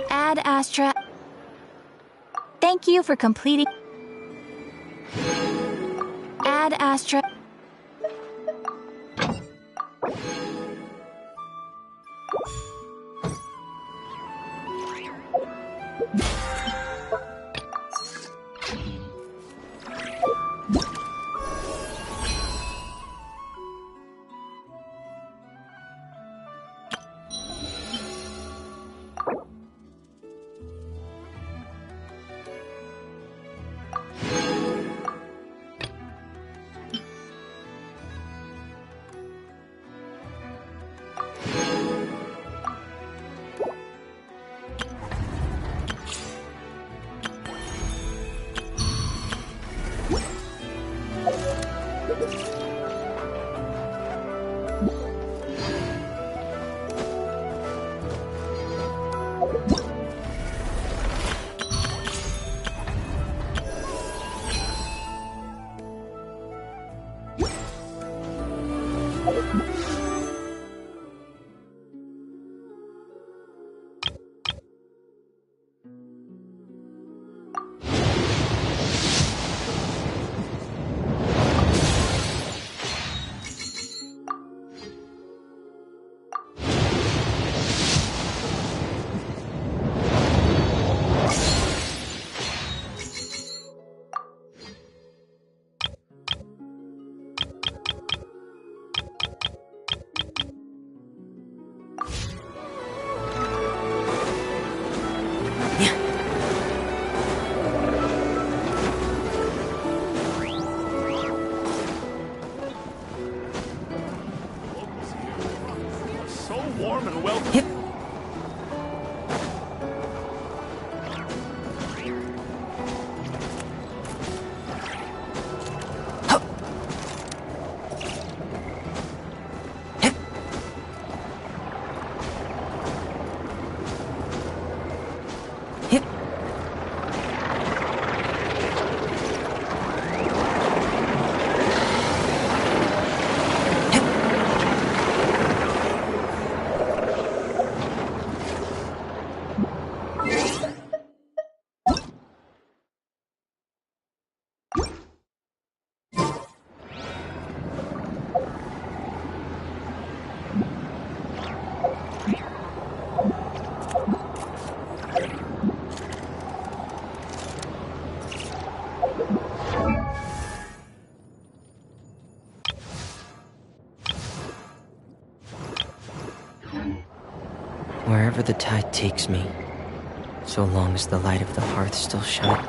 Ad Astra. Thank you for completing. Ad Astra. Warm and welcome. Wherever the tide takes me, so long as the light of the hearth still shines.